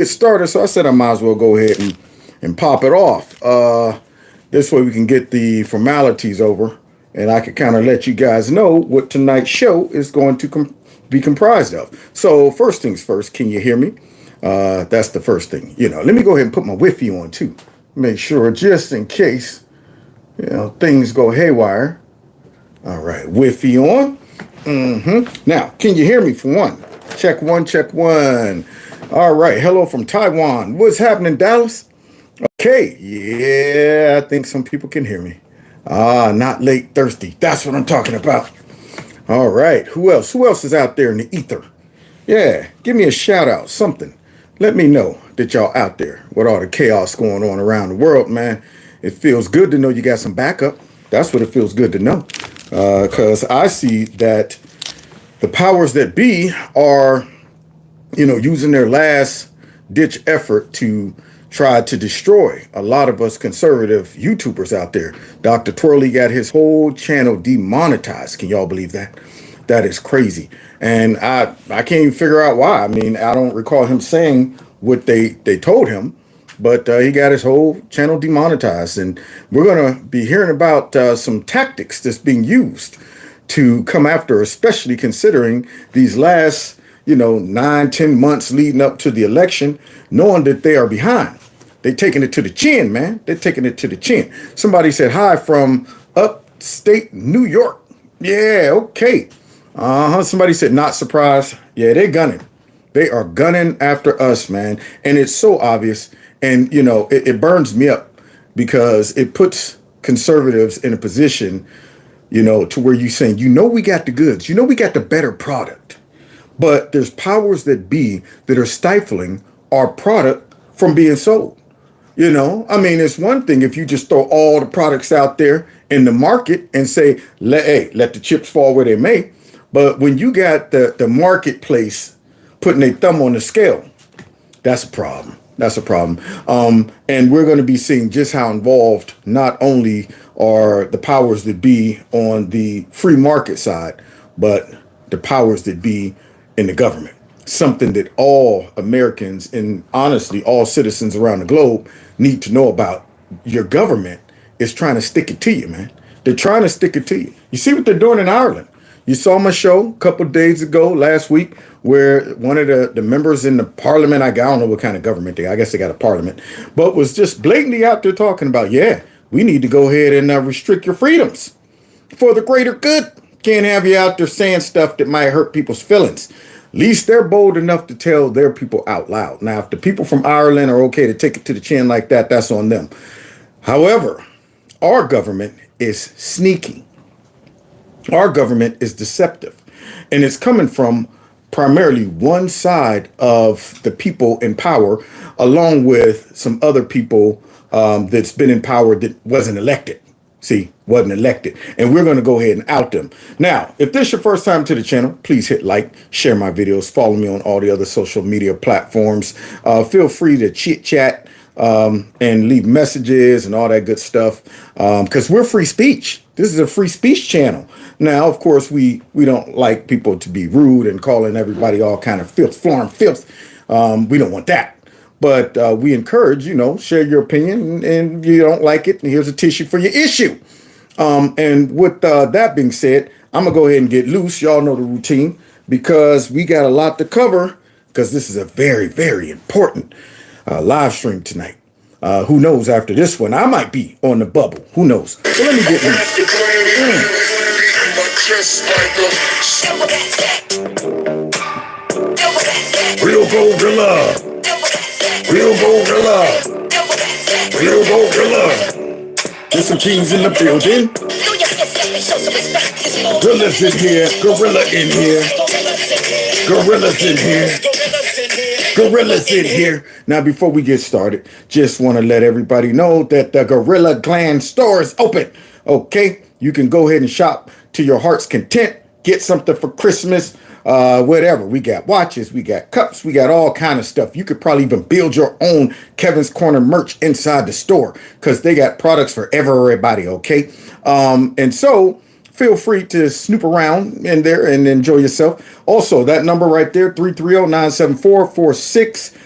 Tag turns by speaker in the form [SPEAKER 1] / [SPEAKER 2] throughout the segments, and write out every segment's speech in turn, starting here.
[SPEAKER 1] Get started, so I said I might as well go ahead and pop it off. This way we can get the formalities over, and I can kind of let you guys know what tonight's show is going to be comprised of. So first things first, can you hear me? That's the first thing. Let me go ahead and put my Wi-Fi on too. Make sure, just in case, things go haywire. All right, Wi-Fi on. Now, can you hear me for one? Check one, check one. All right, hello from Taiwan. What's happening, Dallas? Okay, yeah, I think some people can hear me. Not late, thirsty. That's what I'm talking about. All right, who else? Who else is out there in the ether? Yeah, give me a shout out, something. Let me know that y'all out there with all the chaos going on around the world, man. It feels good to know you got some backup. That's what it feels good to know. Because I see that the powers that be are, using their last ditch effort to try to destroy a lot of us conservative YouTubers out there. Dr. Twirly got his whole channel demonetized. Can y'all believe that? That is crazy. And I can't even figure out why. I mean, I don't recall him saying what they told him, but he got his whole channel demonetized. And we're going to be hearing about some tactics that's being used to come after, especially considering these last 9-10 months leading up to the election, knowing that they are behind. They're taking it to the chin, man. They're taking it to the chin. Somebody said hi from upstate New York. Yeah, okay. Somebody said not surprised. Yeah, they're gunning. They are gunning after us, man. And it's so obvious. And, it burns me up because it puts conservatives in a position, to where you saying, we got the goods, we got the better product. But there's powers that be that are stifling our product from being sold. It's one thing if you just throw all the products out there in the market and say, let the chips fall where they may. But when you got the marketplace putting a thumb on the scale, that's a problem. That's a problem. And we're going to be seeing just how involved not only are the powers that be on the free market side, but the powers that be in the government. Something that all Americans and honestly all citizens around the globe need to know about. Your government is trying to stick it to you, man. They're trying to stick it to you. You see what they're doing in Ireland. You saw my show a couple of days ago, last week, where one of the members in the parliament, I don't know what kind of government I guess they got a parliament, but was just blatantly out there talking about, we need to go ahead and restrict your freedoms for the greater good. Can't have you out there saying stuff that might hurt people's feelings. At least they're bold enough to tell their people out loud. Now, if the people from Ireland are okay to take it to the chin like that, that's on them. However, our government is sneaky. Our government is deceptive. And it's coming from primarily one side of the people in power, along with some other people that's been in power that wasn't elected. Wasn't elected. And we're going to go ahead and out them. Now, if this is your first time to the channel, please hit like, share my videos, follow me on all the other social media platforms. Feel free to chit chat and leave messages and all that good stuff, because we're free speech. This is a free speech channel. Now, of course, we don't like people to be rude and calling everybody all kind of filth, foreign filth. We don't want that. But we encourage, share your opinion, and if you don't like it, and here's a tissue for your issue. And with that being said, I'm going to go ahead and get loose. Y'all know the routine, because we got a lot to cover, because this is a very, very important live stream tonight. Who knows, after this one, I might be on the bubble. Who knows? So let me get loose. Real gorilla. Real gorilla. Real gorilla. There's some kings in the building. Gorillas in here. Gorilla in here. Gorillas in here. Gorillas in here. Now, before we get started, just want to let everybody know that the Gorilla Gland store is open. Okay, you can go ahead and shop to your heart's content. Get something for Christmas, whatever. We got watches, we got cups, we got all kind of stuff. You could probably even build your own Kevin's Corner merch inside the store, because they got products for everybody. Okay, and so feel free to snoop around in there and enjoy yourself. Also, that number right there, 330-974-4600.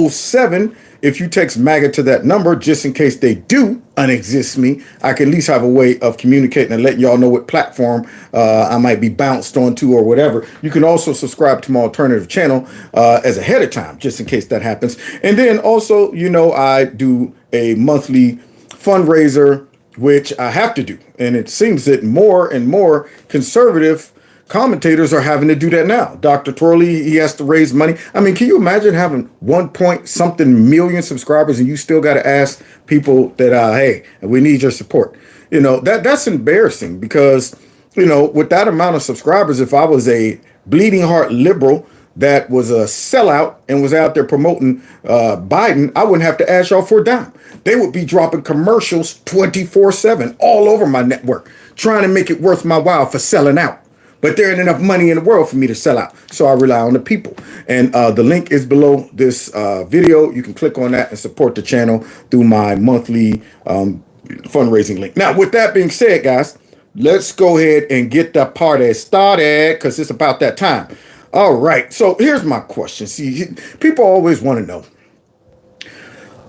[SPEAKER 1] 07. If you text MAGA to that number, just in case they do unexist me, I can at least have a way of communicating and letting y'all know what platform I might be bounced onto or whatever. You can also subscribe to my alternative channel as ahead of time, just in case that happens. And then also, you know, I do a monthly fundraiser, which I have to do. And it seems that more and more conservative commentators are having to do that now. Dr. Twirly, he has to raise money. I mean, can you imagine having 1 point something million subscribers and you still got to ask people that, hey, we need your support? You know, that's embarrassing because, you know, with that amount of subscribers, if I was a bleeding heart liberal that was a sellout and was out there promoting Biden, I wouldn't have to ask y'all for a dime. They would be dropping commercials 24/7 all over my network, trying to make it worth my while for selling out. But there ain't enough money in the world for me to sell out. So I rely on the people. And the link is below this video. You can click on that and support the channel through my monthly fundraising link. Now, with that being said, guys, let's go ahead and get the party started because it's about that time. All right. So here's my question. See, people always want to know,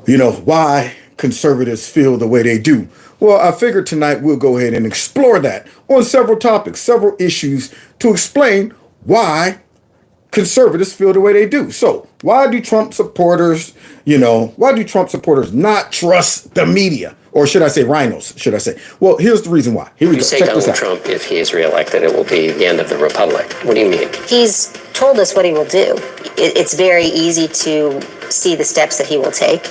[SPEAKER 1] you know, why conservatives feel the way they do. Well, I figured tonight we'll go ahead and explore that on several topics, several issues to explain why conservatives feel the way they do. So why do Trump supporters, why do Trump supporters not trust the media? Or should I say rhinos, should I say? Well, here's the reason why. Here we go.
[SPEAKER 2] You say Donald Trump, if he is reelected, it will be the end of the republic. What do you mean?
[SPEAKER 3] He's told us what he will do. It's very easy to see the steps that he will take.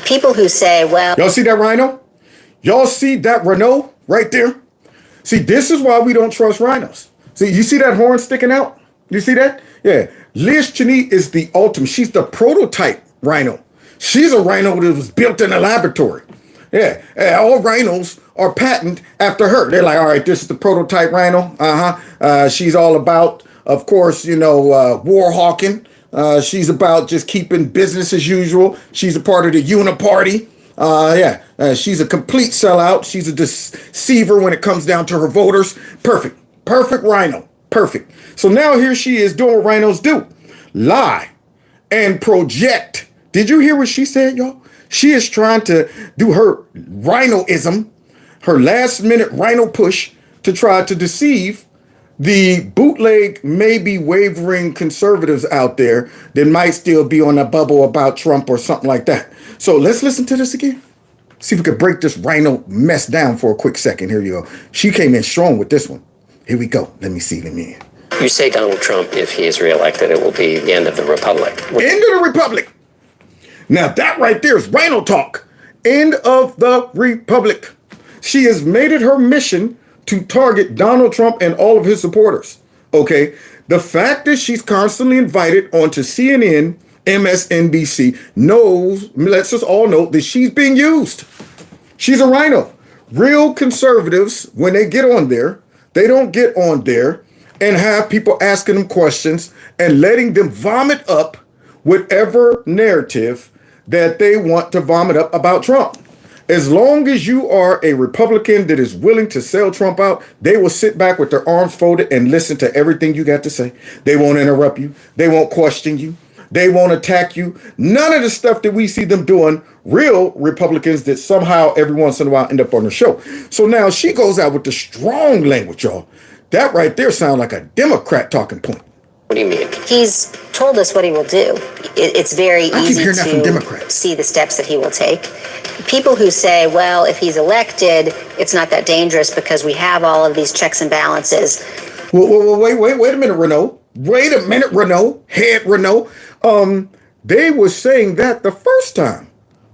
[SPEAKER 3] People who say, well...
[SPEAKER 1] Y'all see that rhino? Y'all see that Renault right there? See, this is why we don't trust rhinos. See, you see that horn sticking out? You see that? Yeah. Liz Cheney is the ultimate. She's the prototype rhino. She's a rhino that was built in a laboratory. Yeah. All rhinos are patented after her. They're like, all right, this is the prototype rhino. She's all about, of course, war hawking. She's about just keeping business as usual. She's a part of the Uniparty. She's a complete sellout. She's a deceiver when it comes down to her voters. Perfect rhino. Perfect. So now here she is doing what rhinos do. Lie and project. Did you hear what she said, y'all? She is trying to do her rhinoism, her last minute rhino push to try to deceive the bootleg, maybe wavering conservatives out there that might still be on a bubble about Trump or something like that. So let's listen to this again. See if we could break this rhino mess down for a quick second. Here you go. She came in strong with this one. Here we go. Let me see.
[SPEAKER 2] You say Donald Trump, if he is reelected, it will be the end of the republic.
[SPEAKER 1] End of the republic. Now that right there is rhino talk. End of the republic. She has made it her mission to target Donald Trump and all of his supporters. Okay. The fact that she's constantly invited onto CNN, MSNBC lets us all know that she's being used. She's a rhino. Real conservatives, when they get on there, they don't get on there and have people asking them questions and letting them vomit up whatever narrative that they want to vomit up about Trump. As long as you are a Republican that is willing to sell Trump out, they will sit back with their arms folded and listen to everything you got to say. They won't interrupt you. They won't question you. They won't attack you. None of the stuff that we see them doing, real Republicans that somehow every once in a while end up on the show. So now she goes out with the strong language, y'all. That right there sounds like a Democrat talking point.
[SPEAKER 2] What do you mean?
[SPEAKER 3] He's told us what he will do. It's very easy
[SPEAKER 1] to
[SPEAKER 3] see the steps that he will take. People who say, well, if he's elected, it's not that dangerous because we have all of these checks and balances.
[SPEAKER 1] Well, wait a minute, Renault. Wait a minute, Renault. Head Renault. They were saying that the first time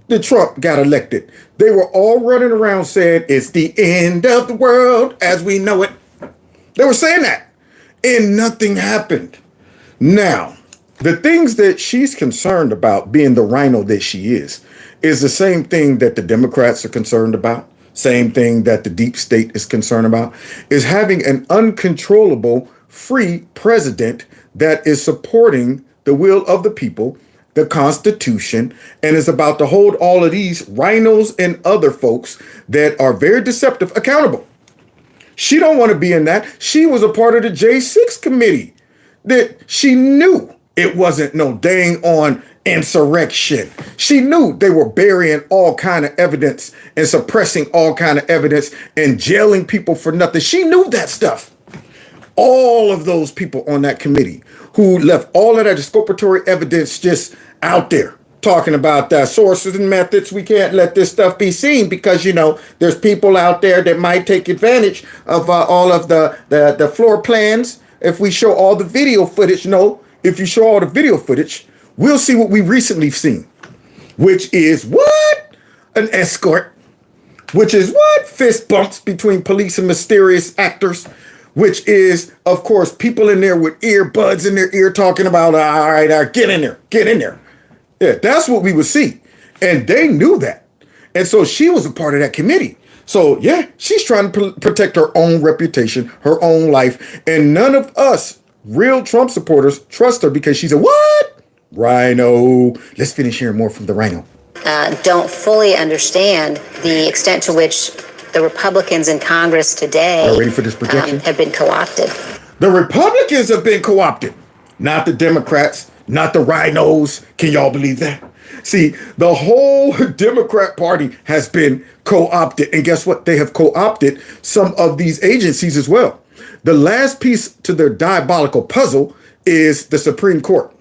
[SPEAKER 1] that Trump got elected. They were all running around saying it's the end of the world as we know it. They were saying that. And nothing happened. Now, the things that she's concerned about, being the rhino that she is the same thing that the Democrats are concerned about, same thing that the deep state is concerned about, is having an uncontrollable, free president that is supporting the will of the people, the Constitution, and is about to hold all of these rhinos and other folks that are very deceptive accountable. She don't want to be in that. She was a part of the J6 committee that she knew It wasn't no dang on insurrection. She knew they were burying all kind of evidence and suppressing all kind of evidence and jailing people for nothing. She knew that stuff. All of those people on that committee who left all of that exculpatory evidence just out there talking about sources and methods. We can't let this stuff be seen because, there's people out there that might take advantage of all of the floor plans. If we show all the video footage, if you show all the video footage, we'll see what we recently seen, which is what? An escort, which is what? Fist bumps between police and mysterious actors, which is, of course, people in there with earbuds in their ear talking about, all right, get in there, get in there. Yeah, that's what we would see. And they knew that. And so she was a part of that committee. So, yeah, she's trying to protect her own reputation, her own life. And none of us real Trump supporters trust her because she's a what? Rhino. Let's finish hearing more from the Rhino.
[SPEAKER 3] Don't fully understand the extent to which the Republicans in Congress today
[SPEAKER 1] are ready for this projection?
[SPEAKER 3] Have been co-opted.
[SPEAKER 1] The Republicans have been co-opted, not the Democrats, not the rhinos. Can y'all believe that? See, the whole Democrat Party has been co-opted. And guess what? They have co-opted some of these agencies as well. The last piece to their diabolical puzzle is the Supreme Court.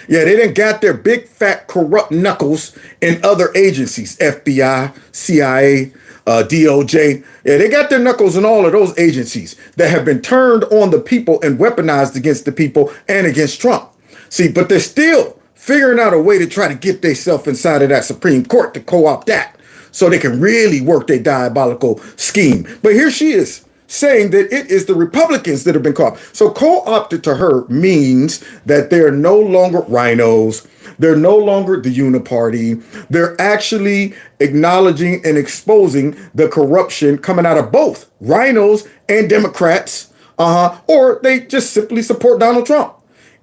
[SPEAKER 1] Yeah, they done got their big, fat, corrupt knuckles in other agencies, FBI, CIA, DOJ. Yeah, they got their knuckles in all of those agencies that have been turned on the people and weaponized against the people and against Trump. See, but they're still figuring out a way to try to get themselves inside of that Supreme Court to co-opt that so they can really work their diabolical scheme. But here she is saying that it is the Republicans that have been co-opted. So co-opted to her means that they're no longer rhinos. They're no longer the uniparty. They're actually acknowledging and exposing the corruption coming out of both rhinos and Democrats, or they just simply support Donald Trump.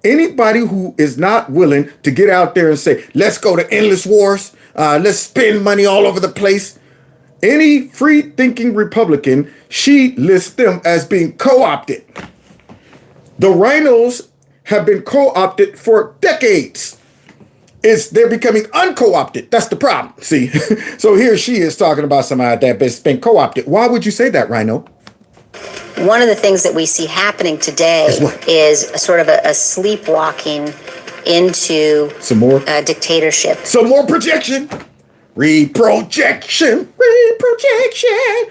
[SPEAKER 1] Anybody who is not willing to get out there and say, let's go to endless wars, let's spend money all over the place. Any free-thinking Republican, she lists them as being co-opted. The rhinos have been co-opted for decades. They're becoming unco-opted. That's the problem. See, so here she is talking about somebody that's been co-opted. Why would you say that, Rhino?
[SPEAKER 3] One of the things that we see happening today is a sort of a sleepwalking into
[SPEAKER 1] some more
[SPEAKER 3] dictatorship.
[SPEAKER 1] Some more projection. Reprojection.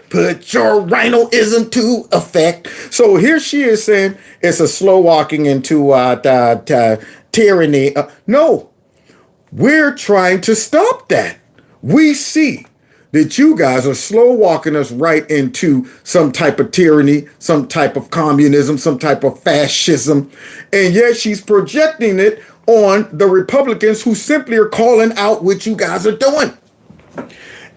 [SPEAKER 1] Put your rhinoism to effect. So here she is saying it's a slow walking into tyranny. No, we're trying to stop that. We see that you guys are slow walking us right into some type of tyranny, some type of communism, some type of fascism. And yet she's projecting it on the Republicans who simply are calling out what you guys are doing.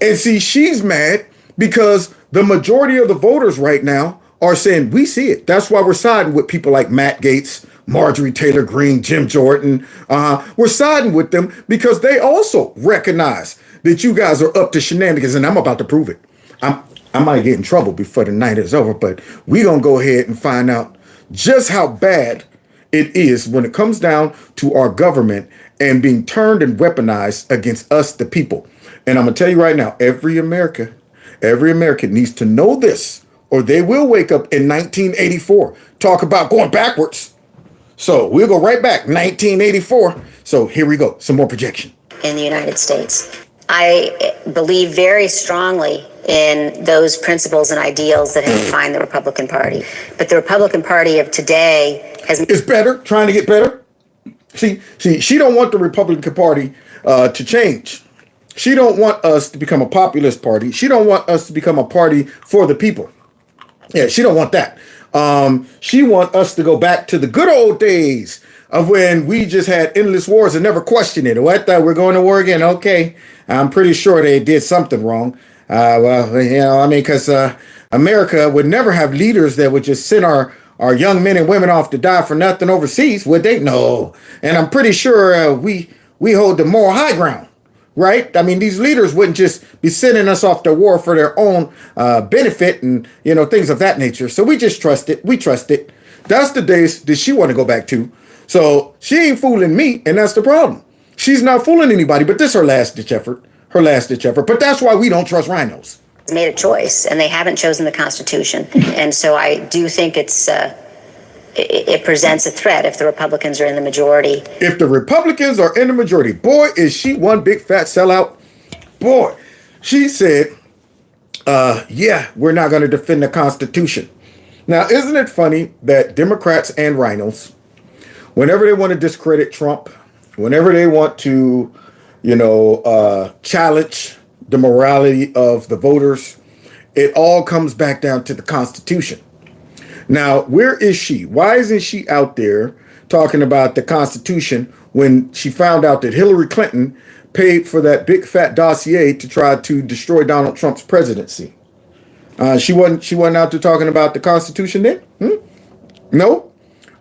[SPEAKER 1] And see, she's mad because the majority of the voters right now are saying, we see it. That's why we're siding with people like Matt Gaetz, Marjorie Taylor Greene, Jim Jordan. We're siding with them because they also recognize that you guys are up to shenanigans, and I'm about to prove it. I might get in trouble before the night is over, but we're going to go ahead and find out just how bad it is when it comes down to our government and being turned and weaponized against us, the people. And I'm going to tell you right now, every American needs to know this, or they will wake up in 1984, talk about going backwards. So we'll go right back, 1984. So here we go, some more projection.
[SPEAKER 3] In the United States. I believe very strongly in those principles and ideals that have defined the Republican Party. But the Republican Party of today is
[SPEAKER 1] better, trying to get better. See, she don't want the Republican Party to change. She don't want us to become a populist party. She don't want us to become a party for the people. Yeah, she don't want that. She want us to go back to the good old days of when we just had endless wars and never questioned it. What? We're going to war again? Okay. I'm pretty sure they did something wrong. Because America would never have leaders that would just send our young men and women off to die for nothing overseas, would they? No. And I'm pretty sure we hold the moral high ground, right? I mean, these leaders wouldn't just be sending us off to war for their own benefit and, things of that nature. So we just trust it. We trust it. That's the days that she want to go back to. So she ain't fooling me, and that's the problem. She's not fooling anybody, but this is her last ditch effort. Her last ditch effort. But that's why we don't trust rhinos.
[SPEAKER 3] Made a choice, and they haven't chosen the Constitution. And so I do think it presents a threat if the Republicans are in the majority.
[SPEAKER 1] If the Republicans are in the majority, boy, is she one big fat sellout. Boy, she said, yeah, we're not going to defend the Constitution. Now, isn't it funny that Democrats and rhinos, whenever they want to discredit Trump, whenever they want to, challenge the morality of the voters, it all comes back down to the Constitution. Now, where is she? Why isn't she out there talking about the Constitution when she found out that Hillary Clinton paid for that big fat dossier to try to destroy Donald Trump's presidency? She wasn't out there talking about the Constitution then? No.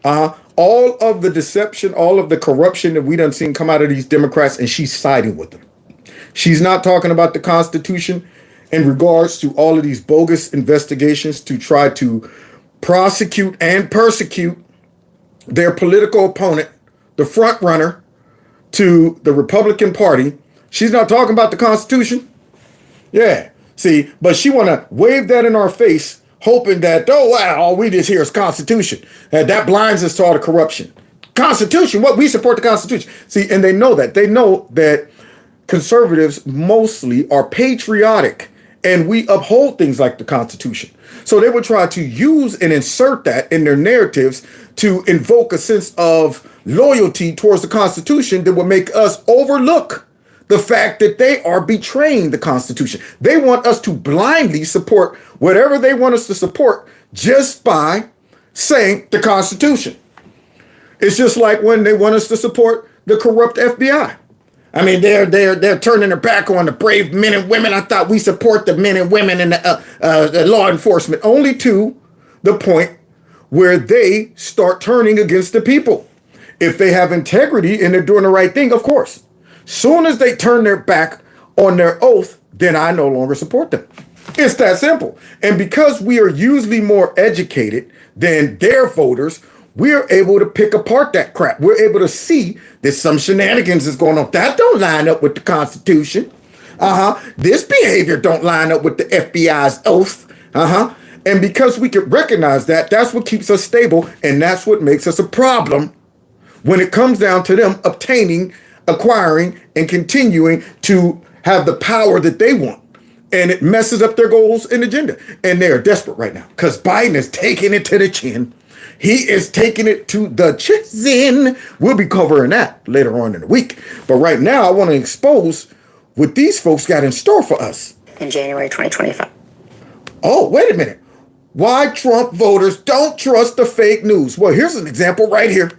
[SPEAKER 1] All of the deception, all of the corruption that we done seen come out of these Democrats, and she's siding with them. She's not talking about the Constitution in regards to all of these bogus investigations to try to prosecute and persecute their political opponent, the front runner to the Republican Party. She's not talking about the Constitution. Yeah. See, but she want to wave that in our face, hoping that, oh, wow, all we just hear is Constitution. That blinds us to all the corruption. Constitution, what? We support the Constitution. See, and they know that. They know that conservatives mostly are patriotic, and we uphold things like the Constitution. So they would try to use and insert that in their narratives to invoke a sense of loyalty towards the Constitution that would make us overlook the fact that they are betraying the Constitution. They want us to blindly support whatever they want us to support just by saying the Constitution. It's just like when they want us to support the corrupt FBI. I mean, they're turning their back on the brave men and women. I thought we support the men and women in the law enforcement, only to the point where they start turning against the people. If they have integrity and they're doing the right thing, of course. Soon as they turn their back on their oath, then I no longer support them. It's that simple. And because we are usually more educated than their voters, we're able to pick apart that crap. We're able to see that some shenanigans is going on. That don't line up with the Constitution. This behavior don't line up with the FBI's oath. And because we can recognize that, that's what keeps us stable. And that's what makes us a problem when it comes down to them obtaining, acquiring, and continuing to have the power that they want. And it messes up their goals and agenda. And they're desperate right now because Biden is taking it to the chin. He is taking it to the chin. We'll be covering that later on in the week. But right now, I want to expose what these folks got in store for us.
[SPEAKER 3] In January 2025.
[SPEAKER 1] Oh, wait a minute. Why Trump voters don't trust the fake news. Well, here's an example right here.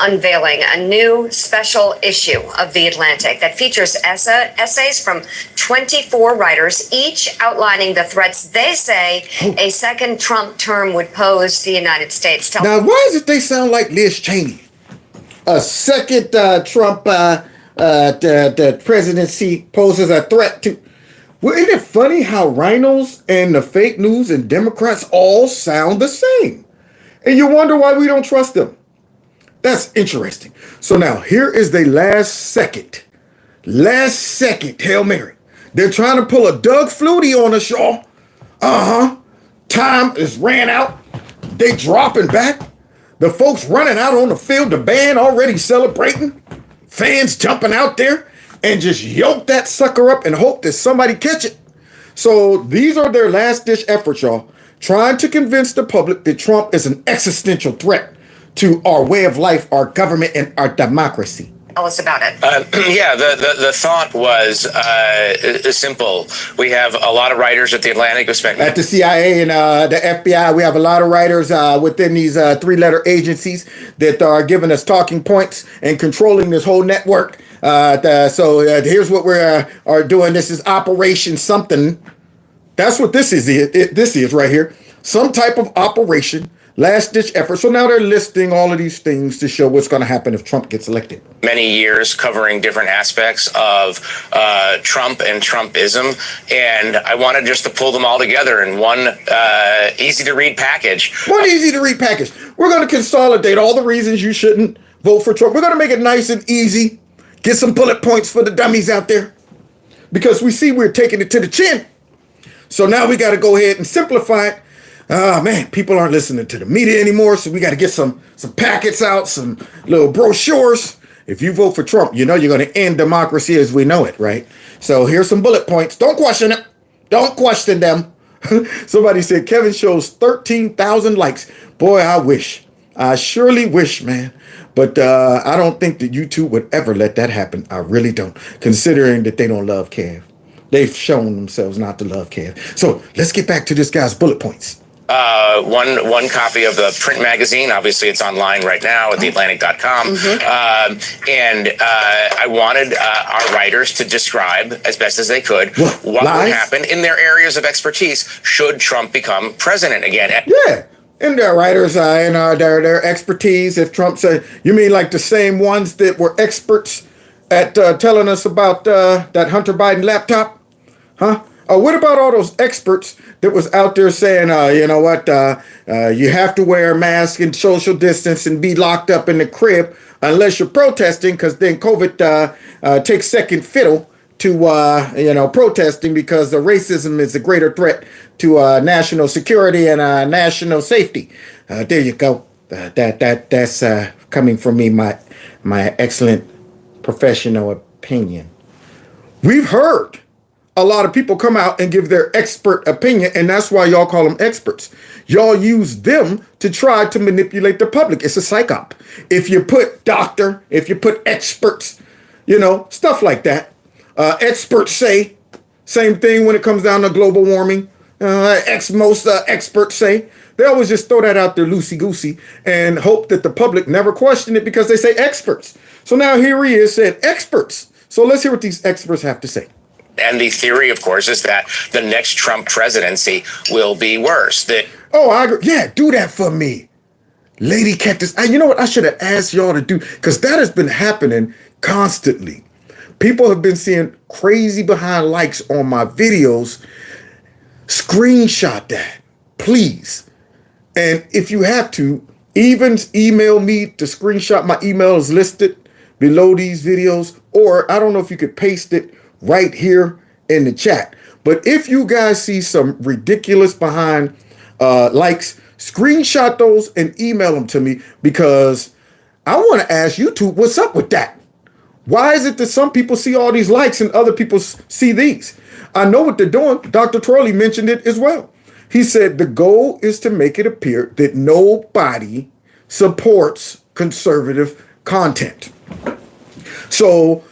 [SPEAKER 4] Unveiling a new special issue of The Atlantic that features essays from 24 writers, each outlining the threats they say a second Trump term would pose to the United States.
[SPEAKER 1] Now, why is it they sound like Liz Cheney? A second Trump the presidency poses a threat to... Well, isn't it funny how rhinos and the fake news and Democrats all sound the same? And you wonder why we don't trust them. That's interesting. So now here is the last second Hail Mary. They're trying to pull a Doug Flutie on us, y'all. Time is ran out. They dropping back. The folks running out on the field, the band already celebrating. Fans jumping out there and just yoke that sucker up and hope that somebody catch it. So these are their last ditch efforts, y'all. Trying to convince the public that Trump is an existential threat to our way of life, our government, and our democracy.
[SPEAKER 4] Tell us about it.
[SPEAKER 2] The thought was simple. We have a lot of writers at the Atlantic who spent...
[SPEAKER 1] At the CIA and the FBI, we have a lot of writers within these three-letter agencies that are giving us talking points and controlling this whole network. So here's what we are doing. This is Operation something. That's what this is. This is right here. Some type of operation Last ditch effort. So now they're listing all of these things to show what's going to happen if Trump gets elected.
[SPEAKER 2] Many years covering different aspects of Trump and Trumpism, and I wanted just to pull them all together in one easy to read package.
[SPEAKER 1] One easy to read package. We're going to consolidate all the reasons you shouldn't vote for Trump. We're going to make it nice and easy. Get some bullet points for the dummies out there, because we see we're taking it to the chin. So now we got to go ahead and simplify it. Man, people aren't listening to the media anymore, so we got to get some packets out, some little brochures. If you vote for Trump, you know you're going to end democracy as we know it, right? So here's some bullet points. Don't question it. Don't question them. Somebody said Kevin shows 13,000 likes. Boy, I wish. I surely wish, man. But I don't think that YouTube would ever let that happen. I really don't, considering that they don't love Kev. They've shown themselves not to love Kev. So let's get back to this guy's bullet points.
[SPEAKER 2] One copy of the print magazine. Obviously, it's online right now at theatlantic.com. And I wanted our writers to describe as best as they could what would happen in their areas of expertise should Trump become president again.
[SPEAKER 1] Yeah. And their writers and their expertise. If Trump said, you mean like the same ones that were experts at telling us about that Hunter Biden laptop? Huh? What about all those experts that was out there saying, you know what, you have to wear a mask and social distance and be locked up in the crib unless you're protesting, because then COVID takes second fiddle to, protesting, because the racism is a greater threat to national security and national safety. There you go. That's coming from me, my excellent professional opinion. We've heard a lot of people come out and give their expert opinion, and that's why y'all call them experts. Y'all use them to try to manipulate the public. It's a psyop. If you put doctor, if you put experts, stuff like that. Experts say, same thing when it comes down to global warming. Most experts say. They always just throw that out there loosey-goosey and hope that the public never question it because they say experts. So now here he is said experts. So let's hear what these experts have to say.
[SPEAKER 2] And the theory, of course, is that the next Trump presidency will be worse.
[SPEAKER 1] Oh, I agree. Yeah, do that for me. Lady Cactus. You know what I should have asked y'all to do? Because that has been happening constantly. People have been seeing crazy behind likes on my videos. Screenshot that, please. And if you have to, even email me to screenshot. My email is listed below these videos. Or I don't know if you could paste it right here in the chat. But if you guys see some ridiculous behind likes, screenshot those and email them to me, because I want to ask YouTube, what's up with that? Why is it that some people see all these likes and other people see these? I know what they're doing. Dr. Trolley mentioned it as well. He said the goal is to make it appear that nobody supports conservative content. So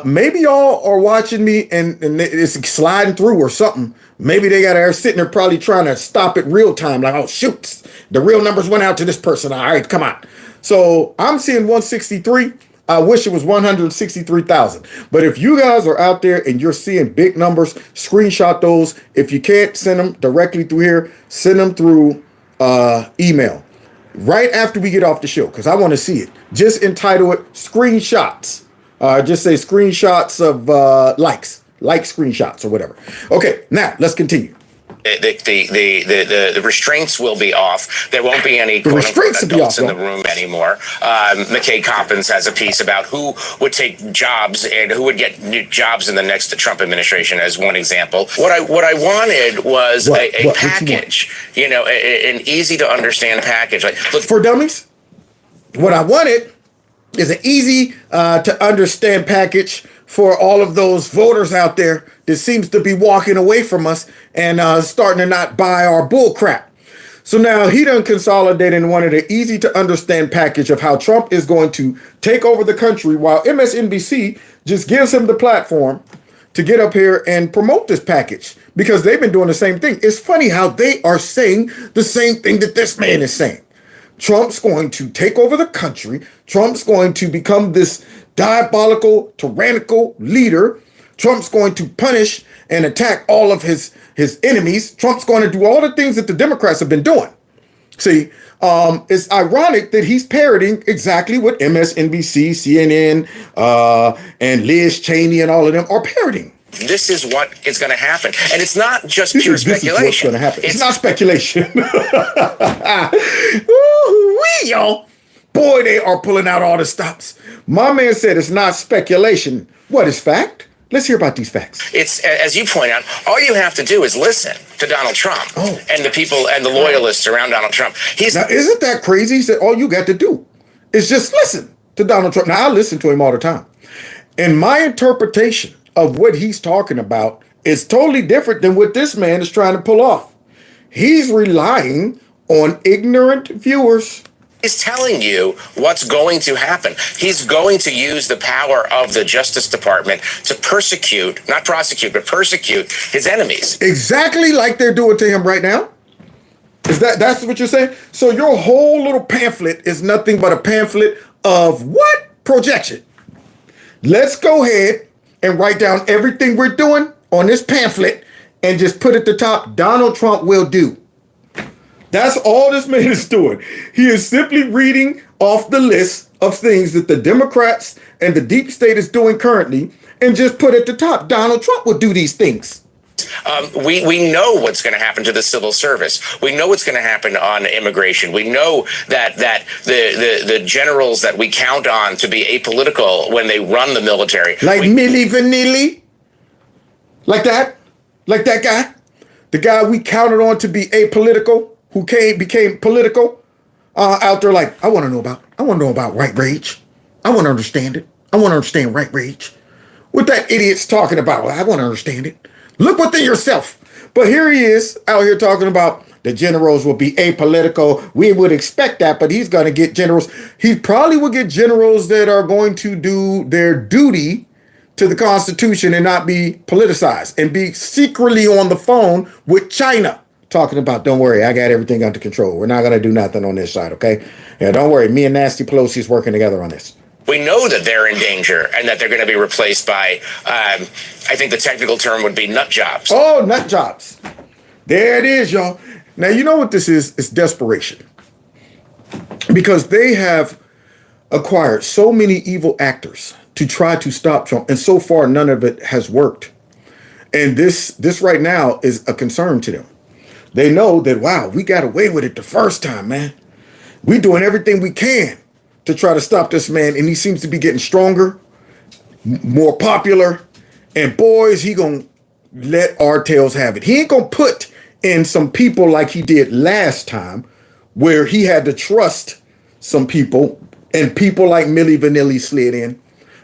[SPEAKER 1] maybe y'all are watching me and it's sliding through or something. Maybe they got there sitting there probably trying to stop it real time. Like, oh, shoot, the real numbers went out to this person. All right, come on. So I'm seeing 163. I wish it was 163,000. But if you guys are out there and you're seeing big numbers, screenshot those. If you can't send them directly through here, send them through email right after we get off the show, because I want to see it. Just entitle it screenshots. Just say screenshots of likes, like screenshots or whatever. Okay, now let's continue.
[SPEAKER 2] The restraints will be off. There won't be any quote unquote adults in the room anymore. McKay Coppins has a piece about who would take jobs and who would get new jobs in the next Trump administration as one example. What I wanted was a package, an easy to understand package. Like, look,
[SPEAKER 1] for dummies, what I wanted is an easy to understand package for all of those voters out there that seems to be walking away from us and starting to not buy our bull crap. So now he done consolidated and wanted an easy to understand package of how Trump is going to take over the country, while MSNBC just gives him the platform to get up here and promote this package, because they've been doing the same thing. It's funny how they are saying the same thing that this man is saying. Trump's going to take over the country. Trump's going to become this diabolical, tyrannical leader. Trump's going to punish and attack all of his enemies. Trump's going to do all the things that the Democrats have been doing. See, It's ironic that he's parroting exactly what MSNBC, CNN, and Liz Cheney and all of them are parroting.
[SPEAKER 2] This is what is going to happen. And it's not just pure
[SPEAKER 1] This is
[SPEAKER 2] speculation.
[SPEAKER 1] what's going to happen. It's not speculation. Woo-wee, y'all. Boy, they are pulling out all the stops. My man said it's not speculation. What is fact? Let's hear about these facts.
[SPEAKER 2] It's, as you point out, all you have to do is listen to Donald Trump and the people and the loyalists around Donald Trump.
[SPEAKER 1] Now, isn't that crazy? He said all you got to do is just listen to Donald Trump. Now, I listen to him all the time. And my interpretation of what he's talking about is totally different than what this man is trying to pull off. He's relying on ignorant viewers.
[SPEAKER 2] He's telling you what's going to happen. He's going to use the power of the Justice Department to persecute, not prosecute, but persecute his enemies.
[SPEAKER 1] Exactly like they're doing to him right now. That's what you're saying? So your whole little pamphlet is nothing but a pamphlet of what? Projection. Let's go ahead and write down everything we're doing on this pamphlet and just put at the top, Donald Trump will do. That's all this man is doing. He is simply reading off the list of things that the Democrats and the deep state is doing currently and just put at the top, Donald Trump will do these things.
[SPEAKER 2] We know what's going to happen to the civil service. We know what's going to happen on immigration. We know that the generals that we count on to be apolitical when they run the military.
[SPEAKER 1] Like Milli Vanilli? Like that guy? The guy we counted on to be apolitical, who became political, out there like, I want to know about right rage. I want to understand it. I want to understand right rage. What that idiot's talking about, I want to understand it. Look within yourself. But here he is out here talking about the generals will be apolitical. We would expect that, but he's going to get generals. He probably will get generals that are going to do their duty to the Constitution and not be politicized and be secretly on the phone with China. Talking about, don't worry, I got everything under control. We're not going to do nothing on this side, okay? Yeah, don't worry. Me and Nasty Pelosi is working together on this.
[SPEAKER 2] We know that they're in danger and that they're going to be replaced by, I think the technical term would be nut jobs.
[SPEAKER 1] Oh, nut jobs. There it is, y'all. Now, you know what this is? It's desperation. Because they have acquired so many evil actors to try to stop Trump, and so far, none of it has worked. And this right now is a concern to them. They know that, wow, we got away with it the first time, man. We're doing everything we can to try to stop this man, and he seems to be getting stronger, more popular, and boys, he gonna let our tails have it. He ain't gonna put in some people like he did last time, where he had to trust some people, and people like Milli Vanilli slid in.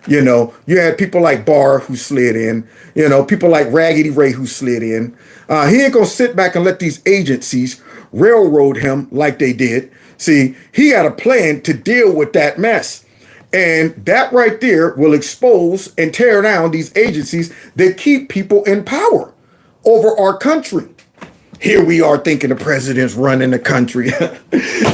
[SPEAKER 1] You know, you had people like Barr who slid in, you know, people like Raggedy Ray who slid in. He ain't gonna sit back and let these agencies railroad him like they did. See, he had a plan to deal with that mess. And that right there will expose and tear down these agencies that keep people in power over our country. Here we are thinking the president's running the country.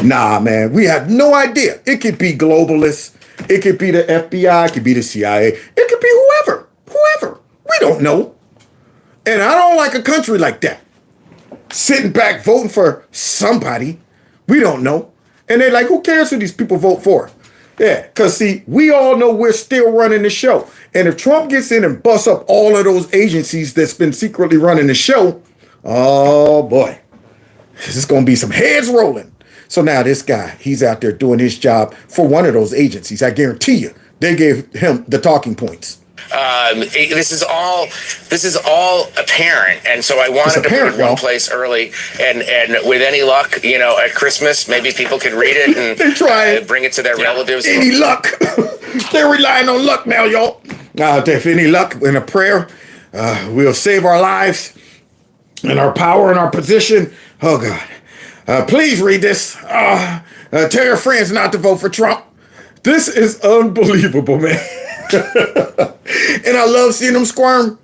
[SPEAKER 1] Nah, man, we have no idea. It could be globalists. It could be the FBI. It could be the CIA. It could be whoever. We don't know. And I don't like a country like that. Sitting back voting for somebody. We don't know. And they're like, who cares who these people vote for? Yeah, because see, we all know we're still running the show. And if Trump gets in and busts up all of those agencies that's been secretly running the show, oh boy, this is going to be some heads rolling. So now this guy, he's out there doing his job for one of those agencies. I guarantee you, they gave him the talking points.
[SPEAKER 2] This is all apparent, and so I wanted to put it in one place early. And with any luck, you know, at Christmas, maybe people can read it and
[SPEAKER 1] they try
[SPEAKER 2] bring it to their relatives.
[SPEAKER 1] Any luck? They're relying on luck now, y'all. If any luck in a prayer, we'll save our lives and our power and our position. Oh God, please read this. Tell your friends not to vote for Trump. This is unbelievable, man. And I love seeing them squirm.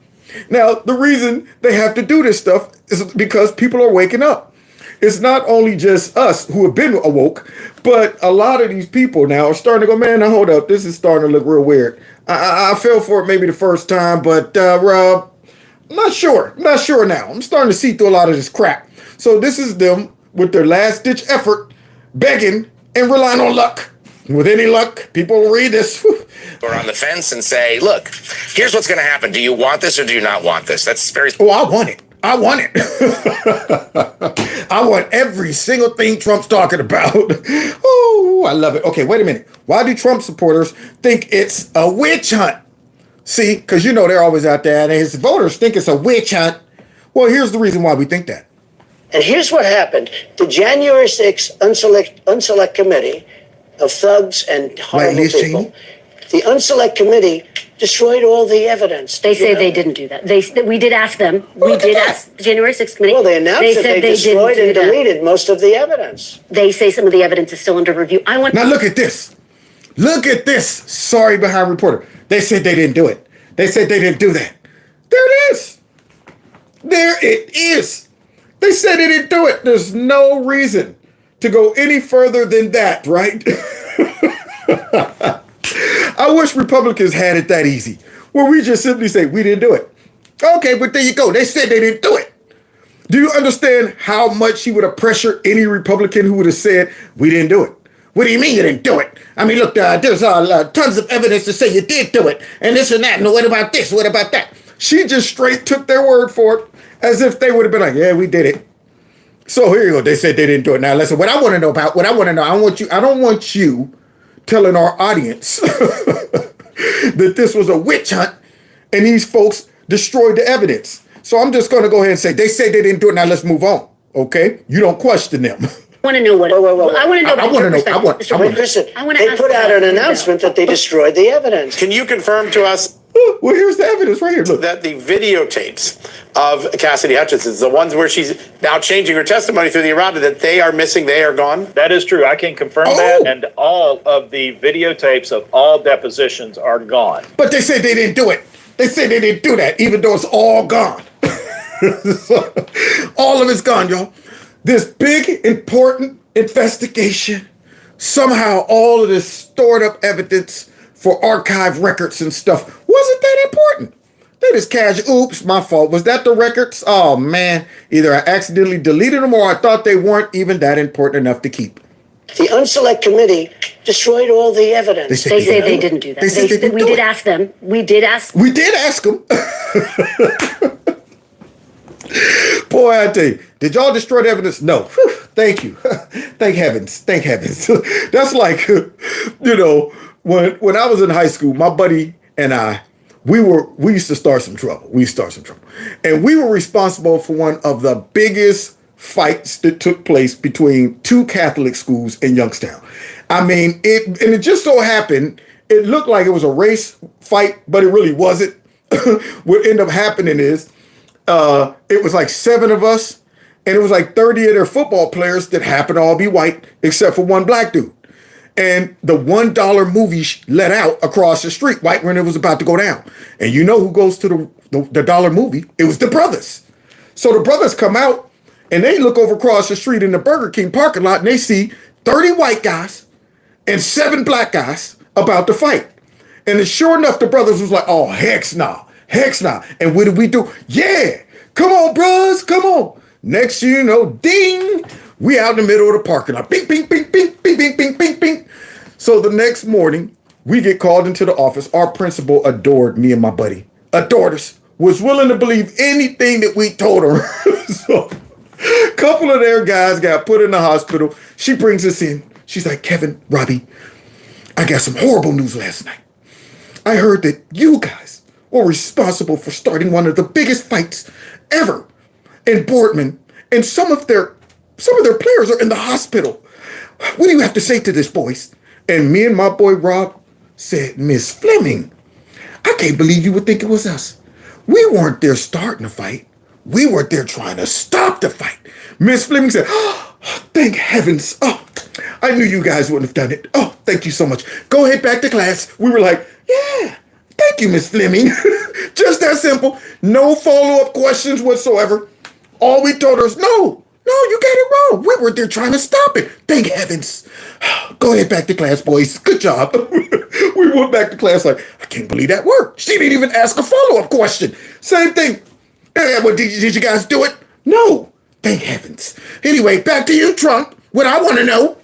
[SPEAKER 1] Now, the reason they have to do this stuff is because people are waking up. It's not only just us who have been awoke, but a lot of these people now are starting to go, man, now hold up. This is starting to look real weird. I fell for it maybe the first time, but Rob, not sure now. I'm starting to see through a lot of this crap. So this is them with their last ditch effort begging and relying on luck. With any luck, people will read this.
[SPEAKER 2] Or on the fence and say, look, here's what's going to happen. Do you want this or do you not want this? That's very...
[SPEAKER 1] Oh, I want it. I want it. I want every single thing Trump's talking about. Oh, I love it. Okay, wait a minute. Why do Trump supporters think it's a witch hunt? See, because you know they're always out there, and his voters think it's a witch hunt. Well, here's the reason why we think that.
[SPEAKER 5] And here's what happened. The January 6th unselect committee of thugs and horrible people, the unselect committee destroyed all the evidence.
[SPEAKER 6] They say they didn't do that. We did ask them. We did ask the January 6th committee.
[SPEAKER 5] Well, they announced that they destroyed and deleted most of the evidence.
[SPEAKER 6] They say some of the evidence is still under review.
[SPEAKER 1] Now look at this. Look at this. Sorry behind reporter. They said they didn't do it. They said they didn't do that. There it is. There it is. They said they didn't do it. There's no reason to go any further than that, right? I wish Republicans had it that easy, where we just simply say, we didn't do it. Okay, but there you go. They said they didn't do it. Do you understand how much he would have pressured any Republican who would have said, we didn't do it? What do you mean you didn't do it? I mean, look, there's tons of evidence to say you did do it, and this and that, and what about this, what about that? She just straight took their word for it, as if they would have been like, yeah, we did it. So here you go. They said they didn't do it. Now listen, what I want to know, I don't want you telling our audience that this was a witch hunt and these folks destroyed the evidence. So I'm just going to go ahead and say, they say they didn't do it. Now let's move on. Okay? You don't question them.
[SPEAKER 6] I want to know what.
[SPEAKER 5] Wait.
[SPEAKER 6] I want to know.
[SPEAKER 1] I want to know.
[SPEAKER 5] Listen, they put out an announcement that they destroyed the evidence.
[SPEAKER 7] Can you confirm to us
[SPEAKER 1] Well, here's the evidence right here. Look.
[SPEAKER 7] that the videotapes of Cassidy Hutchinson, the ones where she's now changing her testimony through the errata, that they are missing, they are gone?
[SPEAKER 8] That is true. I can confirm that. And all of the videotapes of all depositions are gone.
[SPEAKER 1] But they said they didn't do it. They said they didn't do that, even though it's all gone. All of it's gone, y'all. This big, important investigation, somehow all of this stored up evidence for archive records and stuff wasn't that important. They just oops, my fault. Was that the records? Oh, man. Either I accidentally deleted them or I thought they weren't even that important enough to keep.
[SPEAKER 5] The unselect committee destroyed all the evidence.
[SPEAKER 6] They say they didn't do that. We did ask them. We did ask them.
[SPEAKER 1] Boy, I tell you, did y'all destroy the evidence? No. Whew, thank you. Thank heavens. Thank heavens. That's like, when I was in high school, my buddy and I, we used to start some trouble. And we were responsible for one of the biggest fights that took place between two Catholic schools in Youngstown. I mean, it just so happened, it looked like it was a race fight, but it really wasn't. What ended up happening is, it was like 7 of us, and it was like 30 of their football players that happened to all be white, except for one black dude. And the $1 movie let out across the street right when it was about to go down. And you know who goes to the dollar movie? It was the brothers. So the brothers come out, and they look over across the street in the Burger King parking lot, and they see 30 white guys and 7 black guys about to fight. And sure enough, the brothers was like, oh, heck nah. And what did we do? Yeah, come on, bros, come on. Next you know, ding, we out in the middle of the parking lot. Bing, bing, bing, bing, bing, bing, bing, bing, bing. So the next morning, we get called into the office. Our principal adored me and my buddy. Adored us. Was willing to believe anything that we told her. So a couple of their guys got put in the hospital. She brings us in. She's like, Kevin, Robbie, I got some horrible news last night. I heard that you guys were responsible for starting one of the biggest fights ever in Boardman, and some of their players are in the hospital. What do you have to say to this, boys? And me and my boy Rob said, Miss Fleming, I can't believe you would think it was us. We weren't there starting a fight. We were there trying to stop the fight. Miss Fleming said, oh, thank heavens. Oh, I knew you guys wouldn't have done it. Oh, thank you so much. Go ahead back to class. We were like, yeah. Thank you, Miss Fleming. Just that simple. No follow-up questions whatsoever. All we told her is, no, you got it wrong. We were there trying to stop it. Thank heavens. Go ahead back to class, boys. Good job. We went back to class like, I can't believe that worked. She didn't even ask a follow-up question. Same thing. Well, did you guys do it? No. Thank heavens. Anyway, back to you, Trump. What I want to know,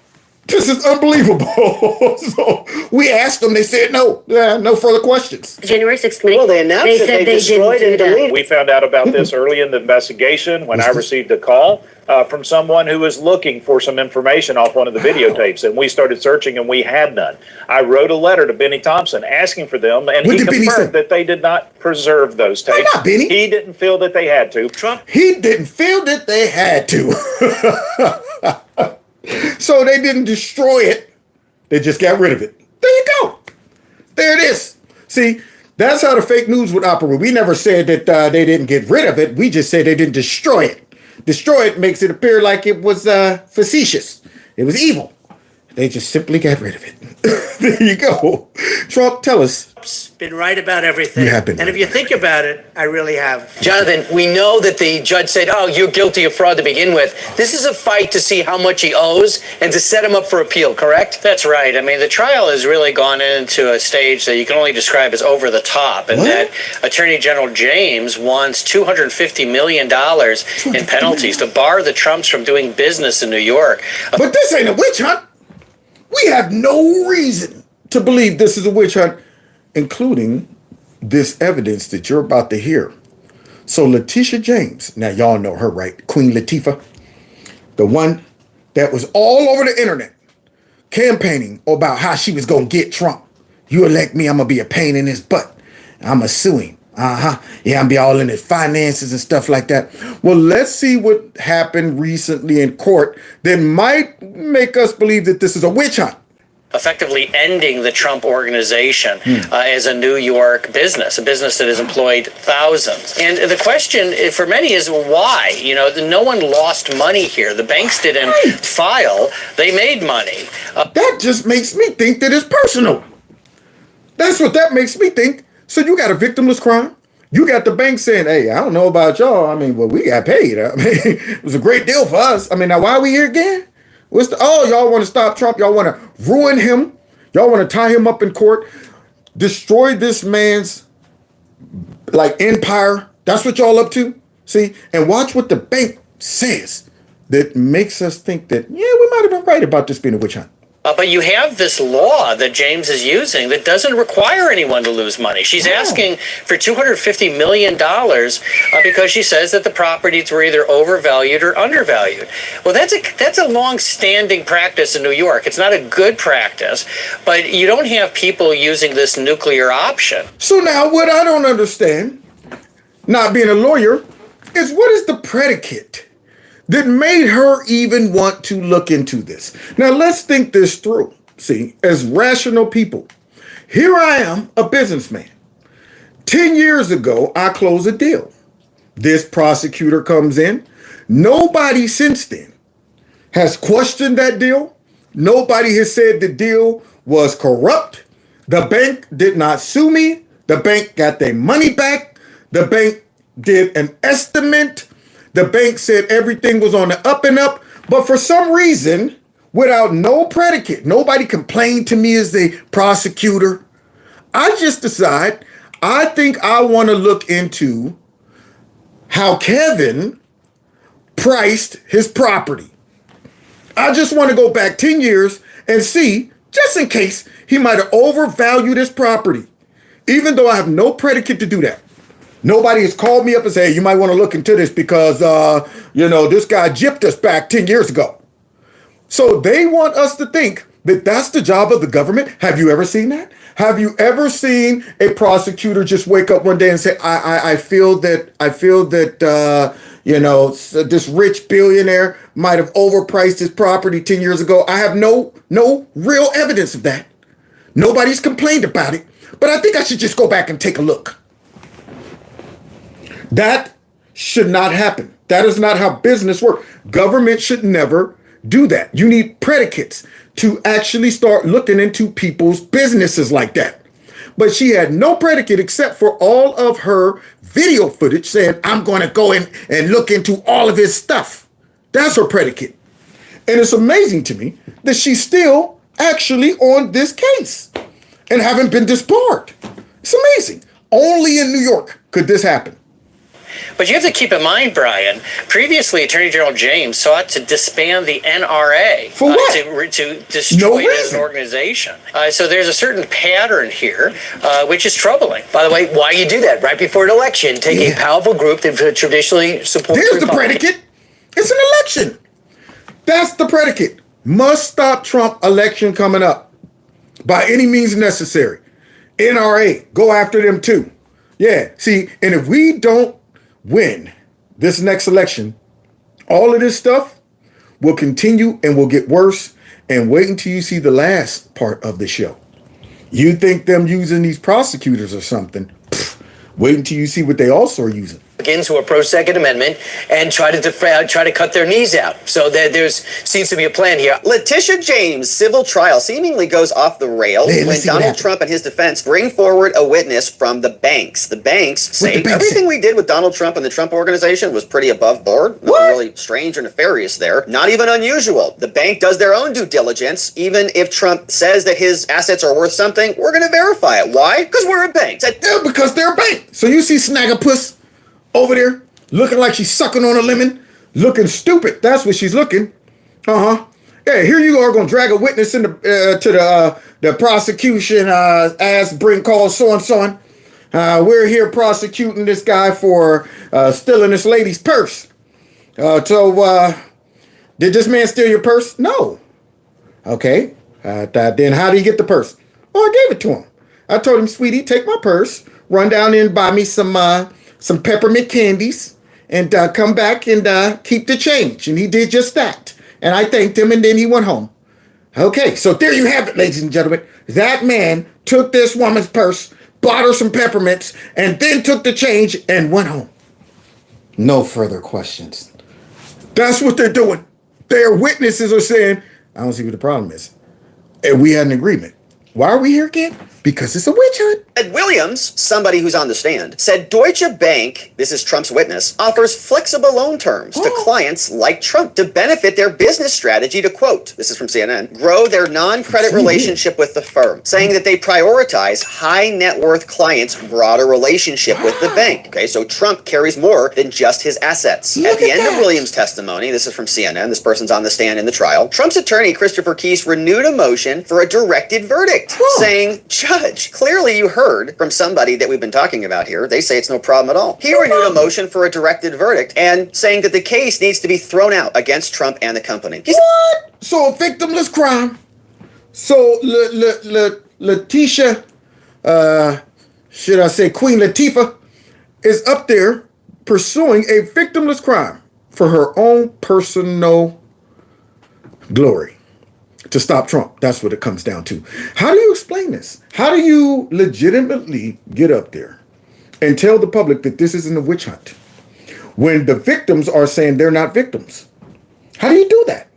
[SPEAKER 1] This is unbelievable. So we asked them. They said no. No further questions.
[SPEAKER 6] January 6th committee.
[SPEAKER 5] Well, they announced that they destroyed and deleted.
[SPEAKER 8] We found out about this early in the investigation when I received a call from someone who was looking for some information off one of the videotapes, and we started searching, and we had none. I wrote a letter to Benny Thompson asking for them, and he confirmed that they did not preserve those tapes.
[SPEAKER 1] Not Benny.
[SPEAKER 8] He didn't feel that they had to.
[SPEAKER 1] He didn't feel that they had to. So they didn't destroy it. They just got rid of it. There you go. There it is. See, that's how the fake news would operate. We never said that they didn't get rid of it. We just said they didn't destroy it. Destroy it makes it appear like it was facetious. It was evil. They just simply got rid of it. There you go. Trump, tell us.
[SPEAKER 5] Been right about everything.
[SPEAKER 1] You have been.
[SPEAKER 5] And if you think about it, I really have.
[SPEAKER 9] Jonathan, we know that the judge said, oh, you're guilty of fraud to begin with. This is a fight to see how much he owes and to set him up for appeal, correct?
[SPEAKER 10] That's right. I mean, the trial has really gone into a stage that you can only describe as over the top, and that Attorney General James wants $250 million in penalties to bar the Trumps from doing business in New York.
[SPEAKER 1] But this ain't a witch hunt. We have no reason to believe this is a witch hunt, including this evidence that you're about to hear. So Letitia James, now y'all know her, right? Queen Latifah, the one that was all over the internet campaigning about how she was going to get Trump. You elect me, I'm going to be a pain in his butt. I'm going to sue him. Yeah, I'm going to be all in his finances and stuff like that. Well, let's see what happened recently in court that might make us believe that this is a witch hunt.
[SPEAKER 10] Effectively ending the Trump organization as a New York business, a business that has employed thousands. And the question for many is why? You know, no one lost money here. The banks didn't file. They made money.
[SPEAKER 1] That just makes me think that it's personal. That's what that makes me think. So you got a victimless crime. You got the bank saying, hey, I don't know about y'all. I mean, well, we got paid. I mean, it was a great deal for us. I mean, now why are we here again? Y'all want to stop Trump. Y'all want to ruin him. Y'all want to tie him up in court, destroy this man's empire. That's what y'all up to. See, and watch what the bank says that makes us think that, yeah, we might have been right about this being a witch hunt.
[SPEAKER 10] But you have this law that James is using that doesn't require anyone to lose money. She's asking for $250 million because she says that the properties were either overvalued or undervalued. Well, that's a long-standing practice in New York. It's not a good practice, but you don't have people using this nuclear option.
[SPEAKER 1] So now what I don't understand, not being a lawyer, is what is the predicate that made her even want to look into this? Now, let's think this through. See, as rational people, here I am, a businessman. 10 years ago, I close a deal. This prosecutor comes in. Nobody since then has questioned that deal. Nobody has said the deal was corrupt. The bank did not sue me. The bank got their money back. The bank did an estimate. The bank said everything was on the up and up, but for some reason, without no predicate, nobody complained to me as the prosecutor. I just decide, I think I want to look into how Kevin priced his property. I just want to go back 10 years and see, just in case, he might have overvalued his property, even though I have no predicate to do that. Nobody has called me up and said, hey, you might want to look into this because, this guy gypped us back 10 years ago. So they want us to think that that's the job of the government. Have you ever seen that? Have you ever seen a prosecutor just wake up one day and say, I feel that this rich billionaire might have overpriced his property 10 years ago? I have no real evidence of that. Nobody's complained about it, but I think I should just go back and take a look. That should not happen. That is not how business works. Government should never do that. You need predicates to actually start looking into people's businesses like that. But she had no predicate except for all of her video footage saying, I'm going to go in and look into all of his stuff. That's her predicate. And it's amazing to me that she's still actually on this case and haven't been disbarred. It's amazing. Only in New York could this happen.
[SPEAKER 10] But you have to keep in mind, Brian, previously Attorney General James sought to disband the NRA.
[SPEAKER 1] For what?
[SPEAKER 10] To destroy it as
[SPEAKER 1] reason.
[SPEAKER 10] an organization. So there's a certain pattern here, which is troubling.
[SPEAKER 9] By the way, why you do that? Right before an election, take a powerful group that traditionally supports
[SPEAKER 1] Here's the predicate. It's an election. That's the predicate. Must stop Trump election coming up by any means necessary. NRA, go after them too. Yeah, see, and if we don't win this next election, all of this stuff will continue and will get worse. And wait until you see the last part of the show. You think them using these prosecutors or something? Pfft, wait until you see what they also are using.
[SPEAKER 9] Into a pro-Second Amendment and try to cut their knees out. So there's seems to be a plan here.
[SPEAKER 11] Letitia James' civil trial seemingly goes off the rails when Donald Trump and his defense bring forward a witness from the banks. The banks say everything we did with Donald Trump and the Trump Organization was pretty above board. Nothing really strange or nefarious there. Not even unusual. The bank does their own due diligence. Even if Trump says that his assets are worth something, we're going to verify it. Why? Because we're a bank.
[SPEAKER 1] Yeah, because they're a bank. So you see Snaggerpuss over there, looking like she's sucking on a lemon, looking stupid. That's what she's looking. Yeah, here you are going to drag a witness into to the prosecution, bring call so-and-so. We're here prosecuting this guy for stealing this lady's purse. Did this man steal your purse? No. Okay. Then how did he get the purse? Oh, I gave it to him. I told him, sweetie, take my purse, run down there and buy me some peppermint candies, and come back and keep the change. And he did just that. And I thanked him, and then he went home. Okay, so there you have it, ladies and gentlemen. That man took this woman's purse, bought her some peppermints, and then took the change and went home. No further questions. That's what they're doing. Their witnesses are saying, I don't see what the problem is. And we had an agreement. Why are we here again? Because it's a witch hunt.
[SPEAKER 11] Ed Williams, somebody who's on the stand, said Deutsche Bank, this is Trump's witness, offers flexible loan terms to clients like Trump to benefit their business strategy to, quote, this is from CNN, grow their non-credit relationship with the firm, saying that they prioritize high net worth clients' broader relationship with the bank. Okay, so Trump carries more than just his assets. At the end of Williams' testimony, this is from CNN, this person's on the stand in the trial, Trump's attorney, Christopher Keese, renewed a motion for a directed verdict, saying, Judge, clearly you heard from somebody that we've been talking about here. They say it's no problem at all. He renewed a motion for a directed verdict and saying that the case needs to be thrown out against Trump and the company.
[SPEAKER 1] What? So a victimless crime. So Letitia, should I say Queen Latifah, is up there pursuing a victimless crime for her own personal glory. To stop Trump. That's what it comes down to. How do you explain this? How do you legitimately get up there and tell the public that this isn't a witch hunt when the victims are saying they're not victims? How do you do that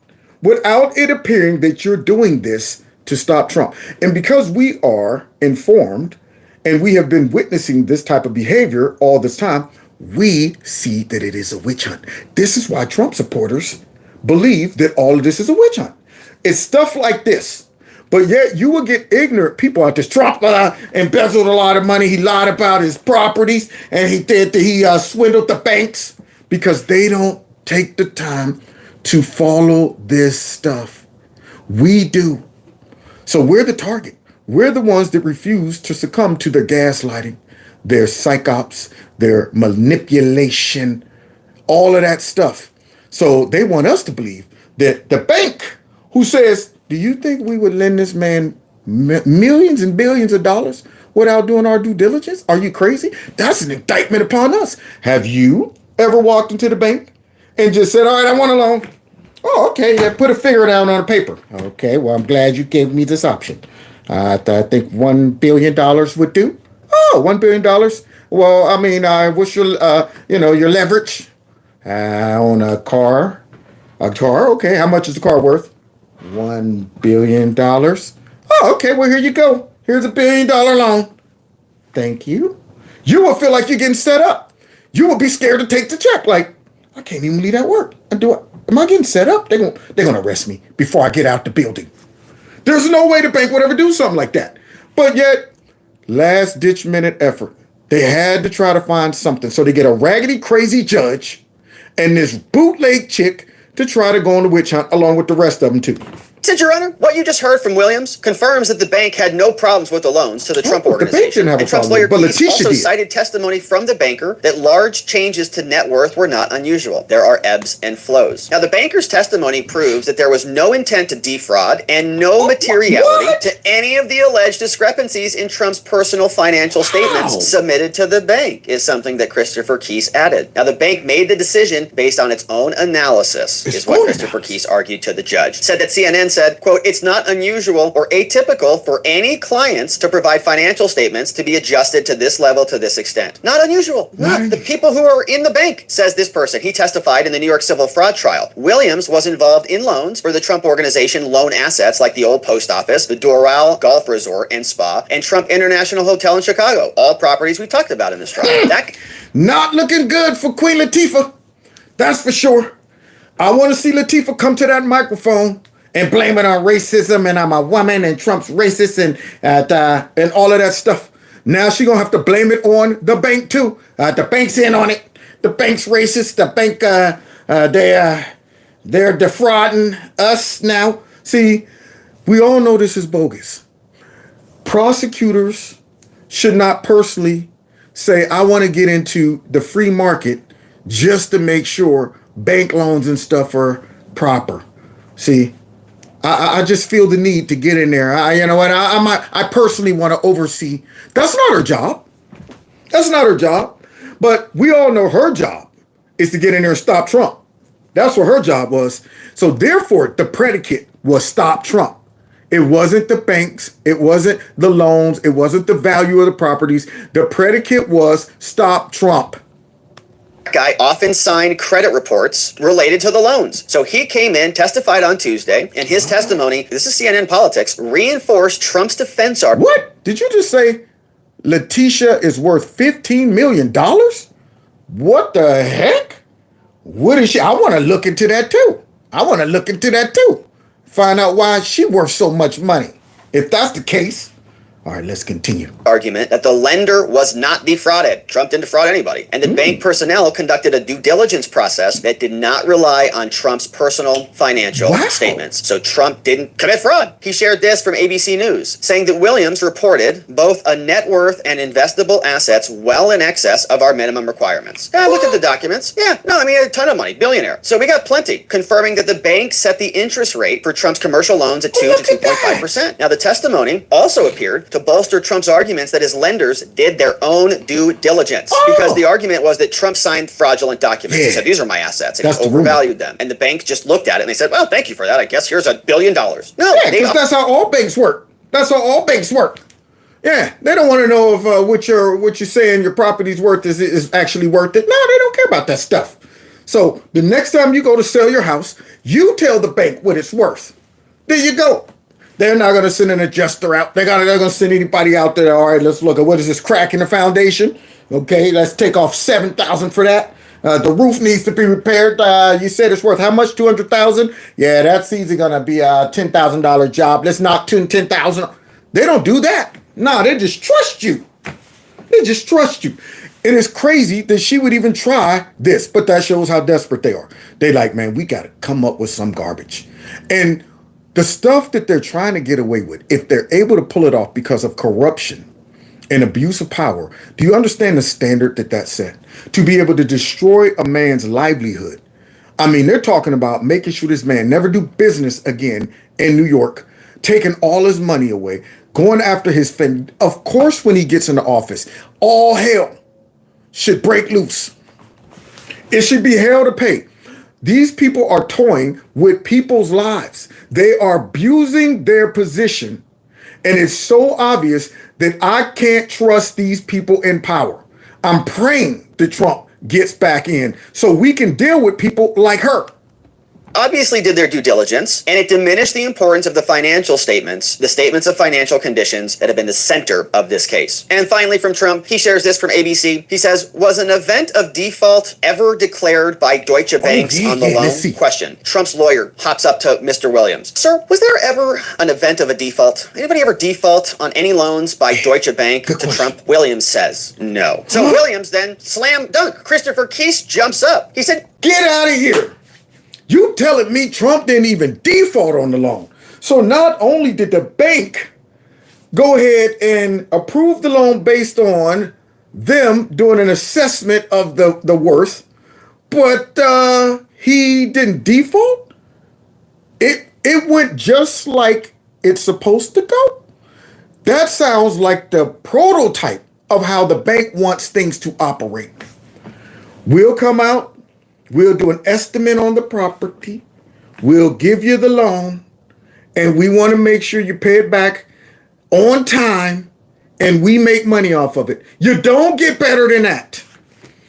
[SPEAKER 1] without it appearing that you're doing this to stop Trump? And because we are informed and we have been witnessing this type of behavior all this time, we see that it is a witch hunt. This is why Trump supporters believe that all of this is a witch hunt. It's stuff like this. But yet you will get ignorant people out there. Trump embezzled a lot of money. He lied about his properties, and he swindled the banks because they don't take the time to follow this stuff. We do. So we're the target. We're the ones that refuse to succumb to their gaslighting, their psyops, their manipulation, all of that stuff. So they want us to believe that the bank who says, do you think we would lend this man millions and billions of dollars without doing our due diligence? Are you crazy? That's an indictment upon us. Have you ever walked into the bank and just said, all right, I want a loan? Oh, okay, yeah, put a figure down on a paper. Okay, well, I'm glad you gave me this option. I think $1 billion would do. Oh, $1 billion? Well, I mean, what's your, your leverage on a car? A car, okay, how much is the car worth? $1 billion. Oh, okay, well, here you go. Here's a $1 billion loan. Thank you. You will feel like you're getting set up. You will be scared to take the check. Like, I can't even leave that work. Am I getting set up? They're gonna arrest me before I get out the building. There's no way the bank would ever do something like that. But yet, last ditch minute effort. They had to try to find something. So they get a raggedy, crazy judge and this bootleg chick to try to go on the witch hunt along with the rest of them too.
[SPEAKER 11] Your Honor, what you just heard from Williams confirms that the bank had no problems with the loans to the Trump organization.
[SPEAKER 1] The bank didn't have
[SPEAKER 11] and
[SPEAKER 1] a
[SPEAKER 11] Trump's
[SPEAKER 1] problem,
[SPEAKER 11] lawyer
[SPEAKER 1] but
[SPEAKER 11] Keith
[SPEAKER 1] Letitia
[SPEAKER 11] also
[SPEAKER 1] did.
[SPEAKER 11] cited testimony from the banker that large changes to net worth were not unusual. There are ebbs and flows. Now, the banker's testimony proves that there was no intent to defraud and no materiality to any of the alleged discrepancies in Trump's personal financial statements submitted to the bank, is something that Christopher Keese added. Now, the bank made the decision based on its own analysis, is what Christopher Keese argued to the judge. Said that CNN said, quote, "It's not unusual or atypical for any clients to provide financial statements to be adjusted to this level to this extent. Not unusual. Not the people who are in the bank," says this person. He testified in the New York civil fraud trial. Williams was involved in loans for the Trump organization loan assets like the old post office, the Doral Golf Resort and Spa, and Trump International Hotel in Chicago. All properties we talked about in this trial.
[SPEAKER 1] Not looking good for Queen Latifah. That's for sure. I want to see Latifah come to that microphone and blame it on racism and I'm a woman and Trump's racist and all of that stuff. Now she's going to have to blame it on the bank too. The bank's in on it. The bank's racist. The bank, they're defrauding us now. See, we all know this is bogus. Prosecutors should not personally say, I want to get into the free market just to make sure bank loans and stuff are proper. See, I just feel the need to get in there. I personally want to oversee. That's not her job. That's not her job. But we all know her job is to get in there and stop Trump. That's what her job was. So therefore, the predicate was stop Trump. It wasn't the banks. It wasn't the loans. It wasn't the value of the properties. The predicate was stop Trump.
[SPEAKER 11] Guy often signed credit reports related to the loans. So he came in, testified on Tuesday, and his testimony, this is CNN Politics, reinforced Trump's defense argument.
[SPEAKER 1] What? Did you just say Letitia is worth $15 million? What the heck? What is she? I want to look into that too. Find out why she worth so much money. If that's the case. All right, let's continue.
[SPEAKER 11] Argument that the lender was not defrauded. Trump didn't defraud anybody. And the bank personnel conducted a due diligence process that did not rely on Trump's personal financial statements. So Trump didn't commit fraud. He shared this from ABC News, saying that Williams reported both a net worth and investable assets well in excess of our minimum requirements. I looked at the documents. A ton of money, billionaire. So we got plenty, confirming that the bank set the interest rate for Trump's commercial loans at 2 to 2.5%. Now, the testimony also appeared to bolster Trump's arguments that his lenders did their own due diligence, because the argument was that Trump signed fraudulent documents. He said, these are my assets, and he overvalued them. And the bank just looked at it and they said, well, thank you for that. I guess here's $1 billion. No,
[SPEAKER 1] because that's how all banks work. Yeah, they don't want to know if what you're saying your property's worth is actually worth it. No, they don't care about that stuff. So the next time you go to sell your house, you tell the bank what it's worth. There you go. They're not going to send an adjuster out. They're going to send anybody out there. All right, let's look at what is this crack in the foundation. Okay, let's take off $7,000 for that. The roof needs to be repaired. You said it's worth how much? $200,000. Yeah, that's easy going to be a $10,000 job. Let's knock $10,000. They don't do that. No, they just trust you. It is crazy that she would even try this, but that shows how desperate they are. They like, man, we got to come up with some garbage. And the stuff that they're trying to get away with, if they're able to pull it off because of corruption and abuse of power, do you understand the standard that set? To be able to destroy a man's livelihood. I mean, they're talking about making sure this man never do business again in New York, taking all his money away, going after his friend. Of course, when he gets into office, all hell should break loose. It should be hell to pay. These people are toying with people's lives. They are abusing their position. And it's so obvious that I can't trust these people in power. I'm praying that Trump gets back in so we can deal with people like her.
[SPEAKER 11] obviously did their due diligence, and it diminished the importance of the financial statements, the statements of financial conditions that have been the center of this case. And finally, from Trump, he shares this from ABC. He says, was an event of default ever declared by Deutsche Bank on the loan? Question. Trump's lawyer hops up to Mr. Williams. Sir, was there ever an event of a default? Anybody ever default on any loans by Deutsche Bank to Trump? Williams says no. So Williams then slam dunk. Christopher Keese jumps up. He said,
[SPEAKER 1] get out of here. You telling me Trump didn't even default on the loan? So not only did the bank go ahead and approve the loan based on them doing an assessment of the worth, but he didn't default? It went just like it's supposed to go? That sounds like the prototype of how the bank wants things to operate. We'll come out, we'll do an estimate on the property, we'll give you the loan, and we want to make sure you pay it back on time, and we make money off of it. You don't get better than that.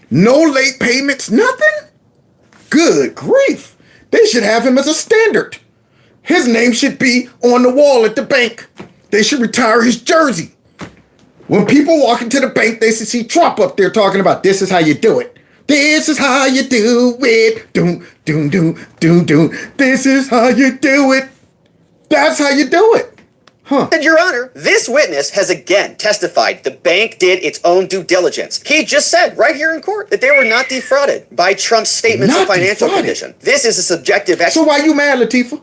[SPEAKER 1] No late payments, nothing? Good grief. They should have him as a standard. His name should be on the wall at the bank. They should retire his jersey. When people walk into the bank, they should see Trump up there talking about, this is how you do it. This is how you do it. Doom, doom, doom, doom, doom. This is how you do it. That's how you do it. Huh.
[SPEAKER 11] And Your Honor, this witness has again testified the bank did its own due diligence. He just said right here in court that they were not defrauded by Trump's statements of financial condition. This is a subjective.
[SPEAKER 1] So why you mad, Latifah?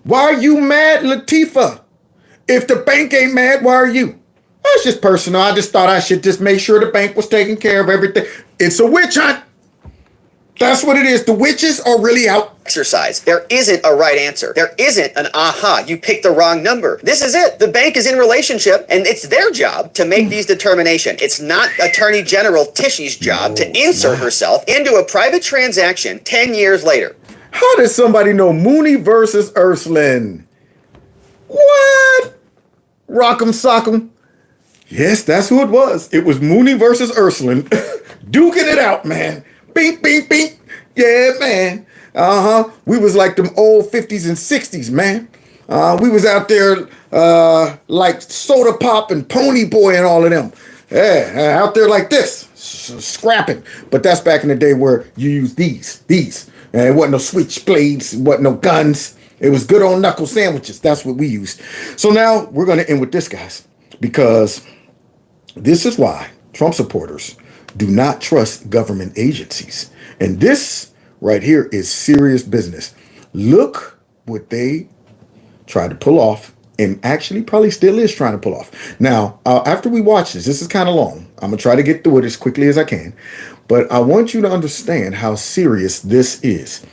[SPEAKER 1] Why are you mad, Latifah? If the bank ain't mad, why are you? That's just personal. I just thought I should just make sure the bank was taking care of everything. It's a witch hunt. That's what it is. The witches are really out.
[SPEAKER 11] Exercise. There isn't a right answer. There isn't an aha, you picked the wrong number. This is it. The bank is in relationship, and it's their job to make these determinations. It's not Attorney General Tishy's job to insert herself into a private transaction 10 years later.
[SPEAKER 1] How does somebody know Mooney versus Ursuline? What? Rock'em sock'em. Yes, that's who it was. It was Mooney versus Ursuline. Duking it out, man. Bink, bink, bink. Yeah, man. We was like them old 50s and 60s, man. We was out there like Soda Pop and Pony Boy and all of them. Yeah, out there like this, scrapping. But that's back in the day where you used these. And it wasn't no switchblades, it wasn't no guns. It was good old knuckle sandwiches. That's what we used. So now we're going to end with this, guys, because this is why Trump supporters do not trust government agencies. And this right here is serious business. Look what they tried to pull off, and actually probably still is trying to pull off. Now, after we watch this is kind of long. I'm going to try to get through it as quickly as I can. But I want you to understand how serious this is.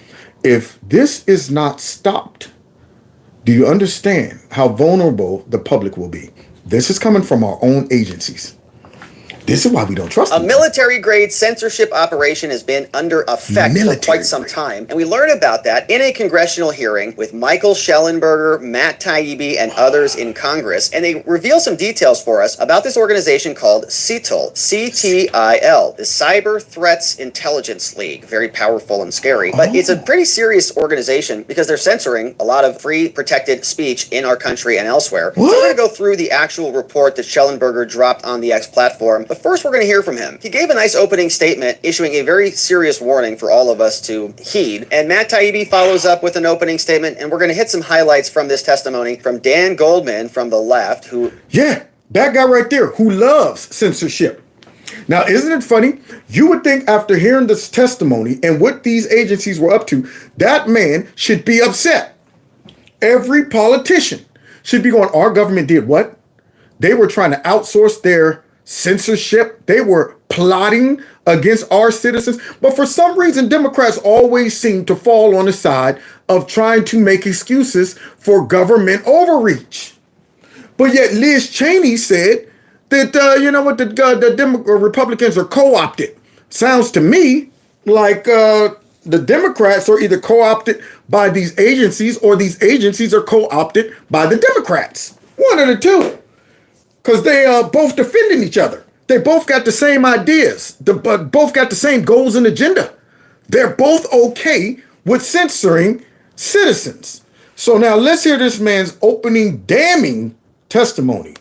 [SPEAKER 1] If this is not stopped, do you understand how vulnerable the public will be? This is coming from our own agencies. This is why we don't trust them.
[SPEAKER 11] A military-grade censorship operation has been under effect for quite some time, and we learned about that in a congressional hearing with Michael Schellenberger, Matt Taibbi, and others in Congress, and they reveal some details for us about this organization called CTIL, C-T-I-L, the Cyber Threats Intelligence League. Very powerful and scary, but it's a pretty serious organization because they're censoring a lot of free, protected speech in our country and elsewhere. So we're going to go through the actual report that Schellenberger dropped on the X platform. But first, we're going to hear from him. He gave a nice opening statement, issuing a very serious warning for all of us to heed. And Matt Taibbi follows up with an opening statement, and we're going to hit some highlights from this testimony from Dan Goldman from the left, who...
[SPEAKER 1] Yeah, that guy right there who loves censorship. Now, isn't it funny? You would think after hearing this testimony and what these agencies were up to, that man should be upset. Every politician should be going, our government did what? They were trying to outsource their censorship. They were plotting against our citizens. But for some reason, Democrats always seem to fall on the side of trying to make excuses for government overreach. But yet Liz Cheney said that, the Republicans are co-opted. Sounds to me like the Democrats are either co-opted by these agencies or these agencies are co-opted by the Democrats. One of the two. Because they are both defending each other. They both got the same ideas, but both got the same goals and agenda. They're both okay with censoring citizens. So now let's hear this man's opening damning testimony.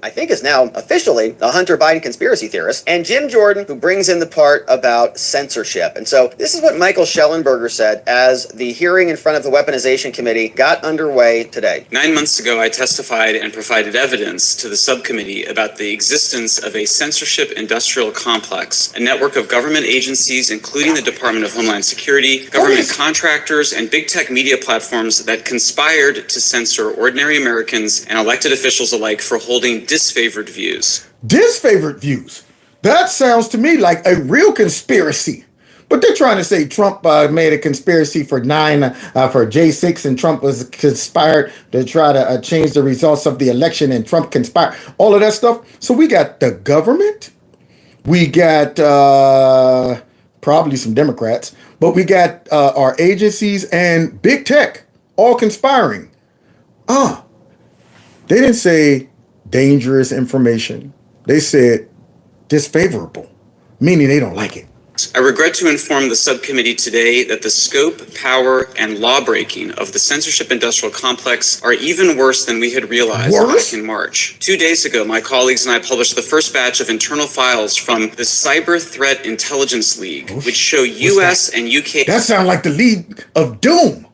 [SPEAKER 11] I think is now officially a Hunter Biden conspiracy theorist, and Jim Jordan, who brings in the part about censorship. And so this is what Michael Schellenberger said as the hearing in front of the Weaponization Committee got underway today.
[SPEAKER 12] 9 months ago, I testified and provided evidence to the subcommittee about the existence of a censorship industrial complex, a network of government agencies, including the Department of Homeland Security, government contractors, and big tech media platforms that conspired to censor ordinary Americans and elected officials alike for holding disfavored views.
[SPEAKER 1] Disfavored views. That sounds to me like a real conspiracy. But they're trying to say Trump made a conspiracy for J6, and Trump was conspired to try to change the results of the election, and Trump conspired. All of that stuff. So we got the government. We got probably some Democrats. But we got our agencies and big tech all conspiring. They didn't say dangerous information. They said disfavorable, meaning they don't like it.
[SPEAKER 12] I regret to inform the subcommittee today that the scope, power, and law-breaking of the censorship industrial complex are even worse than we had realized back in March. 2 days ago, my colleagues and I published the first batch of internal files from the Cyber Threat Intelligence League, which show U.S. and U.K.
[SPEAKER 1] That sounds like the League of Doom.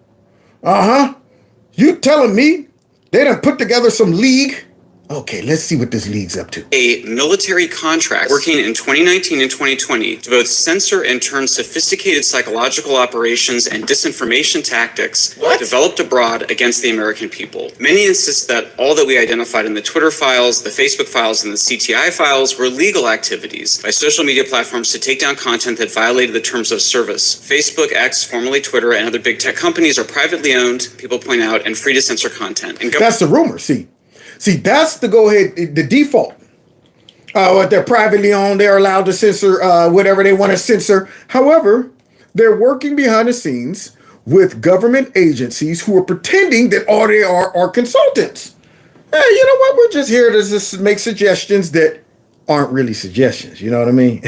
[SPEAKER 1] You telling me they done put together some league? Okay, let's see what this league's up to.
[SPEAKER 12] A military contract working in 2019 and 2020 to both censor and turn sophisticated psychological operations and disinformation tactics developed abroad against the American people. Many insist that all that we identified in the Twitter files, the Facebook files, and the CTI files were legal activities by social media platforms to take down content that violated the terms of service. Facebook, X, formerly Twitter, and other big tech companies are privately owned, people point out, and free to censor content. And
[SPEAKER 1] that's the rumor, See, that's the go-ahead, the default. What they're privately owned, they're allowed to censor whatever they want to censor. However, they're working behind the scenes with government agencies who are pretending that all they are consultants. Hey, you know what? We're just here to just make suggestions that aren't really suggestions. You know what I mean?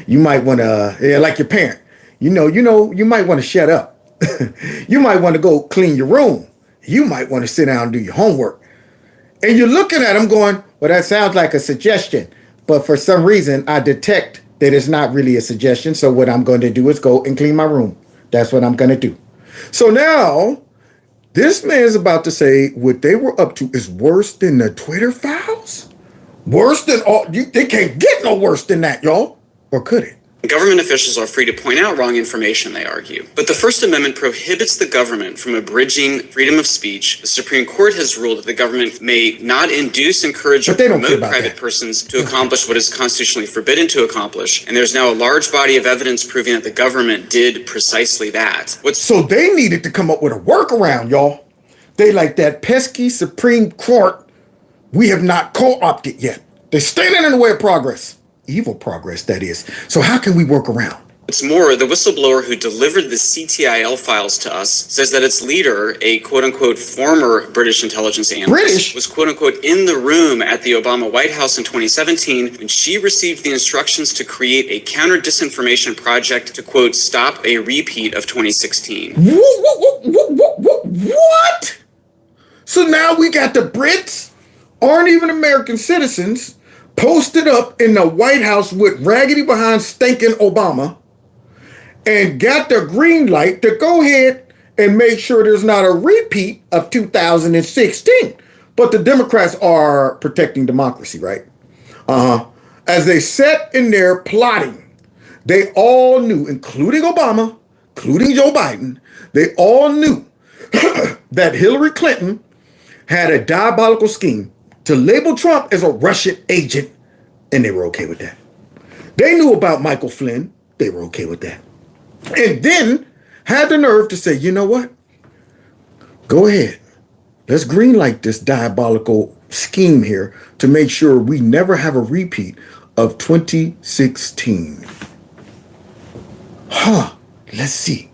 [SPEAKER 1] You might want to, like your parent. You might want to shut up. You might want to go clean your room. You might want to sit down and do your homework. And you're looking at them going, well, that sounds like a suggestion. But for some reason, I detect that it's not really a suggestion. So what I'm going to do is go and clean my room. That's what I'm going to do. So now, this man's about to say what they were up to is worse than the Twitter files? Worse than all? They can't get no worse than that, y'all. Or could it?
[SPEAKER 12] Government officials are free to point out wrong information, they argue. But the First Amendment prohibits the government from abridging freedom of speech. The Supreme Court has ruled that the government may not induce, encourage, or promote private persons to accomplish what is constitutionally forbidden to accomplish. And there's now a large body of evidence proving that the government did precisely that.
[SPEAKER 1] So they needed to come up with a workaround, y'all. They like that pesky Supreme Court we have not co-opted yet. They're standing in the way of progress. Evil progress, that is. So how can we work around?
[SPEAKER 12] What's more, the whistleblower who delivered the CTIL files to us says that its leader, a quote-unquote former British intelligence analyst, was quote-unquote in the room at the Obama White House in 2017 when she received the instructions to create a counter-disinformation project to, quote, stop a repeat of 2016.
[SPEAKER 1] What? So now we got the Brits, aren't even American citizens, posted up in the White House with raggedy behind stinking Obama and got the green light to go ahead and make sure there's not a repeat of 2016. But the Democrats are protecting democracy, right? As they sat in there plotting, they all knew, including Obama, including Joe Biden, they all knew that Hillary Clinton had a diabolical scheme to label Trump as a Russian agent, and they were okay with that. They knew about Michael Flynn. They were okay with that. And then had the nerve to say, you know what? Go ahead. Let's greenlight this diabolical scheme here to make sure we never have a repeat of 2016. Let's see.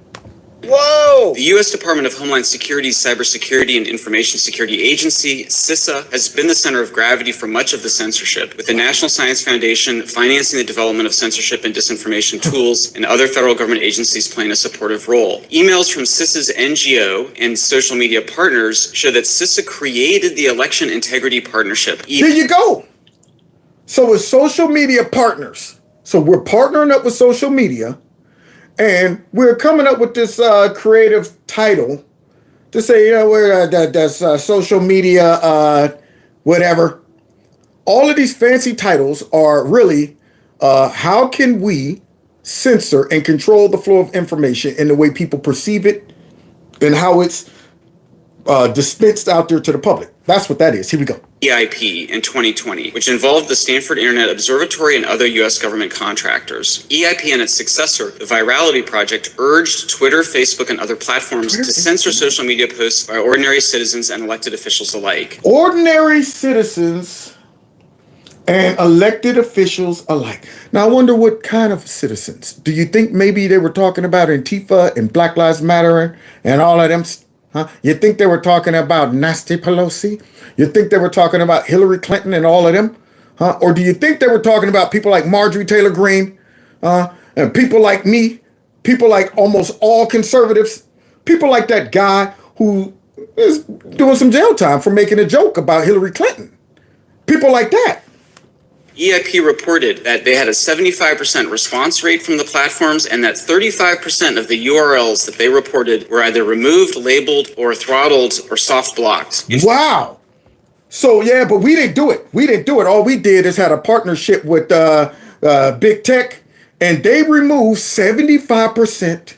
[SPEAKER 11] Whoa!
[SPEAKER 12] The U.S. Department of Homeland Security's Cybersecurity and Information Security Agency, CISA, has been the center of gravity for much of the censorship, with the National Science Foundation financing the development of censorship and disinformation tools, and other federal government agencies playing a supportive role. Emails from CISA's NGO and social media partners show that CISA created the Election Integrity Partnership.
[SPEAKER 1] There you go. So it's social media partners. So we're partnering up with social media, and we're coming up with this creative title to say, we're that's social media, whatever. All of these fancy titles are really how can we censor and control the flow of information in the way people perceive it and how it's dispensed out there to the public. That's what that is. Here we go.
[SPEAKER 12] EIP in 2020, which involved the Stanford Internet Observatory and other U.S. government contractors. EIP and its successor, the Virality Project, urged Twitter, Facebook, and other platforms to censor social media posts by ordinary citizens and elected officials alike.
[SPEAKER 1] Ordinary citizens and elected officials alike. Now, I wonder what kind of citizens. Do you think maybe they were talking about Antifa and Black Lives Matter and all of them? Huh? You think they were talking about Nancy Pelosi? You think they were talking about Hillary Clinton and all of them? Huh? Or do you think they were talking about people like Marjorie Taylor Greene and people like me, people like almost all conservatives, people like that guy who is doing some jail time for making a joke about Hillary Clinton? People like that.
[SPEAKER 12] EIP reported that they had a 75% response rate from the platforms and that 35% of the URLs that they reported were either removed, labeled, or throttled or soft blocked.
[SPEAKER 1] Wow. So, yeah, but we didn't do it. We didn't do it. All we did is had a partnership with Big Tech, and they removed 75%.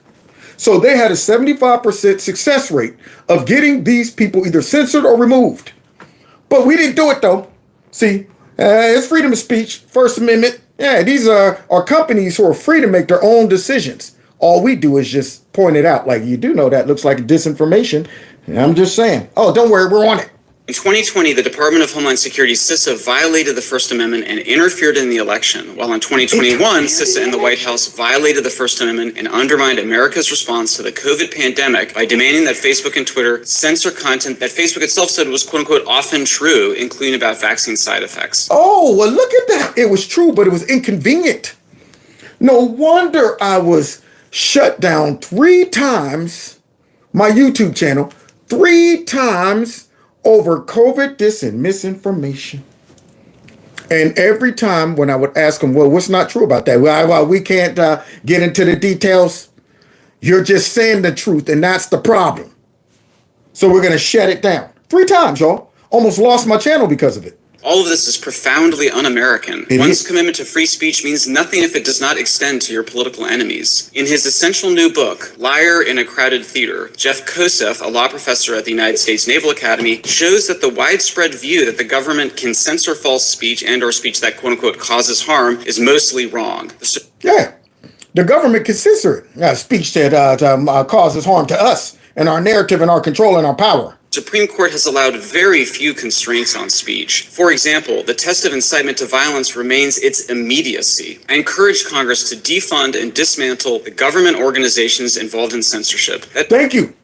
[SPEAKER 1] So they had a 75% success rate of getting these people either censored or removed. But we didn't do it, though. See? It's freedom of speech, First Amendment. Yeah, these are companies who are free to make their own decisions. All we do is just point it out. Like, you do know that looks like disinformation. And I'm just saying, oh, don't worry, we're on it.
[SPEAKER 12] In 2020, the Department of Homeland Security, CISA, violated the First Amendment and interfered in the election, while in 2021, CISA and the White House violated the First Amendment and undermined America's response to the COVID pandemic by demanding that Facebook and Twitter censor content that Facebook itself said was, quote unquote, often true, including about vaccine side effects.
[SPEAKER 1] Oh, well, look at that. It was true, but it was inconvenient. No wonder I was shut down 3 times, my YouTube channel, 3 times, over COVID, dis, and misinformation. And every time when I would ask them, well, what's not true about that? Well, we can't get into the details. You're just saying the truth, and that's the problem. So we're going to shut it down. 3 times, y'all. Almost lost my channel because of it.
[SPEAKER 12] All of this is profoundly un-American. One's commitment to free speech means nothing if it does not extend to your political enemies. In his essential new book, Liar in a Crowded Theater, Jeff Kosef, a law professor at the United States Naval Academy, shows that the widespread view that the government can censor false speech and or speech that, quote unquote, causes harm is mostly wrong.
[SPEAKER 1] Yeah, the government can censor it. Speech that causes harm to us and our narrative and our control and our power.
[SPEAKER 12] Supreme Court has allowed very few constraints on speech. For example, the test of incitement to violence remains its immediacy. I encourage Congress to defund and dismantle the government organizations involved in censorship.
[SPEAKER 1] Thank you.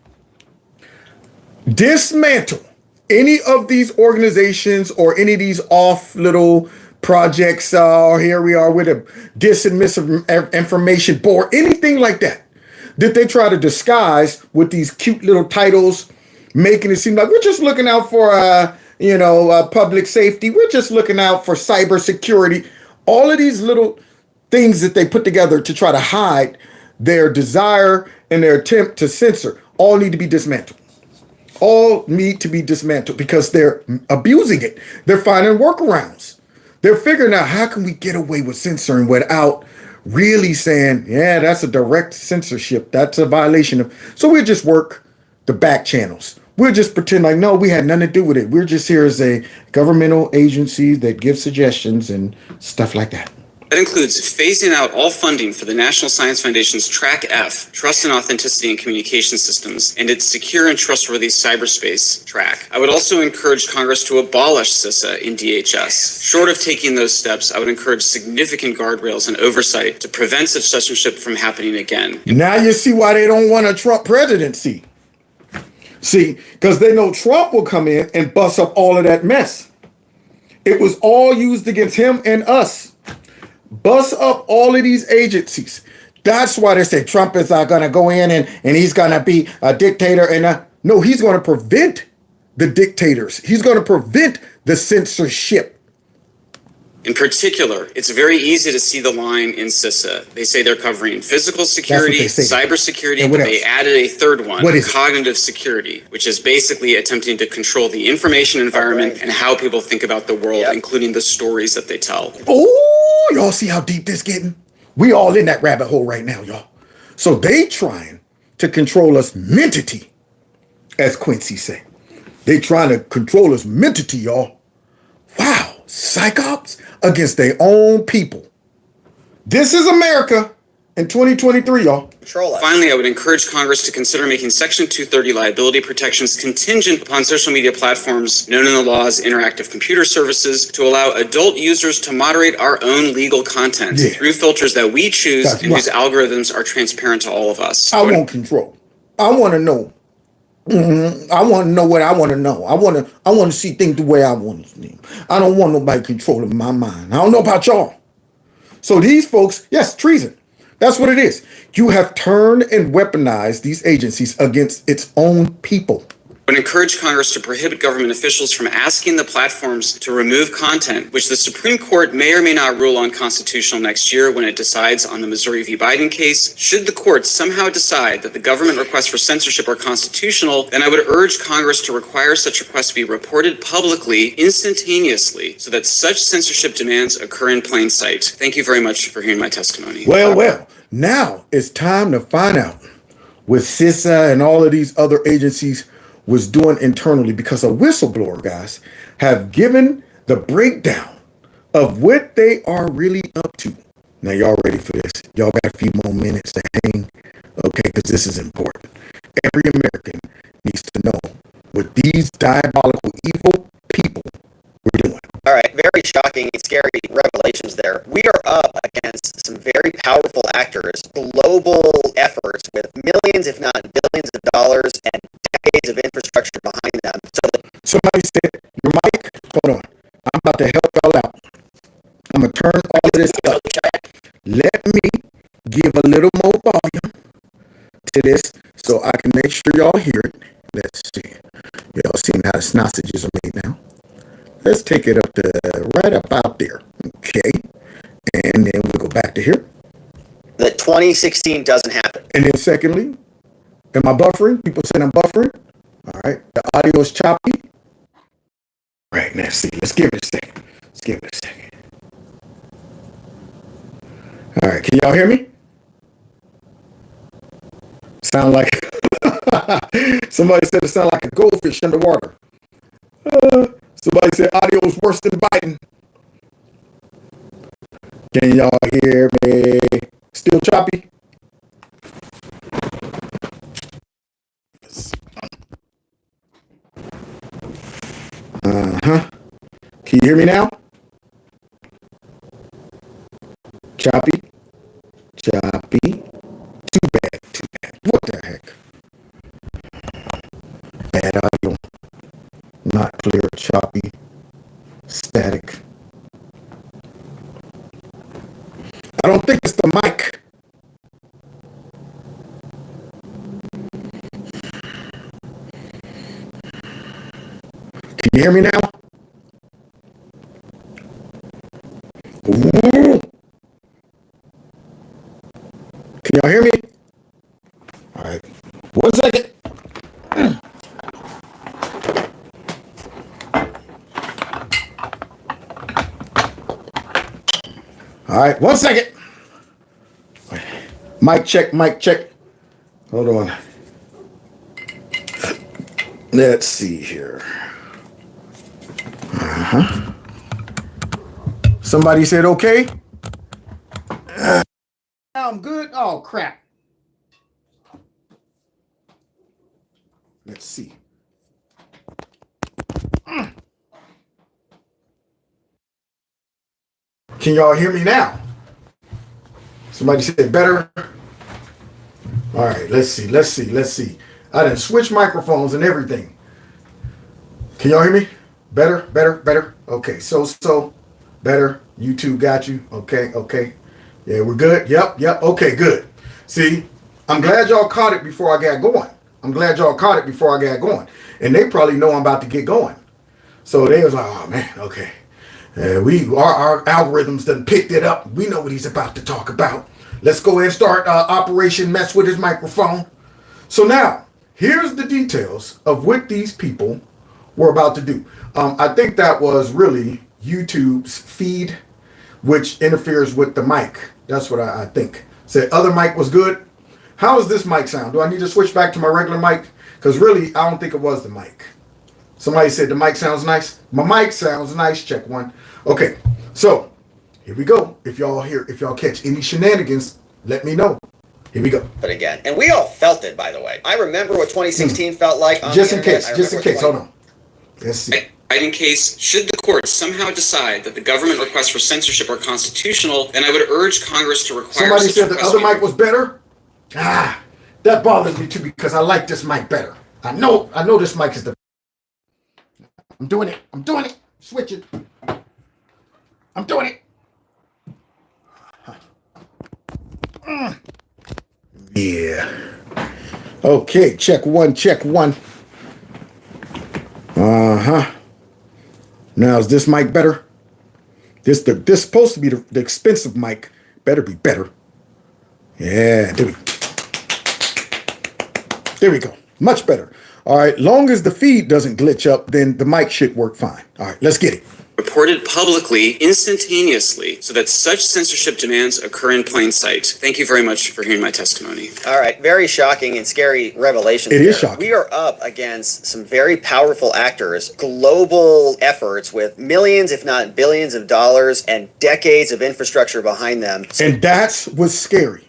[SPEAKER 1] Dismantle any of these organizations or any of these off little projects. Here we are with a dis and misinformation board, anything like that they try to disguise with these cute little titles, making it seem like we're just looking out for, public safety. We're just looking out for cybersecurity. All of these little things that they put together to try to hide their desire and their attempt to censor all need to be dismantled. All need to be dismantled because they're abusing it. They're finding workarounds. They're figuring out how can we get away with censoring without really saying, yeah, that's a direct censorship. That's a violation of. So we just work the back channels. We'll just pretend like, no, we had nothing to do with it. We're just here as a governmental agency that gives suggestions and stuff like that.
[SPEAKER 12] That includes phasing out all funding for the National Science Foundation's Track F, Trust and Authenticity in Communication Systems, and its Secure and Trustworthy Cyberspace track. I would also encourage Congress to abolish CISA in DHS. Short of taking those steps, I would encourage significant guardrails and oversight to prevent such censorship from happening again.
[SPEAKER 1] Now you see why they don't want a Trump presidency. See, because they know Trump will come in and bust up all of that mess. It was all used against him and us. Bust up all of these agencies. That's why they say Trump is going to go in and he's going to be a dictator. And no, he's going to prevent the dictators. He's going to prevent the censorship.
[SPEAKER 12] In particular, it's very easy to see the line in CISA. They say they're covering physical security, cybersecurity, but they added a third one, cognitive security, which is basically attempting to control the information environment and how people think about the world, including the stories that they tell.
[SPEAKER 1] Oh, y'all see how deep this getting? We all in that rabbit hole right now, y'all. So they trying to control us mentity, as Quincy say. They trying to control us mentity, y'all. Wow. Psychops against their own people. This is America in 2023, y'all.
[SPEAKER 12] Finally, I would encourage Congress to consider making Section 230 liability protections contingent upon social media platforms known in the law as interactive computer services to allow adult users to moderate our own legal content through filters that we choose and whose algorithms are transparent to all of us.
[SPEAKER 1] I want control. I want to know. I want to know what I want to know. I want to see things the way I want to see them. I don't want nobody controlling my mind. I don't know about y'all. So these folks, yes, treason. That's what it is. You have turned and weaponized these agencies against its own people.
[SPEAKER 12] I would encourage Congress to prohibit government officials from asking the platforms to remove content, which the Supreme Court may or may not rule unconstitutional next year when it decides on the Missouri v. Biden case. Should the court somehow decide that the government requests for censorship are constitutional, then I would urge Congress to require such requests to be reported publicly, instantaneously, so that such censorship demands occur in plain sight. Thank you very much for hearing my testimony.
[SPEAKER 1] Well, now it's time to find out what CISA and all of these other agencies was doing internally, because a whistleblower, guys, have given the breakdown of what they are really up to. Now, y'all ready for this? Y'all got a few more minutes to hang? Okay, because this is important. Every American needs to know what these diabolical, evil people were doing.
[SPEAKER 11] All right, very shocking and scary revelations there. We are up against some very powerful actors, global efforts with millions, if not billions of dollars and decades of infrastructure behind them.
[SPEAKER 1] Somebody said, your mic, hold on. I'm about to help y'all out. I'm going to turn all of this up. Let me give a little more volume to this so I can make sure y'all hear it. Let's see. Y'all seen how the sausages are made now. Let's take it up to right about there. Okay. And then we'll go back to here.
[SPEAKER 11] The 2016 doesn't happen.
[SPEAKER 1] And then secondly, am I buffering? People saying I'm buffering. All right. The audio is choppy. All right. Now see. Let's give it a second. All right. Can y'all hear me? Sound like somebody said it sound like a goldfish underwater. Somebody said audio is worse than Biden. Can y'all hear me? Still choppy? Can you hear me now? Choppy? Too bad. What the heck? Bad audio. Not clear, choppy, static. I don't think it's the mic. Can you hear me now? Ooh. Can y'all hear me? All right. 1 second. All right, 1 second. Mic check. Hold on. Let's see here. Somebody said okay. sound good? Oh, crap. Let's see. Can y'all hear me now? Somebody said better. All right, let's see. I done switched microphones and everything. Can y'all hear me? Better. Okay, so better. YouTube got you. Okay. Yeah, we're good. Yep. Okay, good. See, I'm glad y'all caught it before I got going. And they probably know I'm about to get going. So they was like, oh man, okay. Our algorithms done picked it up. We know what he's about to talk about. Let's go ahead and start Operation Mess with his microphone. So now, here's the details of what these people were about to do. I think that was really YouTube's feed, which interferes with the mic. That's what I think. Said other mic was good. How does this mic sound? Do I need to switch back to my regular mic? Because really, I don't think it was the mic. Somebody said the mic sounds nice. My mic sounds nice. Check one. Okay, so here we go. If y'all catch any shenanigans, let me know. Here we go.
[SPEAKER 11] But again, and we all felt it, by the way. I remember what 2016 felt like.
[SPEAKER 1] Just in case. Hold on. Let's see.
[SPEAKER 12] In case, should the court somehow decide that the government requests for censorship are constitutional, then I would urge Congress to require.
[SPEAKER 1] Somebody said the other mic was better. That bothers me too because I like this mic better. I know this mic is the. I'm doing it. Switch it. I'm doing it. Yeah. Okay, check one. Now is this mic better? This supposed to be the expensive mic. Better be better. Yeah, there we go. Much better. All right, long as the feed doesn't glitch up, then the mic should work fine. All right, let's get it.
[SPEAKER 12] Reported publicly, instantaneously, so that such censorship demands occur in plain sight. Thank you very much for hearing my testimony.
[SPEAKER 11] All right, very shocking and scary revelations.
[SPEAKER 1] It is shocking.
[SPEAKER 11] We are up against some very powerful actors, global efforts with millions, if not billions of dollars and decades of infrastructure behind them.
[SPEAKER 1] And that's what's scary.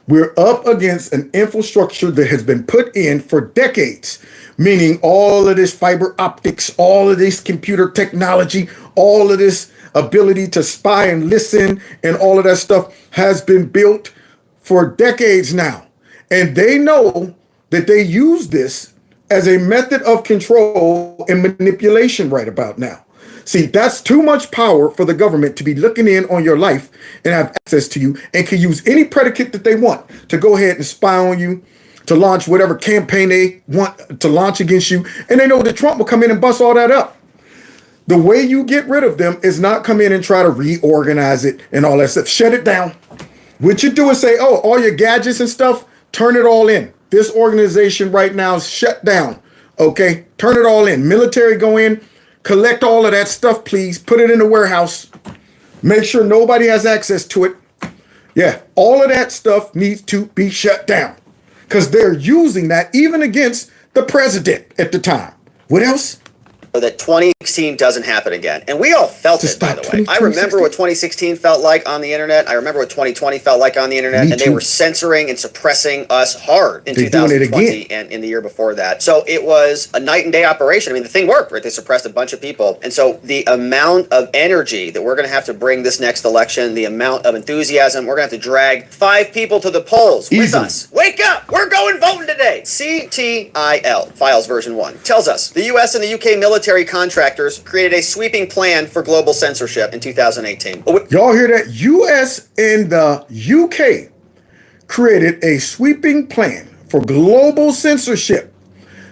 [SPEAKER 1] We're up against an infrastructure that has been put in for decades, meaning all of this fiber optics, all of this computer technology, all of this ability to spy and listen, and all of that stuff has been built for decades now. And they know that they use this as a method of control and manipulation right about now. See, that's too much power for the government to be looking in on your life and have access to you and can use any predicate that they want to go ahead and spy on you, to launch whatever campaign they want to launch against you. And they know that Trump will come in and bust all that up. The way you get rid of them is not come in and try to reorganize it and all that stuff. Shut it down. What you do is say, oh, all your gadgets and stuff, turn it all in. This organization right now is shut down. Okay, turn it all in. Military go in. Collect all of that stuff, please. Put it in the warehouse. Make sure nobody has access to it. Yeah, all of that stuff needs to be shut down because they're using that even against the president at the time. What else?
[SPEAKER 11] So that 2016 doesn't happen again. And we all felt it, by the way. I remember what 2016 felt like on the internet. I remember what 2020 felt like on the internet. And they were censoring and suppressing us hard in 2020 and in the year before that. So it was a night and day operation. I mean, the thing worked, right? They suppressed a bunch of people. And so the amount of energy that we're going to have to bring this next election, the amount of enthusiasm, we're going to have to drag 5 people to the polls with us. Wake up! We're going voting today. CTIL, Files version 1, tells us the U.S. and the UK military contractors created a sweeping plan for global censorship in 2018.
[SPEAKER 1] Y'all hear that? U.S. and the UK created a sweeping plan for global censorship.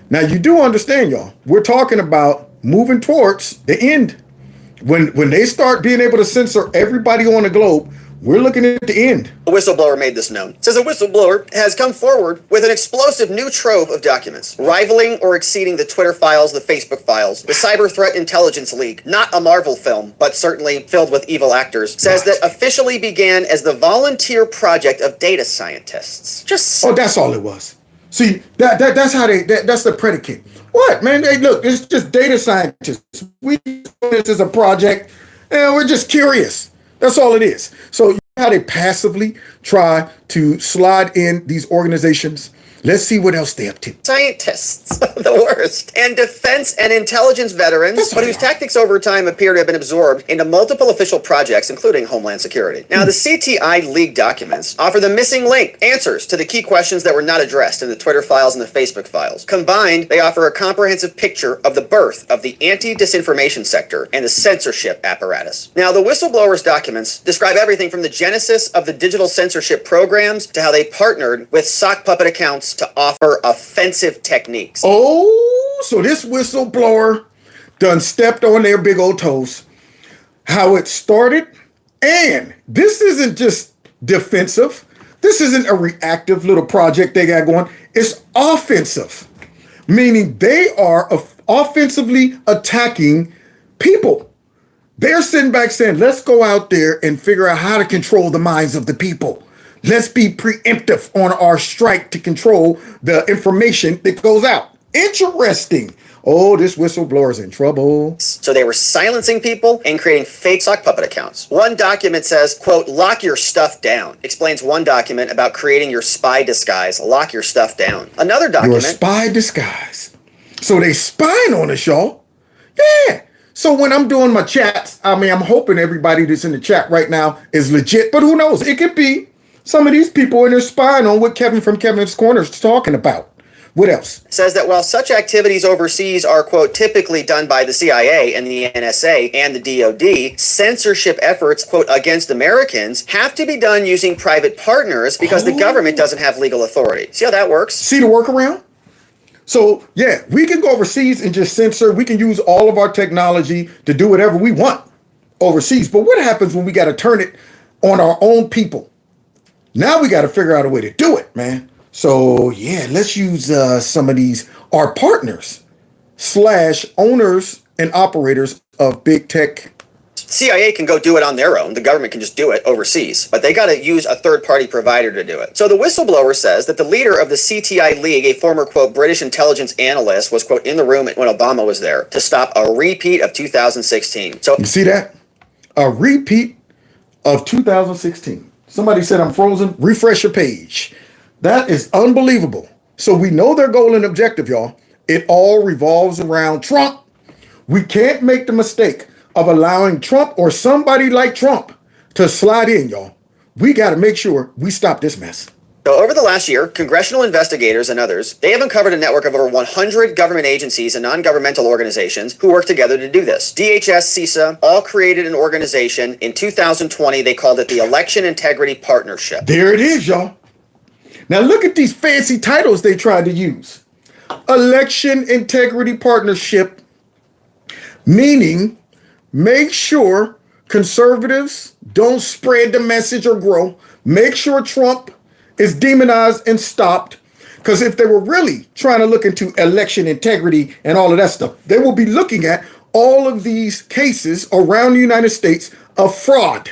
[SPEAKER 1] Now, you do understand, y'all, we're talking about moving towards the end. When they start being able to censor everybody on the globe, we're looking at the end.
[SPEAKER 11] A whistleblower made this known. It says a whistleblower has come forward with an explosive new trove of documents, rivaling or exceeding the Twitter files, the Facebook files. The Cyber Threat Intelligence League, not a Marvel film, but certainly filled with evil actors, says that officially began as the volunteer project of data scientists.
[SPEAKER 1] That's all it was. See, that's how that's the predicate. What, man? Hey, look, it's just data scientists. We this is a project, and we're just curious. That's all it is. So how they passively try to slide in these organizations? Let's see what else they're up to.
[SPEAKER 11] Scientists, the worst, and defense and intelligence veterans, but whose tactics over time appear to have been absorbed into multiple official projects, including Homeland Security. Now, the CTI leaked documents offer the missing link, answers to the key questions that were not addressed in the Twitter files and the Facebook files. Combined, they offer a comprehensive picture of the birth of the anti-disinformation sector and the censorship apparatus. Now, the whistleblowers' documents describe everything from the genesis of the digital censorship programs to how they partnered with sock puppet accounts to offer offensive techniques.
[SPEAKER 1] Oh, so this whistleblower done stepped on their big old toes. How it started, and this isn't just defensive. This isn't a reactive little project they got going. It's offensive, meaning they are offensively attacking people. They're sitting back saying, let's go out there and figure out how to control the minds of the people. Let's be preemptive on our strike to control the information that goes out. Interesting. Oh, this whistleblower's in trouble.
[SPEAKER 11] So they were silencing people and creating fake sock puppet accounts. One document says, quote, lock your stuff down. Explains one document about creating your spy disguise. Lock your stuff down. Another document.
[SPEAKER 1] Your spy disguise. So they spying on us, y'all. Yeah. So when I'm doing my chats, I mean, I'm hoping everybody that's in the chat right now is legit, but who knows? It could be some of these people and they're spying on what Kevin from Kevin's Corner is talking about. What else?
[SPEAKER 11] Says that while such activities overseas are, quote, typically done by the CIA and the NSA and the DOD, censorship efforts, quote, against Americans have to be done using private partners because the government doesn't have legal authority. See how that works?
[SPEAKER 1] See the workaround? So, yeah, we can go overseas and just censor. We can use all of our technology to do whatever we want overseas. But what happens when we got to turn it on our own people? Now we got to figure out a way to do it, man. So, yeah, let's use some of these, our partners / owners and operators of big tech.
[SPEAKER 11] CIA can go do it on their own. The government can just do it overseas, but they got to use a third-party provider to do it. So the whistleblower says that the leader of the CTI League, a former, quote, British intelligence analyst, was, quote, in the room when Obama was there to stop a repeat of 2016. So
[SPEAKER 1] you see that? A repeat of 2016. Somebody said I'm frozen. Refresh your page. That is unbelievable. So we know their goal and objective, y'all. It all revolves around Trump. We can't make the mistake of allowing Trump or somebody like Trump to slide in, y'all. We got to make sure we stop this mess.
[SPEAKER 11] So over the last year, congressional investigators and others, they have uncovered a network of over 100 government agencies and non-governmental organizations who work together to do this. DHS, CISA, all created an organization. In 2020, they called it the Election Integrity Partnership.
[SPEAKER 1] There it is, y'all. Now look at these fancy titles they tried to use. Election Integrity Partnership, meaning make sure conservatives don't spread the message or grow. Make sure Trump is demonized and stopped. Because if they were really trying to look into election integrity and all of that stuff, they will be looking at all of these cases around the United States of fraud.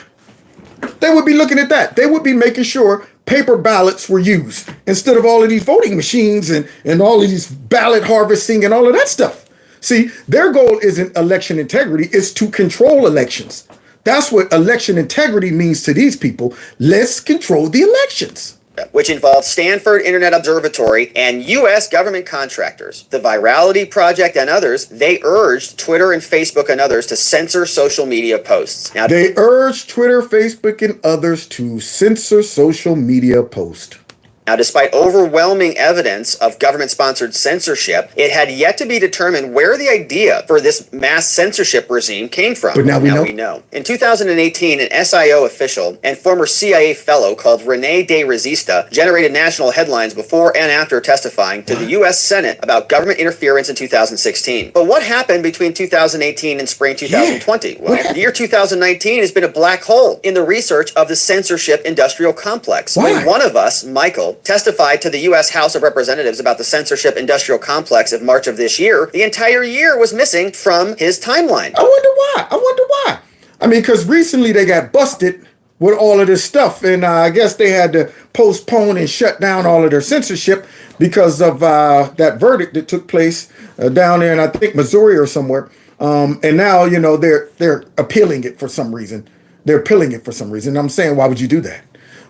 [SPEAKER 1] They would be looking at that. They would be making sure paper ballots were used instead of all of these voting machines and all of these ballot harvesting and all of that stuff. See, their goal isn't election integrity, it's to control elections. That's what election integrity means to these people. Let's control the elections.
[SPEAKER 11] Which involved Stanford Internet Observatory and U.S. government contractors. The Virality Project and others, they urged Twitter and Facebook and others to censor social media posts. Now,
[SPEAKER 1] they urged Twitter, Facebook, and others to censor social media posts.
[SPEAKER 11] Now, despite overwhelming evidence of government-sponsored censorship, it had yet to be determined where the idea for this mass censorship regime came from.
[SPEAKER 1] But now we know.
[SPEAKER 11] In 2018, an SIO official and former CIA fellow called Rene De Resista generated national headlines before and after testifying to the U.S. Senate about government interference in 2016. But what happened between 2018 and spring 2020? Well, the year 2019 has been a black hole in the research of the censorship industrial complex.
[SPEAKER 1] Why?
[SPEAKER 11] When one of us, Michael, testified to the U.S. House of Representatives about the censorship industrial complex in March of this year, the entire year was missing from his timeline.
[SPEAKER 1] I wonder why. I mean, because recently they got busted with all of this stuff, and I guess they had to postpone and shut down all of their censorship because of that verdict that took place down there in, I think, Missouri or somewhere. And now, you know, they're appealing it for some reason. They're appealing it for some reason. I'm saying, why would you do that?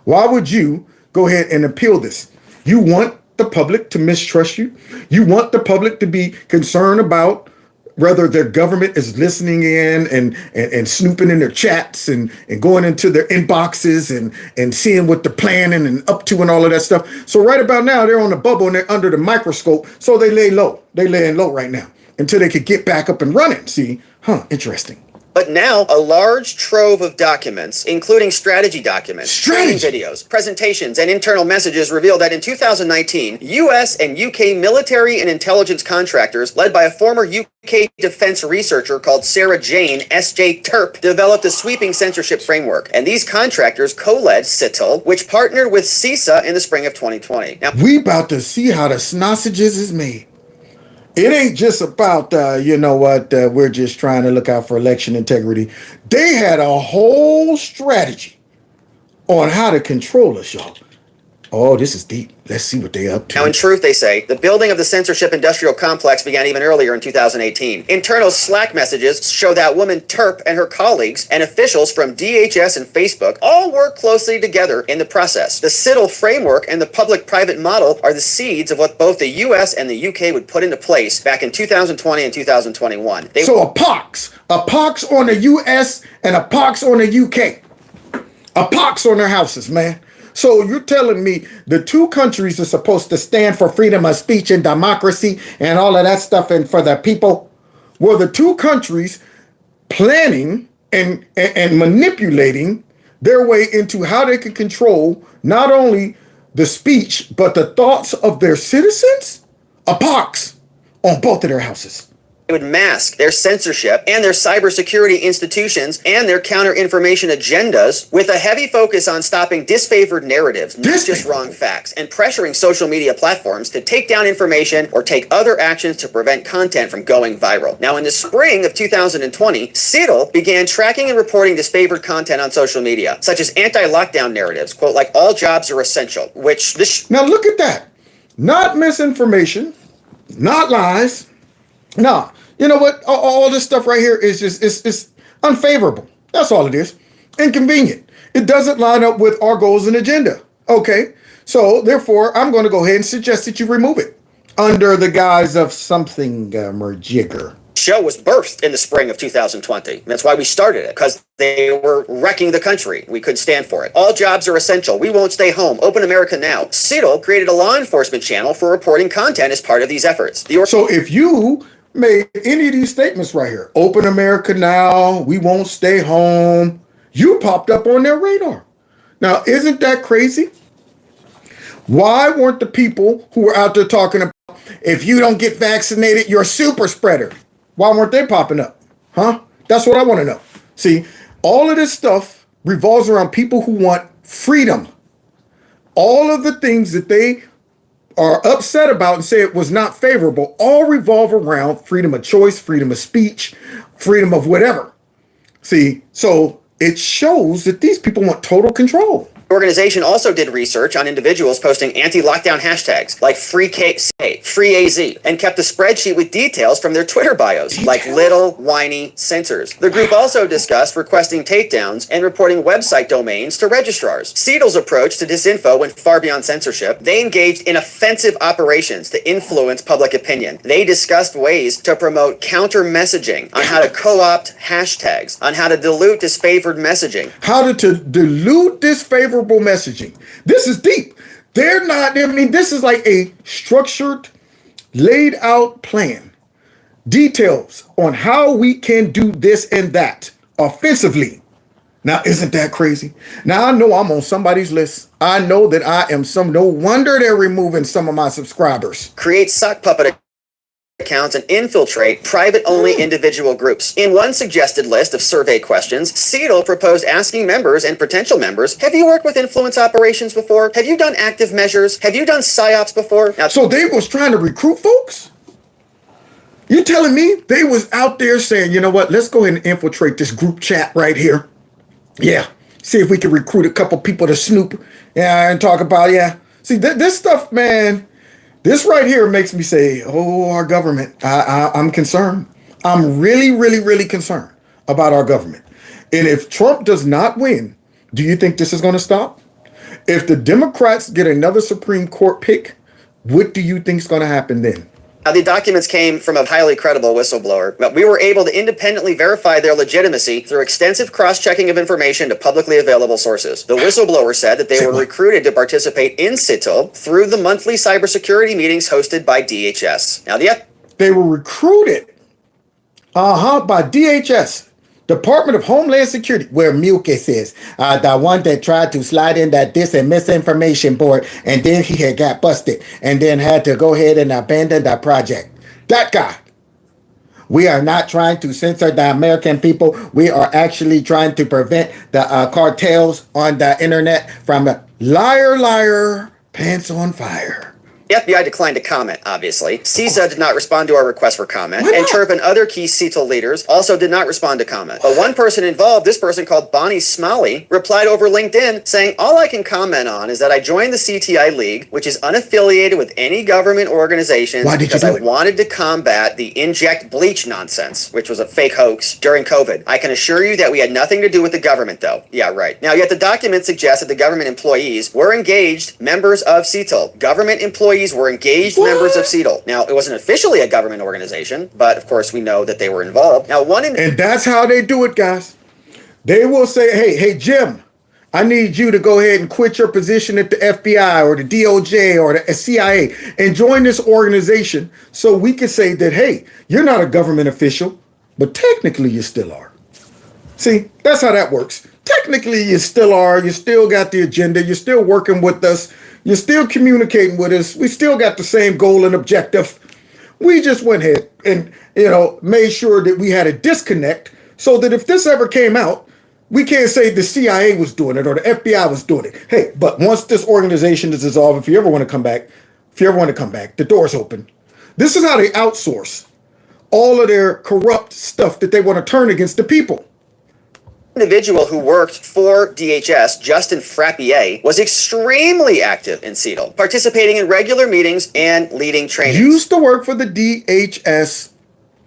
[SPEAKER 1] Why would you go ahead and appeal this? You want the public to mistrust you. You want the public to be concerned about whether their government is listening in and snooping in their chats and going into their inboxes and seeing what they're planning and up to and all of that stuff. So right about now, they're on the bubble and they're under the microscope. So they lay low. They laying low right now until they could get back up and running. See, interesting.
[SPEAKER 11] But now, a large trove of documents, including strategy documents, training videos, presentations, and internal messages reveal that in 2019, U.S. and U.K. military and intelligence contractors, led by a former UK defense researcher called Sarah Jane, S.J. Terp, developed a sweeping censorship framework. And these contractors co-led CITL, which partnered with CISA in the spring of 2020. Now,
[SPEAKER 1] we about to see how the sausages is made. It ain't just about, we're just trying to look out for election integrity. They had a whole strategy on how to control us, y'all. Oh, this is deep. Let's see what they up to.
[SPEAKER 11] Now, in truth, they say, the building of the censorship industrial complex began even earlier in 2018. Internal Slack messages show that woman Terp and her colleagues and officials from DHS and Facebook all work closely together in the process. The CITL framework and the public-private model are the seeds of what both the U.S. and the U.K. would put into place back in 2020 and 2021.
[SPEAKER 1] So a pox on the U.S. and a pox on the U.K. A pox on their houses, man. So you're telling me the two countries are supposed to stand for freedom of speech and democracy and all of that stuff and for the people? Were the two countries planning and manipulating their way into how they could control not only the speech, but the thoughts of their citizens? A pox on both of their houses.
[SPEAKER 11] They would mask their censorship and their cybersecurity institutions and their counter-information agendas with a heavy focus on stopping disfavored narratives, not just wrong facts, and pressuring social media platforms to take down information or take other actions to prevent content from going viral. Now, in the spring of 2020, CITL began tracking and reporting disfavored content on social media, such as anti-lockdown narratives, quote, like all jobs are essential, which this...
[SPEAKER 1] Now, look at that. Not misinformation, not lies. No, you know what? All this stuff right here is just, it's unfavorable. That's all it is. Inconvenient. It doesn't line up with our goals and agenda. Okay. So therefore, I'm going to go ahead and suggest that you remove it under the guise of something more jigger.
[SPEAKER 11] Show was birthed in the spring of 2020. That's why we started it, because they were wrecking the country. We couldn't stand for it. All jobs are essential. We won't stay home. Open America now. CITL created a law enforcement channel for reporting content as part of these efforts.
[SPEAKER 1] So if you made any of these statements right here, open America now, we won't stay home, you popped up on their radar. Now, isn't that crazy? Why weren't the people who were out there talking about, if you don't get vaccinated, you're a super spreader? Why weren't they popping up? Huh? That's what I want to know. See, all of this stuff revolves around people who want freedom. All of the things that they are upset about and say it was not favorable all revolve around freedom of choice, freedom of speech, freedom of whatever. See, so it shows that these people want total control.
[SPEAKER 11] The organization also did research on individuals posting anti-lockdown hashtags like FreeAZ, and kept a spreadsheet with details from their Twitter bios, like little whiny censors. The group also discussed requesting takedowns and reporting website domains to registrars. CITL's approach to disinfo went far beyond censorship. They engaged in offensive operations to influence public opinion. They discussed ways to promote counter-messaging on how to co-opt hashtags, on how to dilute disfavored messaging.
[SPEAKER 1] How to dilute disfavorable messaging. This is deep. They're not, I mean, this is like a structured, laid out plan. Details on how we can do this and that offensively. Now, isn't that crazy? Now, I know I'm on somebody's list. I know that I am no wonder they're removing some of my subscribers.
[SPEAKER 11] Create sock puppet accounts and infiltrate private-only individual groups. In one suggested list of survey questions, CITL proposed asking members and potential members, have you worked with influence operations before? Have you done active measures? Have you done PSYOPs before? Now,
[SPEAKER 1] so they was trying to recruit folks? You telling me they was out there saying, you know what, let's go ahead and infiltrate this group chat right here. Yeah, see if we can recruit a couple people to snoop and talk about, See, this stuff, man, this right here makes me say, oh, our government, I'm concerned. I'm really, really, really concerned about our government. And if Trump does not win, do you think this is going to stop? If the Democrats get another Supreme Court pick, what do you think is going to happen then?
[SPEAKER 11] Now, the documents came from a highly credible whistleblower, but we were able to independently verify their legitimacy through extensive cross-checking of information to publicly available sources. The whistleblower said that they were recruited to participate in CITL through the monthly cybersecurity meetings hosted by DHS. Now,
[SPEAKER 1] they were recruited, by DHS. Department of Homeland Security, where Mulkey says, the one that tried to slide in that dis and misinformation board, and then he had got busted, and then had to go ahead and abandon the project. That guy. We are not trying to censor the American people. We are actually trying to prevent the cartels on the internet from liar, pants on fire.
[SPEAKER 11] The FBI declined to comment, obviously. CISA did not respond to our request for comment, and Chirp and other key CETL leaders also did not respond to comment. But one person involved, this person called Bonnie Smalley, replied over LinkedIn saying, all I can comment on is that I joined the CTI League, which is unaffiliated with any government organization, because I wanted to combat the inject bleach nonsense, which was a fake hoax during COVID. I can assure you that we had nothing to do with the government, though. Yeah, right. Now, yet the document suggests that the government employees were engaged members of CETL. Government employees were engaged members of CETL. Now, it wasn't officially a government organization, but of course we know that they were involved. Now,
[SPEAKER 1] and that's how they do it, guys. They will say, hey, Jim, I need you to go ahead and quit your position at the FBI or the DOJ or the CIA and join this organization so we can say that, hey, you're not a government official, but technically you still are. See, that's how that works. Technically, you still are. You still got the agenda. You're still working with us. You're still communicating with us. We still got the same goal and objective. We just went ahead and, made sure that we had a disconnect so that if this ever came out, we can't say the CIA was doing it or the FBI was doing it. Hey, but once this organization is dissolved, if you ever want to come back, the door's open. This is how they outsource all of their corrupt stuff that they want to turn against the people.
[SPEAKER 11] Individual who worked for DHS, Justin Frappier, was extremely active in CETL, participating in regular meetings and leading trainings.
[SPEAKER 1] Used to work for the DHS,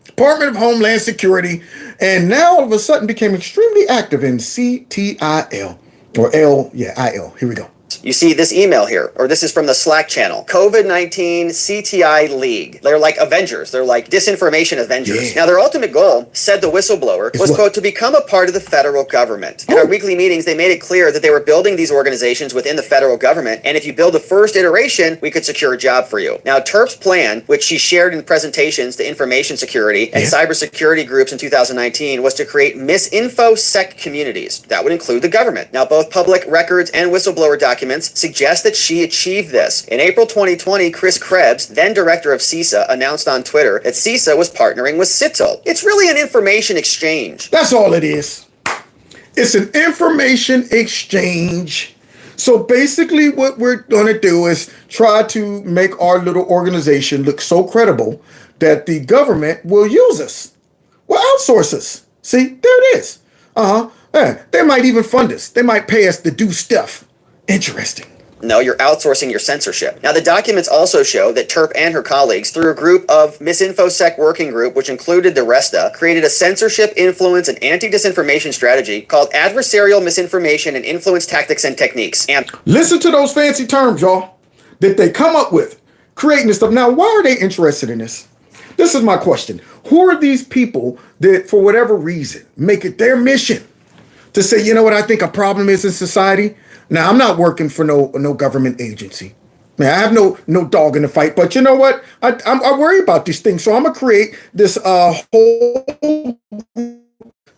[SPEAKER 1] Department of Homeland Security, and now all of a sudden became extremely active in CTIL, or IL. Here we go.
[SPEAKER 11] You see this email here, or this is from the Slack channel. COVID-19 CTI League. They're like Avengers. They're like disinformation Avengers. Yeah. Now, their ultimate goal, said the whistleblower, was, quote, to become a part of the federal government. In our weekly meetings, they made it clear that they were building these organizations within the federal government, and if you build the first iteration, we could secure a job for you. Now, TERP's plan, which she shared in presentations to information security and cybersecurity groups in 2019, was to create misinfosec communities. That would include the government. Now, both public records and whistleblower documents suggest that she achieved this. In April 2020, Chris Krebs, then director of CISA, announced on Twitter that CISA was partnering with CITL. It's really an information exchange.
[SPEAKER 1] That's all it is. It's an information exchange. So basically what we're going to do is try to make our little organization look so credible that the government will use us. Will outsource us. See, there it is. They might even fund us. They might pay us to do stuff. Interesting.
[SPEAKER 11] No, you're outsourcing your censorship. Now, the documents also show that TERP and her colleagues, through a group of misinfosec working group, which included the RESTA, created a censorship, influence, and anti-disinformation strategy called Adversarial Misinformation and Influence Tactics and Techniques. And
[SPEAKER 1] listen to those fancy terms, y'all, that they come up with, creating this stuff. Now, why are they interested in this? This is my question. Who are these people that, for whatever reason, make it their mission to say, you know what I think a problem is in society? Now, I'm not working for no government agency. Man, I have no dog in the fight. But you know what? I worry about these things. So I'm going to create this whole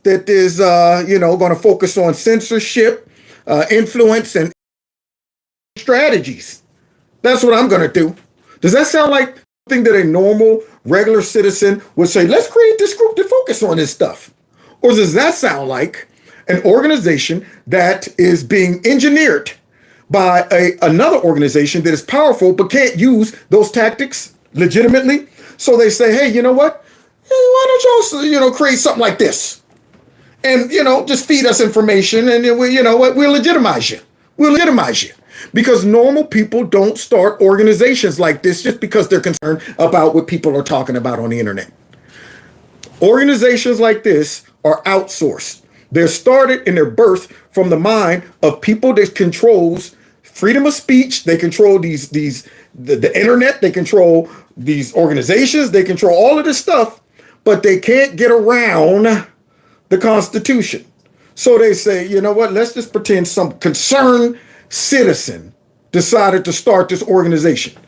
[SPEAKER 1] that is, going to focus on censorship, influence, and strategies. That's what I'm going to do. Does that sound like something that a normal, regular citizen would say, let's create this group to focus on this stuff? Or does that sound like an organization that is being engineered by another organization that is powerful but can't use those tactics legitimately? So they say, hey, you know what? Hey, why don't y'all, create something like this? And, just feed us information and, we'll legitimize you. We'll legitimize you. Because normal people don't start organizations like this just because they're concerned about what people are talking about on the internet. Organizations like this are outsourced. They're started and they're birthed from the mind of people that controls freedom of speech. They control the internet. They control these organizations. They control all of this stuff, but they can't get around the Constitution. So they say, you know what? Let's just pretend some concerned citizen decided to start this organization.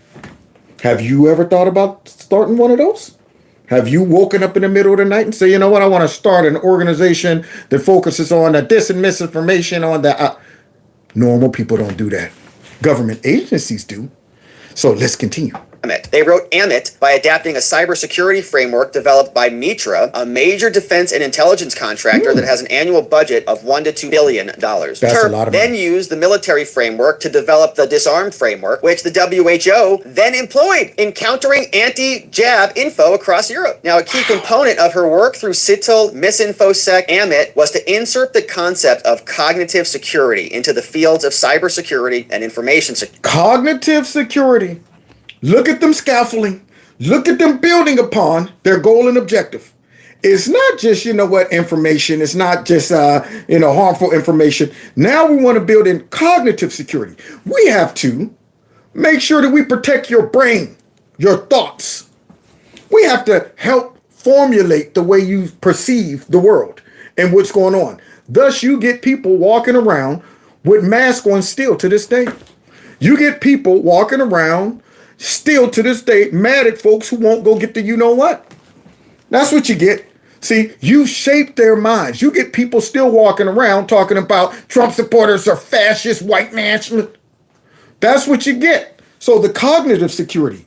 [SPEAKER 1] Have you ever thought about starting one of those? Have you woken up in the middle of the night and say, you know what? I want to start an organization that focuses on the dis and misinformation on the... Normal people don't do that. Government agencies do. So let's continue.
[SPEAKER 11] They wrote AMIT by adapting a cybersecurity framework developed by Mitra, a major defense and intelligence contractor that has an annual budget of $1 to $2 billion.
[SPEAKER 1] That's a lot of
[SPEAKER 11] then
[SPEAKER 1] money.
[SPEAKER 11] used the military framework to develop the disarm framework, which the WHO then employed in countering anti-jab info across Europe. Now, a key component of her work through CITL, MisinfoSec, AMIT was to insert the concept of cognitive security into the fields of cybersecurity and information security.
[SPEAKER 1] Cognitive security. Look at them scaffolding. Look at them building upon their goal and objective. It's not just, you know what, information. It's not just, harmful information. Now we want to build in cognitive security. We have to make sure that we protect your brain, your thoughts. We have to help formulate the way you perceive the world and what's going on. Thus, you get people walking around with masks on still to this day. You get people walking around still to this day mad at folks who won't go get the you-know-what. That's what you get. See, you shape their minds. You get people still walking around talking about Trump supporters are fascist white nationalists. That's what you get. So the cognitive security.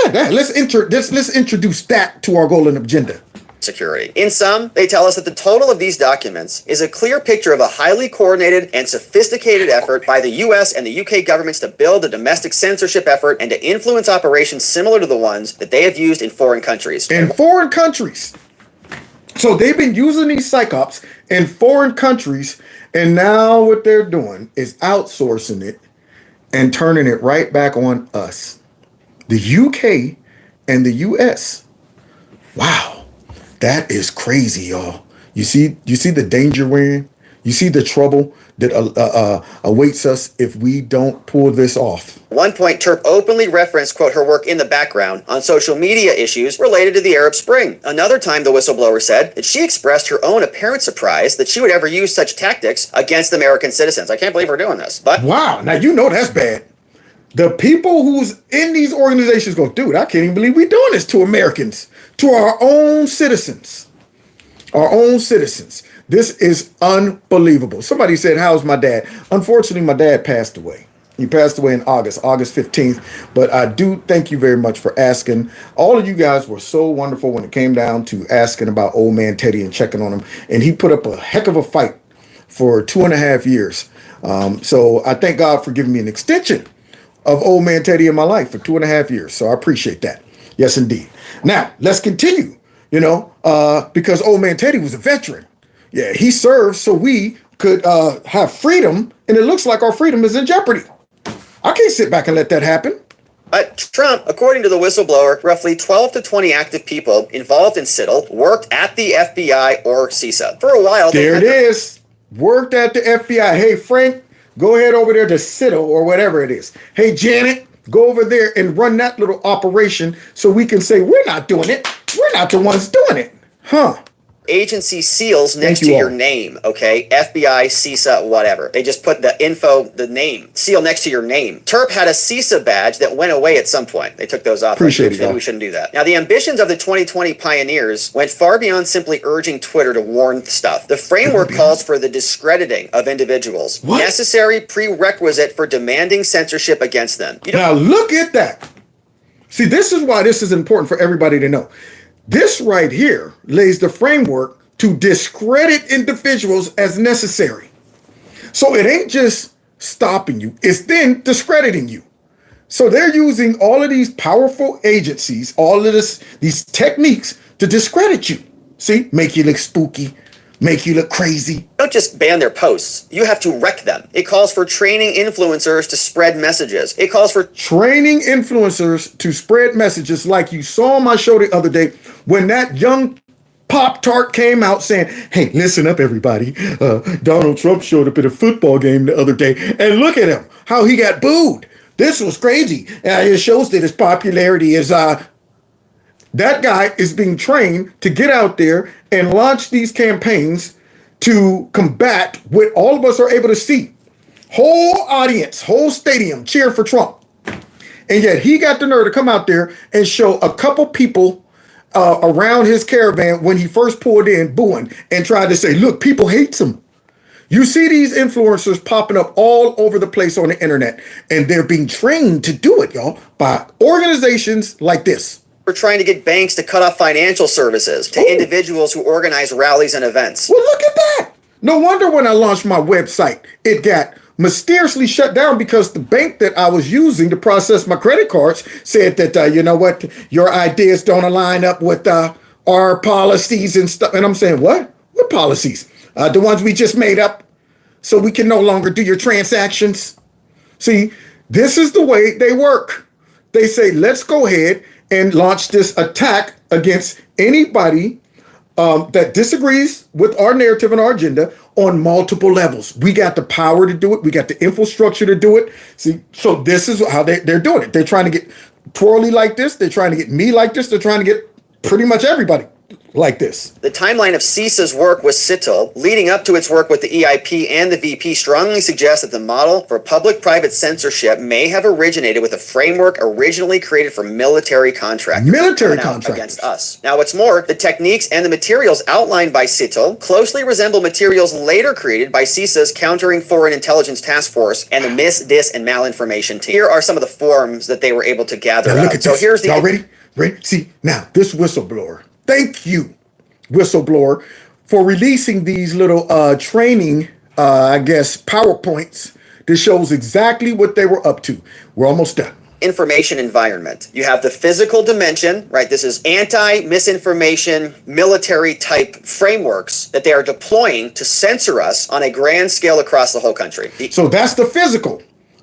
[SPEAKER 1] Let's introduce that to our goal and agenda.
[SPEAKER 11] Security. In sum, they tell us that the total of these documents is a clear picture of a highly coordinated and sophisticated effort by the US and the UK governments to build a domestic censorship effort and to influence operations similar to the ones that they have used in foreign countries.
[SPEAKER 1] In foreign countries. So they've been using these psyops in foreign countries, and now what they're doing is outsourcing it and turning it right back on us. The UK and the US. Wow. That is crazy, y'all. You see the danger we're in? You see the trouble that awaits us if we don't pull this off.
[SPEAKER 11] At one point, Terp openly referenced, quote, her work in the background on social media issues related to the Arab Spring. Another time, the whistleblower said that she expressed her own apparent surprise that she would ever use such tactics against American citizens. I can't believe we're doing this. But
[SPEAKER 1] wow, now you know that's bad. The people who's in these organizations go, dude, I can't even believe we're doing this to Americans, to our own citizens. Our own citizens. This is unbelievable. Somebody said, how's my dad? Unfortunately, my dad passed away. He passed away in August 15th. But I do thank you very much for asking. All of you guys were so wonderful when it came down to asking about old man Teddy and checking on him. And he put up a heck of a fight for 2.5 years. So I thank God for giving me an extension of old man Teddy in my life for 2.5 years. So I appreciate that. Yes, indeed. Now, let's continue, because old man Teddy was a veteran. Yeah, he served so we could have freedom, and it looks like our freedom is in jeopardy. I can't sit back and let that happen.
[SPEAKER 11] Trump, according to the whistleblower, roughly 12 to 20 active people involved in CITL worked at the FBI or CISA. For a while,
[SPEAKER 1] there it is. Worked at the FBI. Hey, Frank, go ahead over there to CITL or whatever it is. Hey, Janet, go over there and run that little operation so we can say we're not doing it. We're not the ones doing it. Huh.
[SPEAKER 11] Agency seals next to your name, okay? FBI, CISA, whatever. They just put the info, the name, seal next to your name. Terp had a CISA badge that went away at some point. They took those off.
[SPEAKER 1] Appreciate it.
[SPEAKER 11] Maybe we shouldn't do that. Now, the ambitions of the 2020 pioneers went far beyond simply urging Twitter to warn stuff. The framework calls for the discrediting of individuals. What? Necessary prerequisite for demanding censorship against them.
[SPEAKER 1] Now, look at that. See, this is why this is important for everybody to know. This right here lays the framework to discredit individuals as necessary. So it ain't just stopping you, it's then discrediting you. So they're using all of these powerful agencies, all of these techniques to discredit you. See, make you look spooky, make you look crazy.
[SPEAKER 11] Don't just ban their posts. You have to wreck them. It calls for training influencers to spread messages. It calls for
[SPEAKER 1] training influencers to spread messages like you saw on my show the other day when that young Pop-Tart came out saying, hey, listen up, everybody. Donald Trump showed up at a football game the other day, and look at him, how he got booed. This was crazy. It shows that his popularity is, that guy is being trained to get out there and launch these campaigns to combat what all of us are able to see. Whole audience, whole stadium cheer for Trump. And yet he got the nerve to come out there and show a couple people around his caravan when he first pulled in booing and tried to say, look, people hate him. You see these influencers popping up all over the place on the internet, and they're being trained to do it, y'all, by organizations like this.
[SPEAKER 11] We're trying to get banks to cut off financial services to individuals who organize rallies and events.
[SPEAKER 1] Well, look at that. No wonder when I launched my website, it got mysteriously shut down because the bank that I was using to process my credit cards said that, you know what, your ideas don't align up with our policies and stuff. And I'm saying, what? What policies? The ones we just made up so we can no longer do your transactions. See, this is the way they work. They say, let's go ahead and launch this attack against anybody that disagrees with our narrative and our agenda on multiple levels. We got the power to do it. We got the infrastructure to do it. See, so this is how they're doing it. They're trying to get Twirly like this. They're trying to get me like this. They're trying to get pretty much everybody like this.
[SPEAKER 11] The timeline of CISA's work with CITL, leading up to its work with the EIP and the VP, strongly suggests that the model for public-private censorship may have originated with a framework originally created for military contractors. Against us. Now, what's more, the techniques and the materials outlined by CITL closely resemble materials later created by CISA's Countering Foreign Intelligence Task Force and the Mis, Dis, and Malinformation team. Here are some of the forms that they were able to gather.
[SPEAKER 1] Now look at this. Here's the. Y'all ready? Ready? See, now, this whistleblower. Thank you, whistleblower, for releasing these little training, PowerPoints that shows exactly what they were up to. We're almost done.
[SPEAKER 11] Information environment. You have the physical dimension, right? This is anti-misinformation, military type frameworks that they are deploying to censor us on a grand scale across the whole country.
[SPEAKER 1] So that's the physical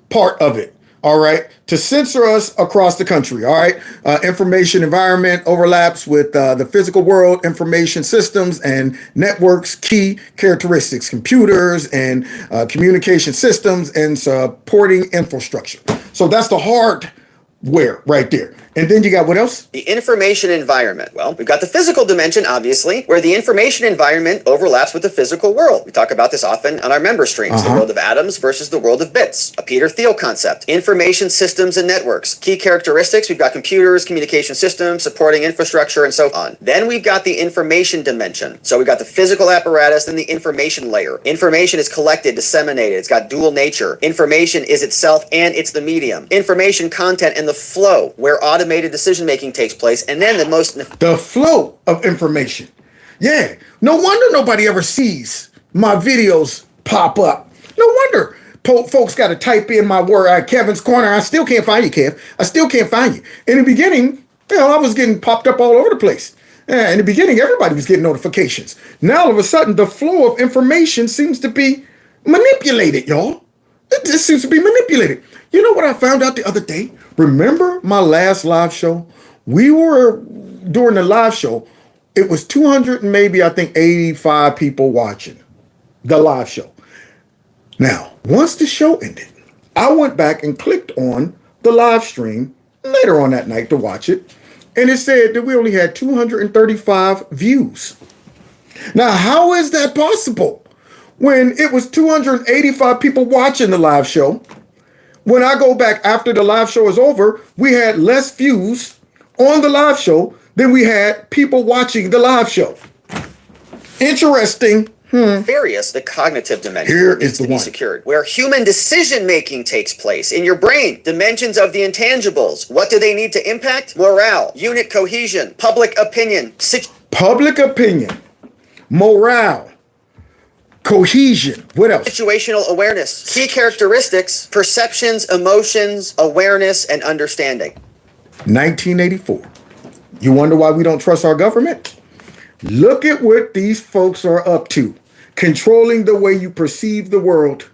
[SPEAKER 1] part of it. All right, to censor us across the country. All right, information environment overlaps with the physical world, information systems and networks, key characteristics, computers and communication systems and supporting infrastructure. So that's the hardware right there. And then you got what else?
[SPEAKER 11] The information environment. Well, we've got the physical dimension, obviously, where the information environment overlaps with the physical world. We talk about this often on our member streams, the world of atoms versus the world of bits, a Peter Thiel concept, information systems and networks, key characteristics. We've got computers, communication systems, supporting infrastructure, and so on. Then we've got the information dimension. So we've got the physical apparatus and the information layer. Information is collected, disseminated. It's got dual nature. Information is itself and it's the medium. Information content and the flow, where automated decision-making takes place, and then
[SPEAKER 1] the flow of information. Yeah, no wonder nobody ever sees my videos pop up. No wonder folks got to type in my word, Kevin's Corner. I still can't find you, Kev. I still can't find you. In the beginning, I was getting popped up all over the place. In the beginning, everybody was getting notifications. Now, all of a sudden, the flow of information seems to be manipulated, y'all. It just seems to be manipulated. You know what I found out the other day? Remember my last live show? We were, during the live show, it was 200 and maybe, 85 people watching the live show. Now, once the show ended, I went back and clicked on the live stream later on that night to watch it, and it said that we only had 235 views. Now, how is that possible? When it was 285 people watching the live show, when I go back after the live show is over, we had less views on the live show than we had people watching the live show. Interesting.
[SPEAKER 11] Various, the cognitive dimension.
[SPEAKER 1] Here is the one.
[SPEAKER 11] Secured, where human decision-making takes place in your brain. Dimensions of the intangibles. What do they need to impact? Morale, unit cohesion, public opinion.
[SPEAKER 1] Public opinion, morale, cohesion. What else?
[SPEAKER 11] Situational awareness. Key characteristics, perceptions, emotions, awareness, and understanding.
[SPEAKER 1] 1984. You wonder why we don't trust our government? Look at what these folks are up to. Controlling the way you perceive the world.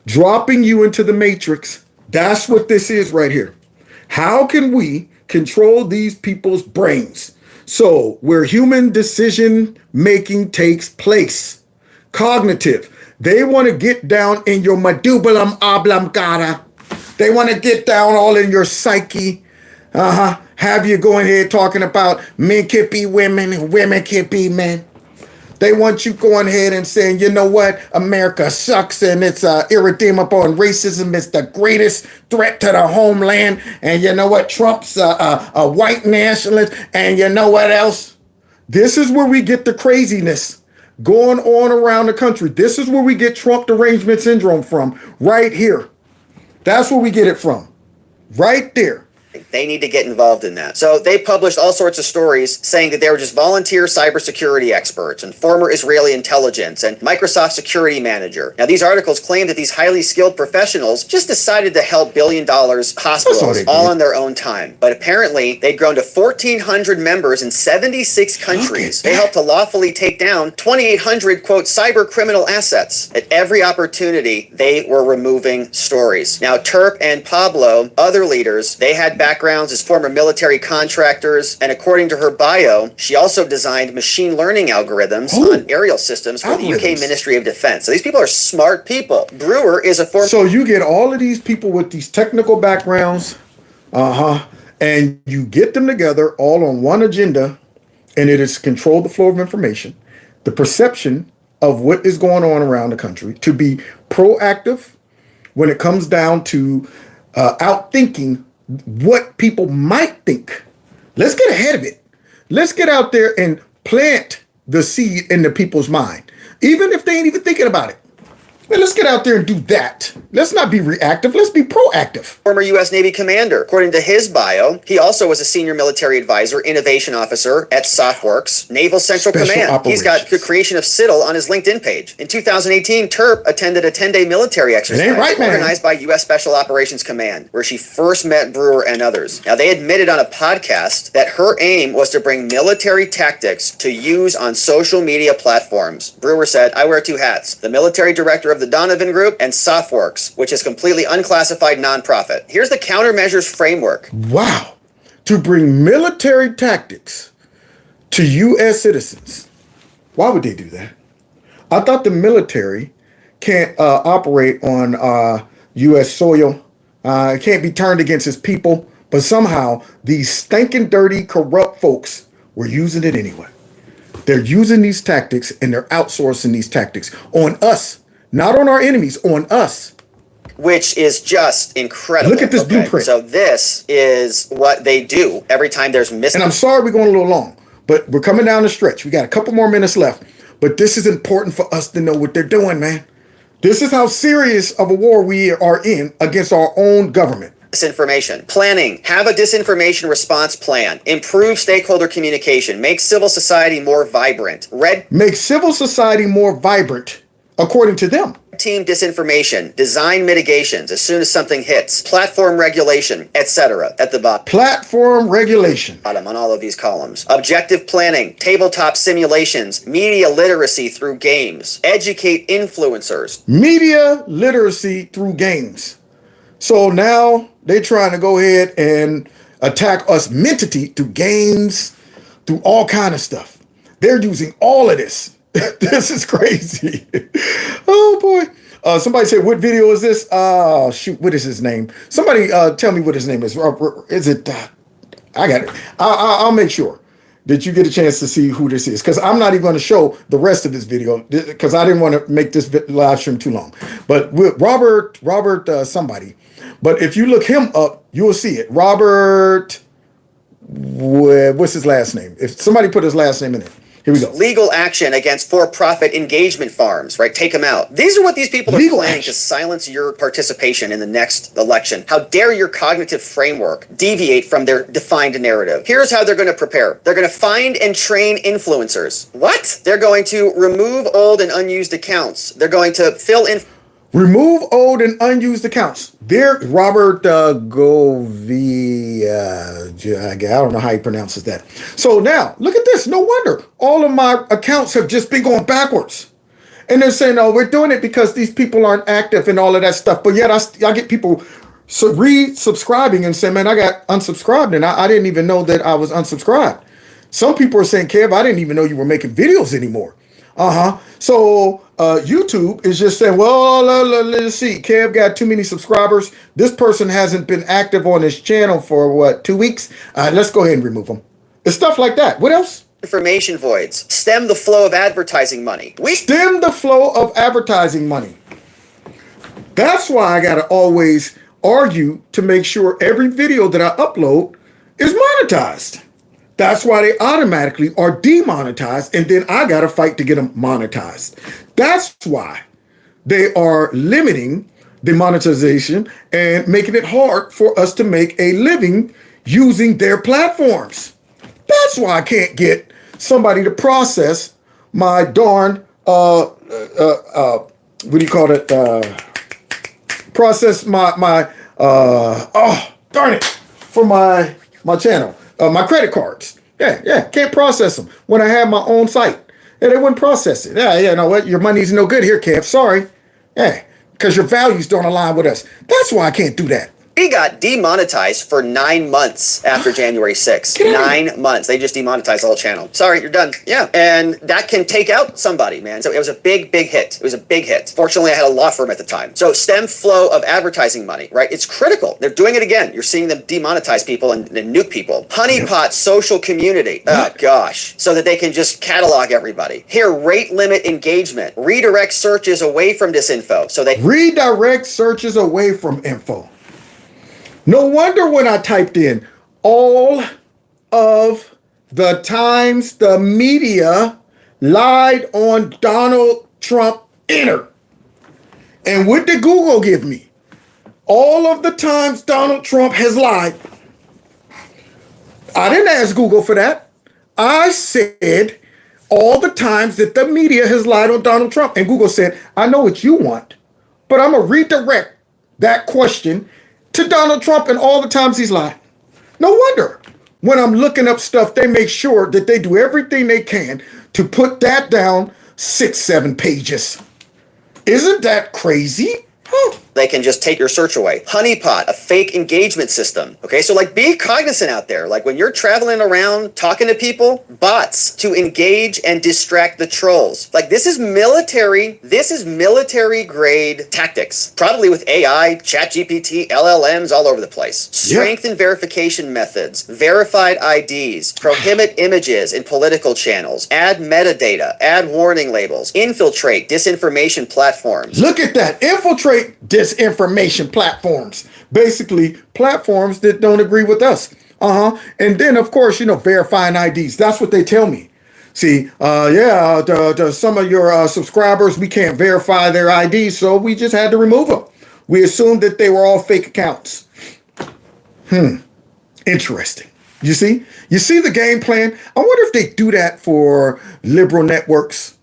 [SPEAKER 1] Dropping you into the matrix. That's what this is right here. How can we control these people's brains So where human decision making takes place, cognitive. They want to get down in your medullum oblongata. They want to get down all in your psyche. Have you going here talking about men can't be women and women can't be men. They want you going ahead and saying, you know what, America sucks and it's irredeemable and racism is the greatest threat to the homeland. And you know what, Trump's a white nationalist. And you know what else? This is where we get the craziness going on around the country. This is where we get Trump derangement syndrome from, right here. That's where we get it from, right there.
[SPEAKER 11] They need to get involved in that. So they published all sorts of stories saying that they were just volunteer cybersecurity experts and former Israeli intelligence and Microsoft security manager. Now, these articles claim that these highly skilled professionals just decided to help billion-dollar hospitals all on their own time. But apparently, they'd grown to 1,400 members in 76 countries. They helped to lawfully take down 2,800, quote, cyber criminal assets. At every opportunity, they were removing stories. Now, Turp and Pablo, other leaders, they had backgrounds as former military contractors, and according to her bio, she also designed machine learning algorithms on aerial systems for the UK Ministry of Defense. So these people are smart people. Brewer is a former...
[SPEAKER 1] So you get all of these people with these technical backgrounds, and you get them together all on one agenda, and it is to control the flow of information, the perception of what is going on around the country, to be proactive when it comes down to outthinking what people might think. Let's get ahead of it. Let's get out there and plant the seed in the people's mind, even if they ain't even thinking about it. Well, let's get out there and do that. Let's not be reactive. Let's be proactive.
[SPEAKER 11] Former U.S. Navy commander. According to his bio, he also was a senior military advisor, innovation officer at SOFWorks, Naval Central Command. He's got the creation of CITL on his LinkedIn page. In 2018, Turp attended a 10-day military exercise organized by U.S. Special Operations Command, where she first met Brewer and others. Now, they admitted on a podcast that her aim was to bring military tactics to use on social media platforms. Brewer said, I wear two hats, the military director of the Donovan Group and SOFWorks, which is completely unclassified nonprofit. Here's the countermeasures framework.
[SPEAKER 1] Wow. To bring military tactics to U.S. citizens. Why would they do that? I thought the military can't operate on U.S. soil. It can't be turned against its people. But somehow these stinking, dirty, corrupt folks were using it anyway. They're using these tactics and they're outsourcing these tactics on us. Not on our enemies, on us.
[SPEAKER 11] Which is just incredible.
[SPEAKER 1] Look at this blueprint.
[SPEAKER 11] So this is what they do every time there's missing.
[SPEAKER 1] And I'm sorry we're going a little long, but we're coming down the stretch. We got a couple more minutes left. But this is important for us to know what they're doing, man. This is how serious of a war we are in against our own government.
[SPEAKER 11] Disinformation. Planning. Have a disinformation response plan. Improve stakeholder communication. Make civil society more vibrant.
[SPEAKER 1] Make civil society more vibrant. According to them.
[SPEAKER 11] Team disinformation, design mitigations as soon as something hits, platform regulation, etc. At the bottom.
[SPEAKER 1] Platform regulation.
[SPEAKER 11] Bottom on all of these columns. Objective planning, tabletop simulations, media literacy through games, educate influencers.
[SPEAKER 1] Media literacy through games. So now they're trying to go ahead and attack us mentally through games, through all kind of stuff. They're using all of this. This is crazy. Oh boy. Somebody said, what video is this? Shoot, what is his name? Somebody tell me what his name is. Is it? I got it. I'll make sure that you get a chance to see who this is, because I'm not even going to show the rest of this video because I didn't want to make this live stream too long. But with Robert somebody. But if you look him up, you'll see it. Robert, what's his last name? If somebody put his last name in there. Here we go.
[SPEAKER 11] Legal action against for-profit engagement farms, right? Take them out. These are what these people are planning to silence your participation in the next election. How dare your cognitive framework deviate from their defined narrative? Here's how they're going to prepare. They're going to find and train influencers. What? They're going to remove old and unused accounts. They're going to fill in...
[SPEAKER 1] Remove old and unused accounts. There, Robert Govey, I don't know how he pronounces that. So now, look at this. No wonder all of my accounts have just been going backwards. And they're saying, oh, we're doing it because these people aren't active and all of that stuff. But yet I get people resubscribing and saying, man, I got unsubscribed and I didn't even know that I was unsubscribed. Some people are saying, Kev, I didn't even know you were making videos anymore. So YouTube is just saying, well, let's see. Kev got too many subscribers. This person hasn't been active on his channel for what, 2 weeks? Let's go ahead and remove them. It's stuff like that. What else?
[SPEAKER 11] Information voids. Stem the flow of advertising money.
[SPEAKER 1] Stem the flow of advertising money. That's why I got to always argue to make sure every video that I upload is monetized. That's why they automatically are demonetized, and then I got to fight to get them monetized. That's why they are limiting the monetization and making it hard for us to make a living using their platforms. That's why I can't get somebody to process my darn, what do you call it? Process darn it, for my channel. My credit cards. Yeah, can't process them when I have my own site. Yeah, they wouldn't process it. Yeah, you know what? Your money's no good here, Kev. Sorry. Yeah, because your values don't align with us. That's why I can't do that.
[SPEAKER 11] We got demonetized for 9 months after January 6th. 9 months. They just demonetized the whole channel. Sorry, you're done. Yeah. And that can take out somebody, man. So it was a big hit. It was a big hit. Fortunately, I had a law firm at the time. So stem flow of advertising money, right? It's critical. They're doing it again. You're seeing them demonetize people and nuke people. Honeypot social community. Oh, gosh. So that they can just catalog everybody. Here, rate limit engagement. Redirect searches away from disinfo. So they
[SPEAKER 1] redirect searches away from info. No wonder when I typed in all of the times the media lied on Donald Trump, enter. And what did Google give me? All of the times Donald Trump has lied. I didn't ask Google for that. I said all the times that the media has lied on Donald Trump. And Google said, I know what you want, but I'm going to redirect that question to Donald Trump and all the times he's lied. No wonder when I'm looking up stuff, they make sure that they do everything they can to put that down 6-7 pages. Isn't that crazy? Huh.
[SPEAKER 11] They can just take your search away. Honeypot, a fake engagement system. Okay, so like be cognizant out there. Like when you're traveling around talking to people, bots to engage and distract the trolls. Like this is military grade tactics. Probably with AI, ChatGPT, LLMs all over the place. Strengthen verification methods, verified IDs, prohibit images in political channels, add metadata, add warning labels, infiltrate disinformation platforms.
[SPEAKER 1] Look at that, infiltrate disinformation platforms, basically platforms that don't agree with us. And then of course, verifying IDs. That's what they tell me. See, some of your subscribers, we can't verify their IDs, so we just had to remove them. We assumed that they were all fake accounts. Interesting. You see the game plan? I wonder if they do that for liberal networks.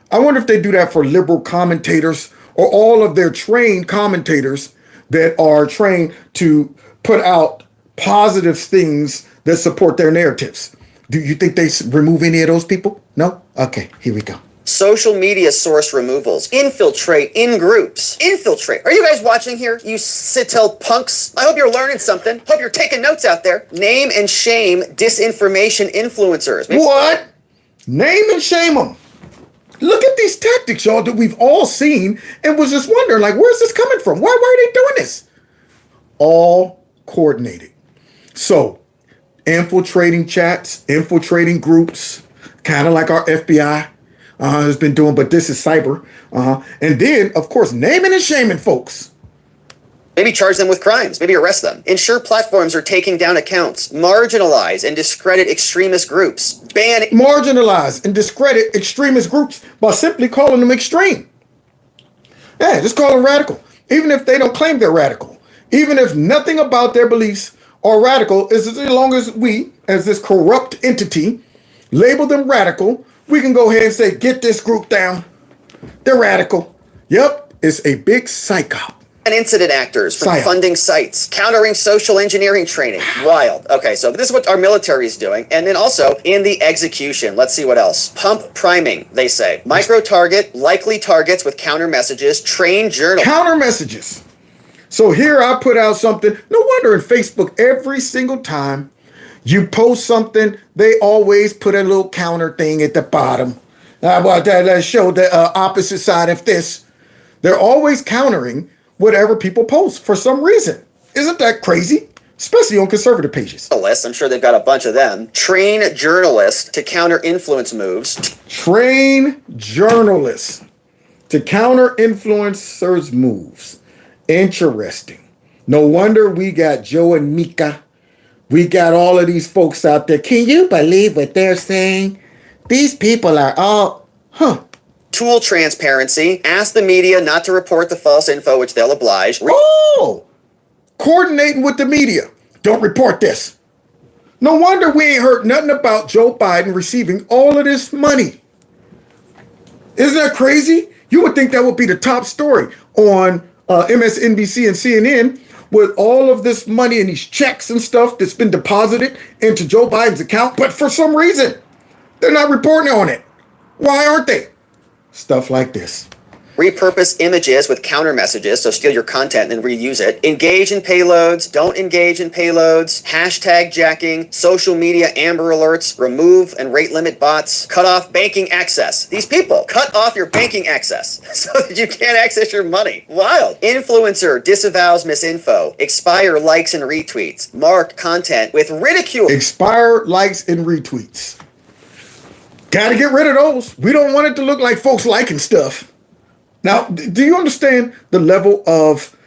[SPEAKER 1] I wonder if they do that for liberal commentators, or all of their trained commentators that are trained to put out positive things that support their narratives. Do you think they remove any of those people? No? Okay, here we go.
[SPEAKER 11] Social media source removals. Infiltrate in groups. Infiltrate. Are you guys watching here? You Sitel punks? I hope you're learning something. Hope you're taking notes out there. Name and shame disinformation influencers.
[SPEAKER 1] What? Name and shame them. Look at these tactics, y'all, that we've all seen and was just wondering, like, where's this coming from? Why are they doing this? All coordinated. So, infiltrating chats, infiltrating groups, kind of like our FBI has been doing, but this is cyber. And then, of course, naming and shaming folks.
[SPEAKER 11] Maybe charge them with crimes. Maybe arrest them. Ensure platforms are taking down accounts. Marginalize and discredit extremist groups.
[SPEAKER 1] Marginalize and discredit extremist groups by simply calling them extreme. Yeah, just call them radical. Even if they don't claim they're radical. Even if nothing about their beliefs are radical, as long as we, as this corrupt entity, label them radical, we can go ahead and say, get this group down. They're radical. Yep, it's a big psyop.
[SPEAKER 11] And incident actors from funding sites, countering social engineering training. Wild. Okay, so this is what our military is doing. And then also in the execution, let's see what else. Pump priming, they say. Micro target, likely targets with counter messages, train journal.
[SPEAKER 1] Counter messages. So here I put out something. No wonder in Facebook, every single time You post something, they always put a little counter thing at the bottom. How about that? Let's show the opposite side of this. They're always countering whatever people post for some reason. Isn't that crazy? Especially on conservative pages.
[SPEAKER 11] I'm sure they've got a bunch of them. Train journalists to counter influence moves.
[SPEAKER 1] Train journalists to counter influencers' moves. Interesting. No wonder we got Joe and Mika. We got all of these folks out there. Can you believe what they're saying? These people are all,
[SPEAKER 11] Tool transparency. Ask the media not to report the false info, which they'll oblige.
[SPEAKER 1] Coordinating with the media. Don't report this. No wonder we ain't heard nothing about Joe Biden receiving all of this money. Isn't that crazy? You would think that would be the top story on MSNBC and CNN with all of this money and these checks and stuff that's been deposited into Joe Biden's account. But for some reason, they're not reporting on it. Why aren't they? Stuff like this.
[SPEAKER 11] Repurpose images with counter messages, so steal your content and then reuse it. Engage in payloads, don't engage in payloads. Hashtag jacking, social media amber alerts, remove and rate limit bots, cut off banking access. These people cut off your banking access so that you can't access your money. Wild. Influencer disavows misinfo. Expire likes and retweets. Mark content with ridicule.
[SPEAKER 1] Expire likes and retweets. Gotta get rid of those. We don't want it to look like folks liking stuff. Now, do you understand the level of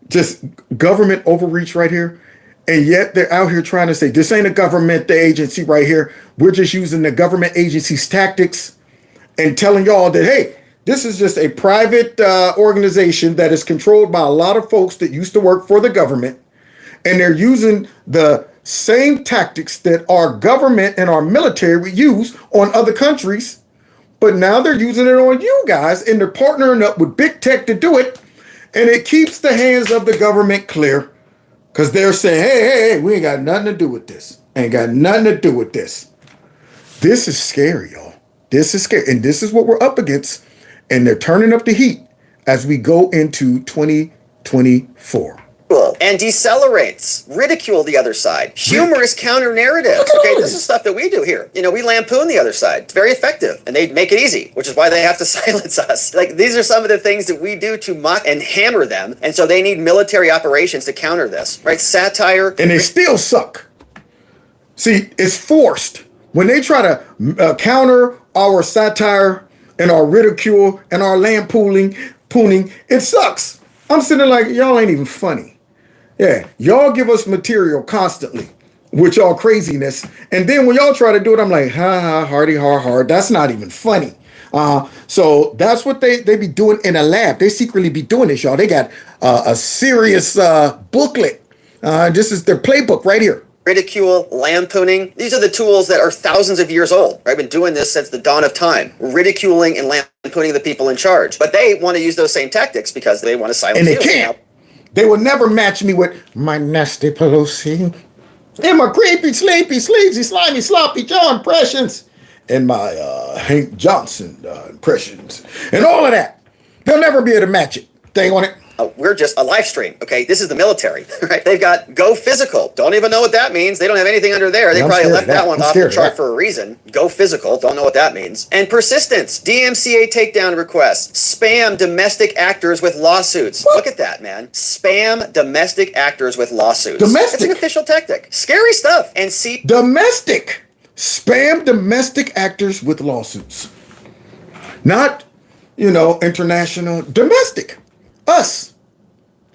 [SPEAKER 1] just government overreach right here? And yet they're out here trying to say, this ain't a government agency right here. We're just using the government agency's tactics and telling y'all that, hey, this is just a private organization that is controlled by a lot of folks that used to work for the government. And they're using the same tactics that our government and our military would use on other countries. But now they're using it on you guys, and they're partnering up with big tech to do it. And it keeps the hands of the government clear because they're saying, hey, we ain't got nothing to do with this. Ain't got nothing to do with this. This is scary, y'all. This is scary. And this is what we're up against. And they're turning up the heat as we go into 2024.
[SPEAKER 11] And decelerates, ridicule the other side, humorous counter narratives. Okay, this is stuff that we do here. You know, we lampoon the other side. It's very effective, and they make it easy, which is why they have to silence us. Like, these are some of the things that we do to mock and hammer them, and so they need military operations to counter this, right? Satire.
[SPEAKER 1] And they still suck. See, it's forced. When they try to counter our satire and our ridicule and our lampooning, it sucks. I'm sitting there like, y'all ain't even funny. Yeah, y'all give us material constantly with y'all craziness. And then when y'all try to do it, I'm like, ha, hardy, hard. That's not even funny. So that's what they be doing in a lab. They secretly be doing this, y'all. They got a serious booklet. This is their playbook right here.
[SPEAKER 11] Ridicule, lampooning. These are the tools that are thousands of years old. I've been doing this since the dawn of time. Ridiculing and lampooning the people in charge. But they want to use those same tactics because they want to silence you.
[SPEAKER 1] And they can't. They will never match me with my nasty Pelosi and my creepy, sleepy, sleazy, slimy, sloppy John impressions and my Hank Johnson impressions and all of that. They'll never be able to match it. Dang on it.
[SPEAKER 11] We're just a live stream, okay? This is the military, right? They've got go physical. Don't even know what that means. They don't have anything under there. They probably left that one off the chart for a reason. Go physical. Don't know what that means. And persistence. DMCA takedown requests. Spam domestic actors with lawsuits. What? Look at that, man. Spam domestic actors with lawsuits.
[SPEAKER 1] Domestic.
[SPEAKER 11] It's an official tactic. Scary stuff. And see.
[SPEAKER 1] Domestic. Spam domestic actors with lawsuits. Not, international. Domestic. Us,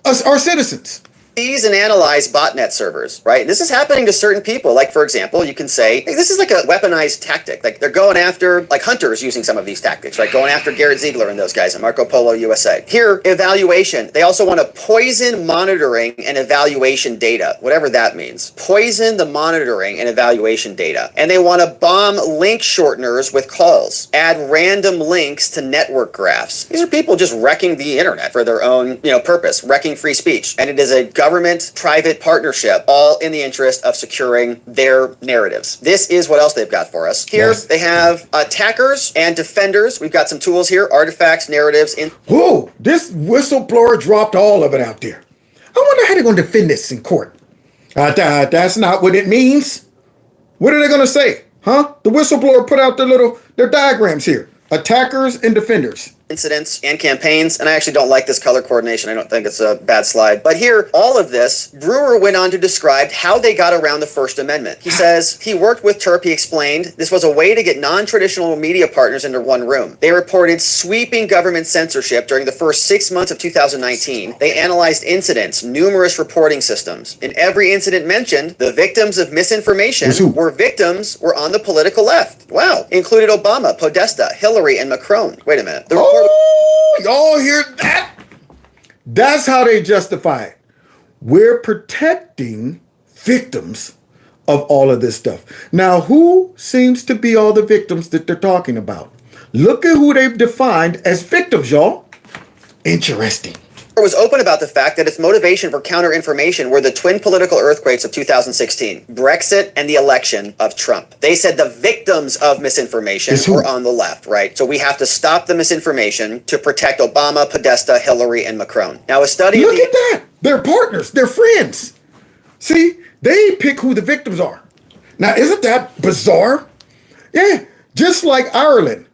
[SPEAKER 1] our citizens.
[SPEAKER 11] Seize and analyze botnet servers, right? This is happening to certain people. Like, for example, you can say, hey, this is like a weaponized tactic. Like, they're going after, like, hunters using some of these tactics, right? Going after Garrett Ziegler and those guys at Marco Polo USA. Here, evaluation. They also want to poison monitoring and evaluation data, whatever that means. Poison the monitoring and evaluation data. And they want to bomb link shorteners with calls. Add random links to network graphs. These are people just wrecking the internet for their own, purpose, wrecking free speech. And it is a government-private partnership, all in the interest of securing their narratives. This is what else they've got for us. Here, They have attackers and defenders. We've got some tools here, artifacts, narratives.
[SPEAKER 1] Whoa, this whistleblower dropped all of it out there. I wonder how they're going to defend this in court. That's not what it means. What are they going to say? Huh? The whistleblower put out their diagrams here. Attackers and defenders.
[SPEAKER 11] Incidents and campaigns, and I actually don't like this color coordination. I don't think it's a bad slide. But here, all of this, Brewer went on to describe how they got around the First Amendment. He says he worked with Turp. He explained this was a way to get non-traditional media partners into one room. They reported sweeping government censorship during the first 6 months of 2019. They analyzed incidents, numerous reporting systems. In every incident mentioned, the victims of misinformation were on the political left. Wow. Included Obama, Podesta, Hillary, and Macron. Wait a minute. The report.
[SPEAKER 1] Oh, y'all hear that? That's how they justify it. We're protecting victims of all of this stuff. Now, who seems to be all the victims that they're talking about? Look at who they've defined as victims, y'all. Interesting.
[SPEAKER 11] Was open about the fact that its motivation for counter-information were the twin political earthquakes of 2016, Brexit and the election of Trump. They said the victims of misinformation were on the left, right? So we have to stop the misinformation to protect Obama, Podesta, Hillary, and Macron. Now, a study...
[SPEAKER 1] Look at that! They're partners. They're friends. See? They pick who the victims are. Now, isn't that bizarre? Yeah, just like Ireland.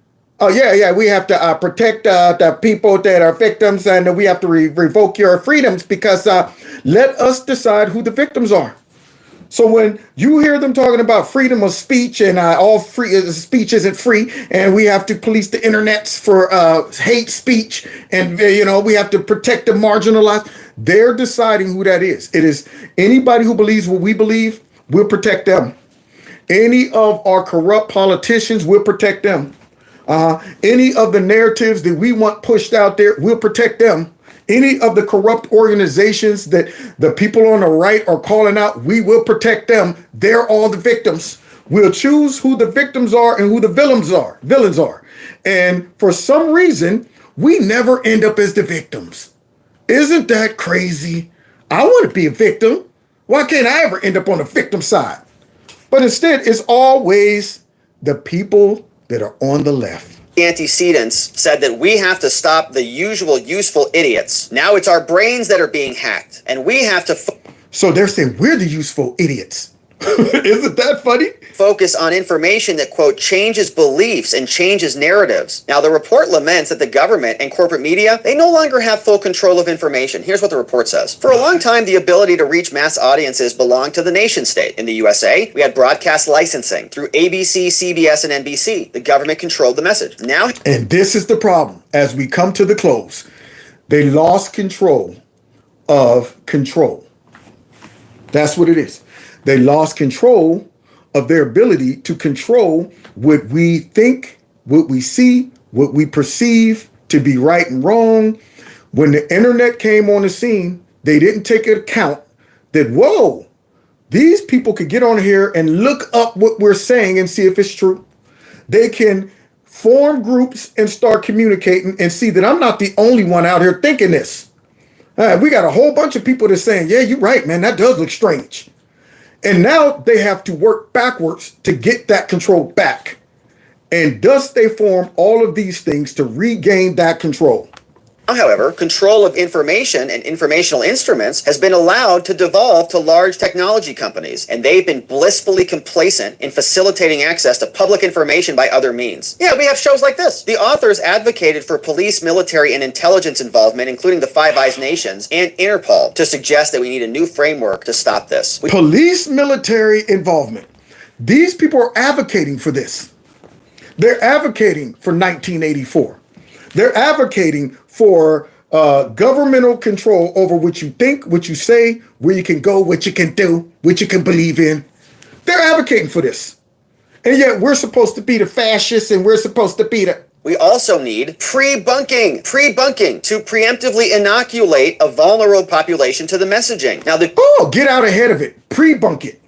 [SPEAKER 1] Oh, yeah, we have to protect the people that are victims, and we have to revoke your freedoms because let us decide who the victims are. So when you hear them talking about freedom of speech and all free speech isn't free, and we have to police the internets for hate speech, and we have to protect the marginalized, they're deciding who that is. It is anybody who believes what we believe, we'll protect them. Any of our corrupt politicians, we'll protect them. Any of the narratives that we want pushed out there, we'll protect them. Any of the corrupt organizations that the people on the right are calling out, we will protect them. They're all the victims. We'll choose who the victims are and who the villains are. And for some reason, we never end up as the victims. Isn't that crazy? I want to be a victim. Why can't I ever end up on the victim side? But instead, it's always the people that are on the left.
[SPEAKER 11] The antecedents said that we have to stop the usual useful idiots. Now it's our brains that are being hacked, and we have to...
[SPEAKER 1] So they're saying we're the useful idiots. Isn't that funny?
[SPEAKER 11] Focus on information that, quote, changes beliefs and changes narratives. Now, the report laments that the government and corporate media, they no longer have full control of information. Here's what the report says. For a long time, the ability to reach mass audiences belonged to the nation state. In the USA, we had broadcast licensing through ABC, CBS, and NBC. The government controlled the message. Now...
[SPEAKER 1] And this is the problem. As we come to the close, they lost control of control. That's what it is. They lost control of their ability to control what we think, what we see, what we perceive to be right and wrong. When the internet came on the scene, they didn't take into account that, whoa, these people could get on here and look up what we're saying and see if it's true. They can form groups and start communicating and see that I'm not the only one out here thinking this. We got a whole bunch of people that's saying, yeah, you're right, man, that does look strange. And now they have to work backwards to get that control back. And thus they form all of these things to regain that control.
[SPEAKER 11] However, control of information and informational instruments has been allowed to devolve to large technology companies, and they've been blissfully complacent in facilitating access to public information by other means. Yeah, we have shows like this. The authors advocated for police, military, and intelligence involvement, including the Five Eyes nations and Interpol, to suggest that we need a new framework to stop this.
[SPEAKER 1] Police, military involvement. These people are advocating for this. They're advocating for 1984. They're advocating for governmental control over what you think, what you say, where you can go, what you can do, what you can believe in. They're advocating for this. And yet we're supposed to be the fascists and we're supposed to be the...
[SPEAKER 11] We also need pre-bunking to preemptively inoculate a vulnerable population to the messaging. Now,
[SPEAKER 1] get out ahead of it. Pre-bunk it.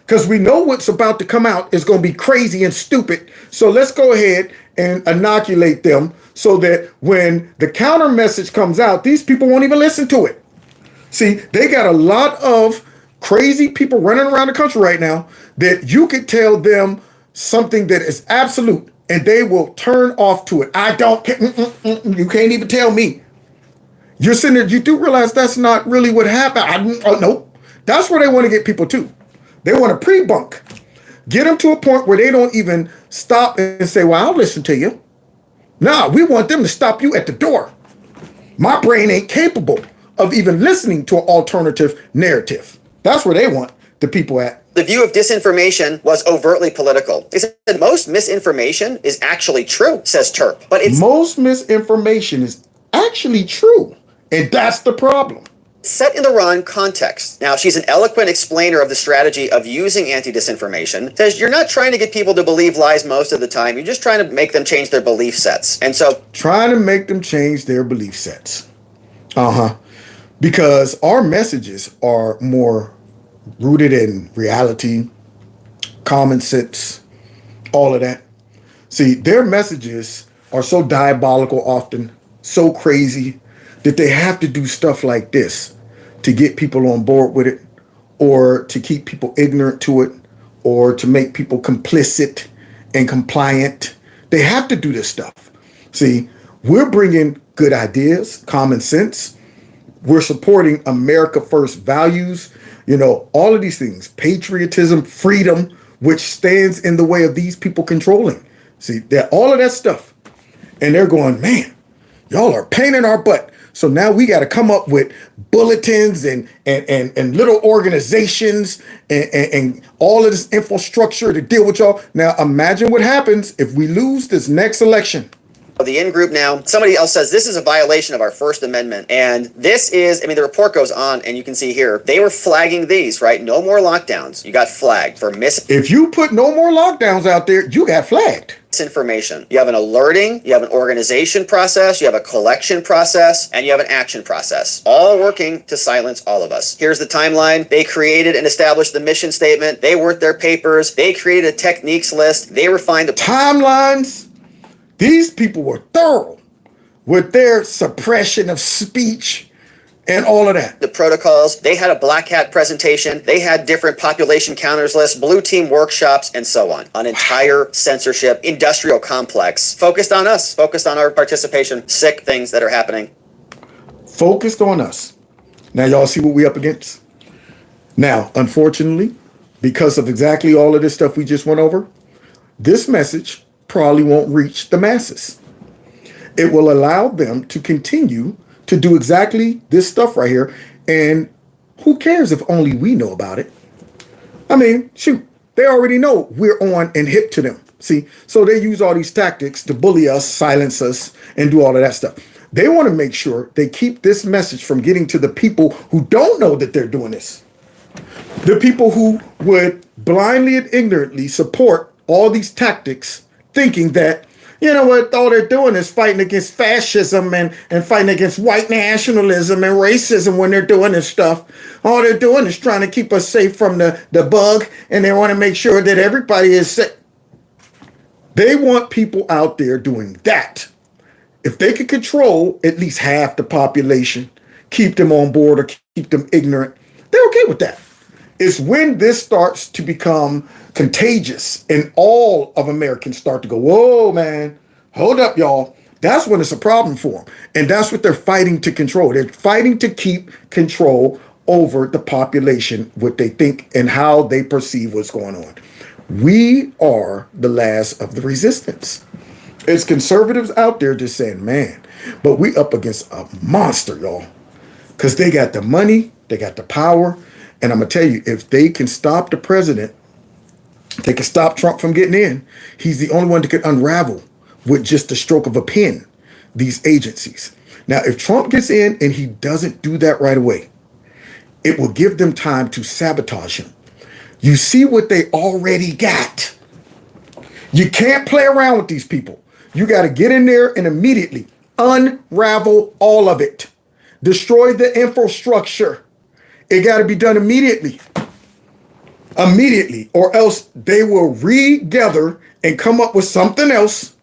[SPEAKER 1] Because we know what's about to come out is going to be crazy and stupid. So let's go ahead and inoculate them so that when the counter message comes out, these people won't even listen to it. See, they got a lot of crazy people running around the country right now that you could tell them something that is absolute and they will turn off to it. I don't care. You can't even tell me. You're sitting there, you do realize that's not really what happened. Nope. That's where they want to get people to. They want to pre-bunk. Get them to a point where they don't even stop and say, well, I'll listen to you. Nah, we want them to stop you at the door. My brain ain't capable of even listening to an alternative narrative. That's where they want the people at.
[SPEAKER 11] The view of disinformation was overtly political. They said most misinformation is actually true, says Terp. But it's
[SPEAKER 1] most misinformation is actually true. And that's the problem.
[SPEAKER 11] Set in the wrong context. Now, she's an eloquent explainer of the strategy of using anti-disinformation. Says you're not trying to get people to believe lies most of the time. You're just trying to make them change their belief sets. And so
[SPEAKER 1] trying to make them change their belief sets. Because our messages are more rooted in reality, common sense, all of that. See, their messages are so diabolical often, so crazy, that they have to do stuff like this to get people on board with it, or to keep people ignorant to it, or to make people complicit and compliant. They have to do this stuff. See, we're bringing good ideas, common sense. We're supporting America First values, all of these things, patriotism, freedom, which stands in the way of these people controlling. See, all of that stuff. And they're going, man, y'all are pain in our butt. So now we got to come up with bulletins and little organizations and all of this infrastructure to deal with y'all. Now imagine what happens if we lose this next election.
[SPEAKER 11] the in-group now, somebody else says this is a violation of our First Amendment. And this is, the report goes on and you can see here, they were flagging these, right? No more lockdowns. You got flagged for
[SPEAKER 1] If you put no more lockdowns out there, you got flagged.
[SPEAKER 11] Misinformation. You have an alerting, you have an organization process, you have a collection process, and you have an action process, all working to silence all of us. Here's the timeline. They created and established the mission statement. They worked their papers. They created a techniques list. They refined the
[SPEAKER 1] timelines. These people were thorough with their suppression of speech and all of that.
[SPEAKER 11] The protocols, they had a black hat presentation, they had different population counters lists, blue team workshops, and so on. An entire censorship industrial complex focused on us, focused on our participation, sick things that are happening.
[SPEAKER 1] Focused on us. Now y'all see what we up against? Now, unfortunately, because of exactly all of this stuff we just went over, this message probably won't reach the masses. It will allow them to continue to do exactly this stuff right here. And who cares if only we know about it? Shoot, they already know we're on and hip to them. See, so they use all these tactics to bully us, silence us, and do all of that stuff. They want to make sure they keep this message from getting to the people who don't know that they're doing this. The people who would blindly and ignorantly support all these tactics, thinking that, you know what, all they're doing is fighting against fascism and fighting against white nationalism and racism when they're doing this stuff. All they're doing is trying to keep us safe from the bug, and they want to make sure that everybody is safe. They want people out there doing that. If they could control at least half the population, keep them on board or keep them ignorant, they're okay with that. It's when this starts to become contagious and all of Americans start to go, whoa, man, hold up, y'all. That's when it's a problem for them. And that's what they're fighting to control. They're fighting to keep control over the population, what they think and how they perceive what's going on. We are the last of the resistance. It's conservatives out there just saying, man, but we up against a monster, y'all. Because they got the money, they got the power. And I'm going to tell you, if they can stop the president, they can stop Trump from getting in. He's the only one that could unravel with just the stroke of a pen these agencies. Now, if Trump gets in and he doesn't do that right away, it will give them time to sabotage him. You see what they already got. You can't play around with these people. You got to get in there and immediately unravel all of it. Destroy the infrastructure. It got to be done immediately. Immediately, or else they will regather and come up with something else.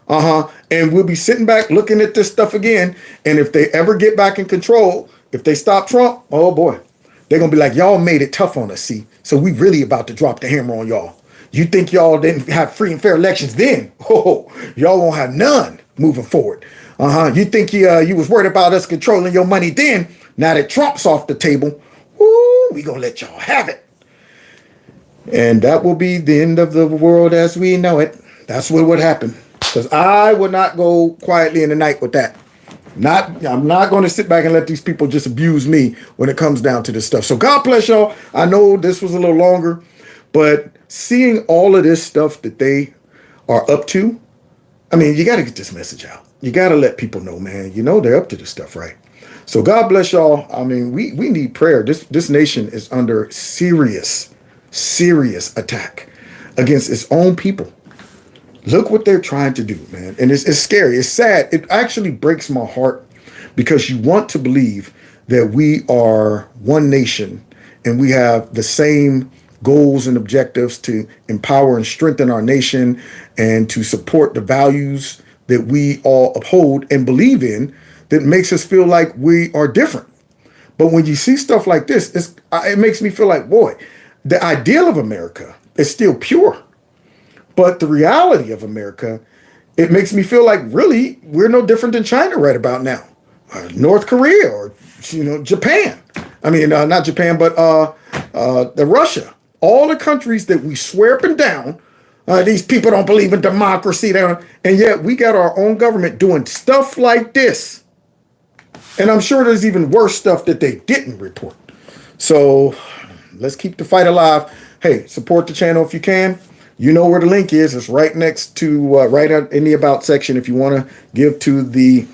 [SPEAKER 1] And we'll be sitting back looking at this stuff again. And if they ever get back in control, if they stop Trump, oh boy, they're going to be like, y'all made it tough on us, see? So we really about to drop the hammer on y'all. You think y'all didn't have free and fair elections then? Oh, y'all won't have none moving forward. You think you was worried about us controlling your money then? Now that Trump's off the table, woo, we gonna let y'all have it. And that will be the end of the world as we know it. That's what would happen. Because I would not go quietly in the night with that. I'm not going to sit back and let these people just abuse me when it comes down to this stuff. So God bless y'all. I know this was a little longer, but seeing all of this stuff that they are up to, I mean, you got to get this message out. You got to let people know, man. You know they're up to this stuff, right? So God bless y'all. I mean, we need prayer. This nation is under serious attack against its own people. Look what they're trying to do, man. And it's scary. It's sad. It actually breaks my heart because you want to believe that we are one nation and we have the same goals and objectives to empower and strengthen our nation and to support the values that we all uphold and believe in that makes us feel like we are different. But when you see stuff like this, it makes me feel like, boy, the ideal of America is still pure. But the reality of America, it makes me feel like really we're no different than China right about now, North Korea, or Japan. I mean, not Japan, but the Russia. All the countries that we swear up and down, these people don't believe in democracy, and yet we got our own government doing stuff like this. And I'm sure there's even worse stuff that they didn't report. So let's keep the fight alive. Hey, support the channel if you can. You know where the link is. It's right next to, right in the About section if you want to give to the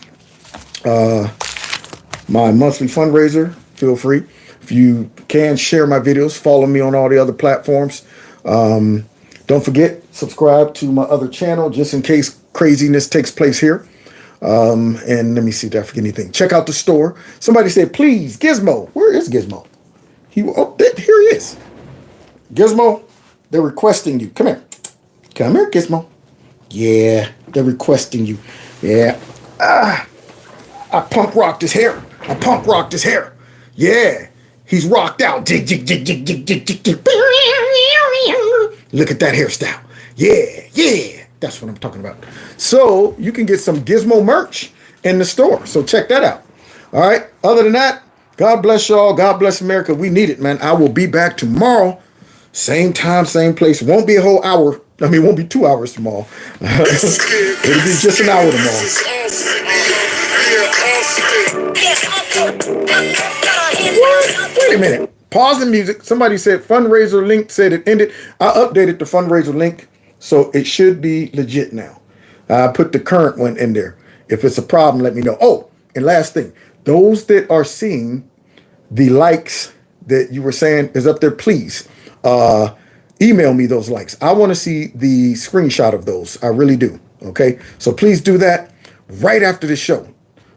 [SPEAKER 1] my monthly fundraiser. Feel free. If you can, share my videos. Follow me on all the other platforms. Don't forget, subscribe to my other channel just in case craziness takes place here. And let me see if I forget anything. Check out the store. Somebody said, please, Gizmo. Where is Gizmo? Here he is. Gizmo. They're requesting you. Come here. Come here, Gizmo. Yeah, they're requesting you. Yeah. I punk rocked his hair. Yeah. He's rocked out. Jig, jig, jig, jig, jig, jig, jig, jig. Look at that hairstyle. Yeah. That's what I'm talking about. So you can get some Gizmo merch in the store. So check that out. All right. Other than that, God bless y'all. God bless America. We need it, man. I will be back tomorrow. Same time, same place. Won't be a whole hour. I mean, it won't be 2 hours tomorrow. It'll be just an hour tomorrow. What? Wait a minute. Pause the music. Somebody said fundraiser link said it ended. I updated the fundraiser link, so it should be legit now. I put the current one in there. If it's a problem, let me know. Oh, and last thing. Those that are seeing the likes that you were saying is up there, please. Email me those likes. I want to see the screenshot of those. I really do. Okay. So please do that right after the show.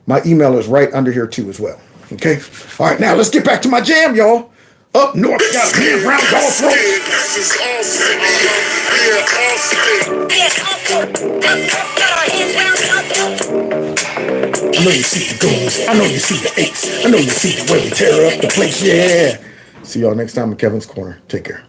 [SPEAKER 1] My email is right under here too as well. Okay. All right. Now let's get back to my jam, y'all. Up north, got hands round y'all throats. I know you see the goals. I know you see the eights. I know you see the way we tear up the place. Yeah. See y'all next time in Kevin's Corner. Take care.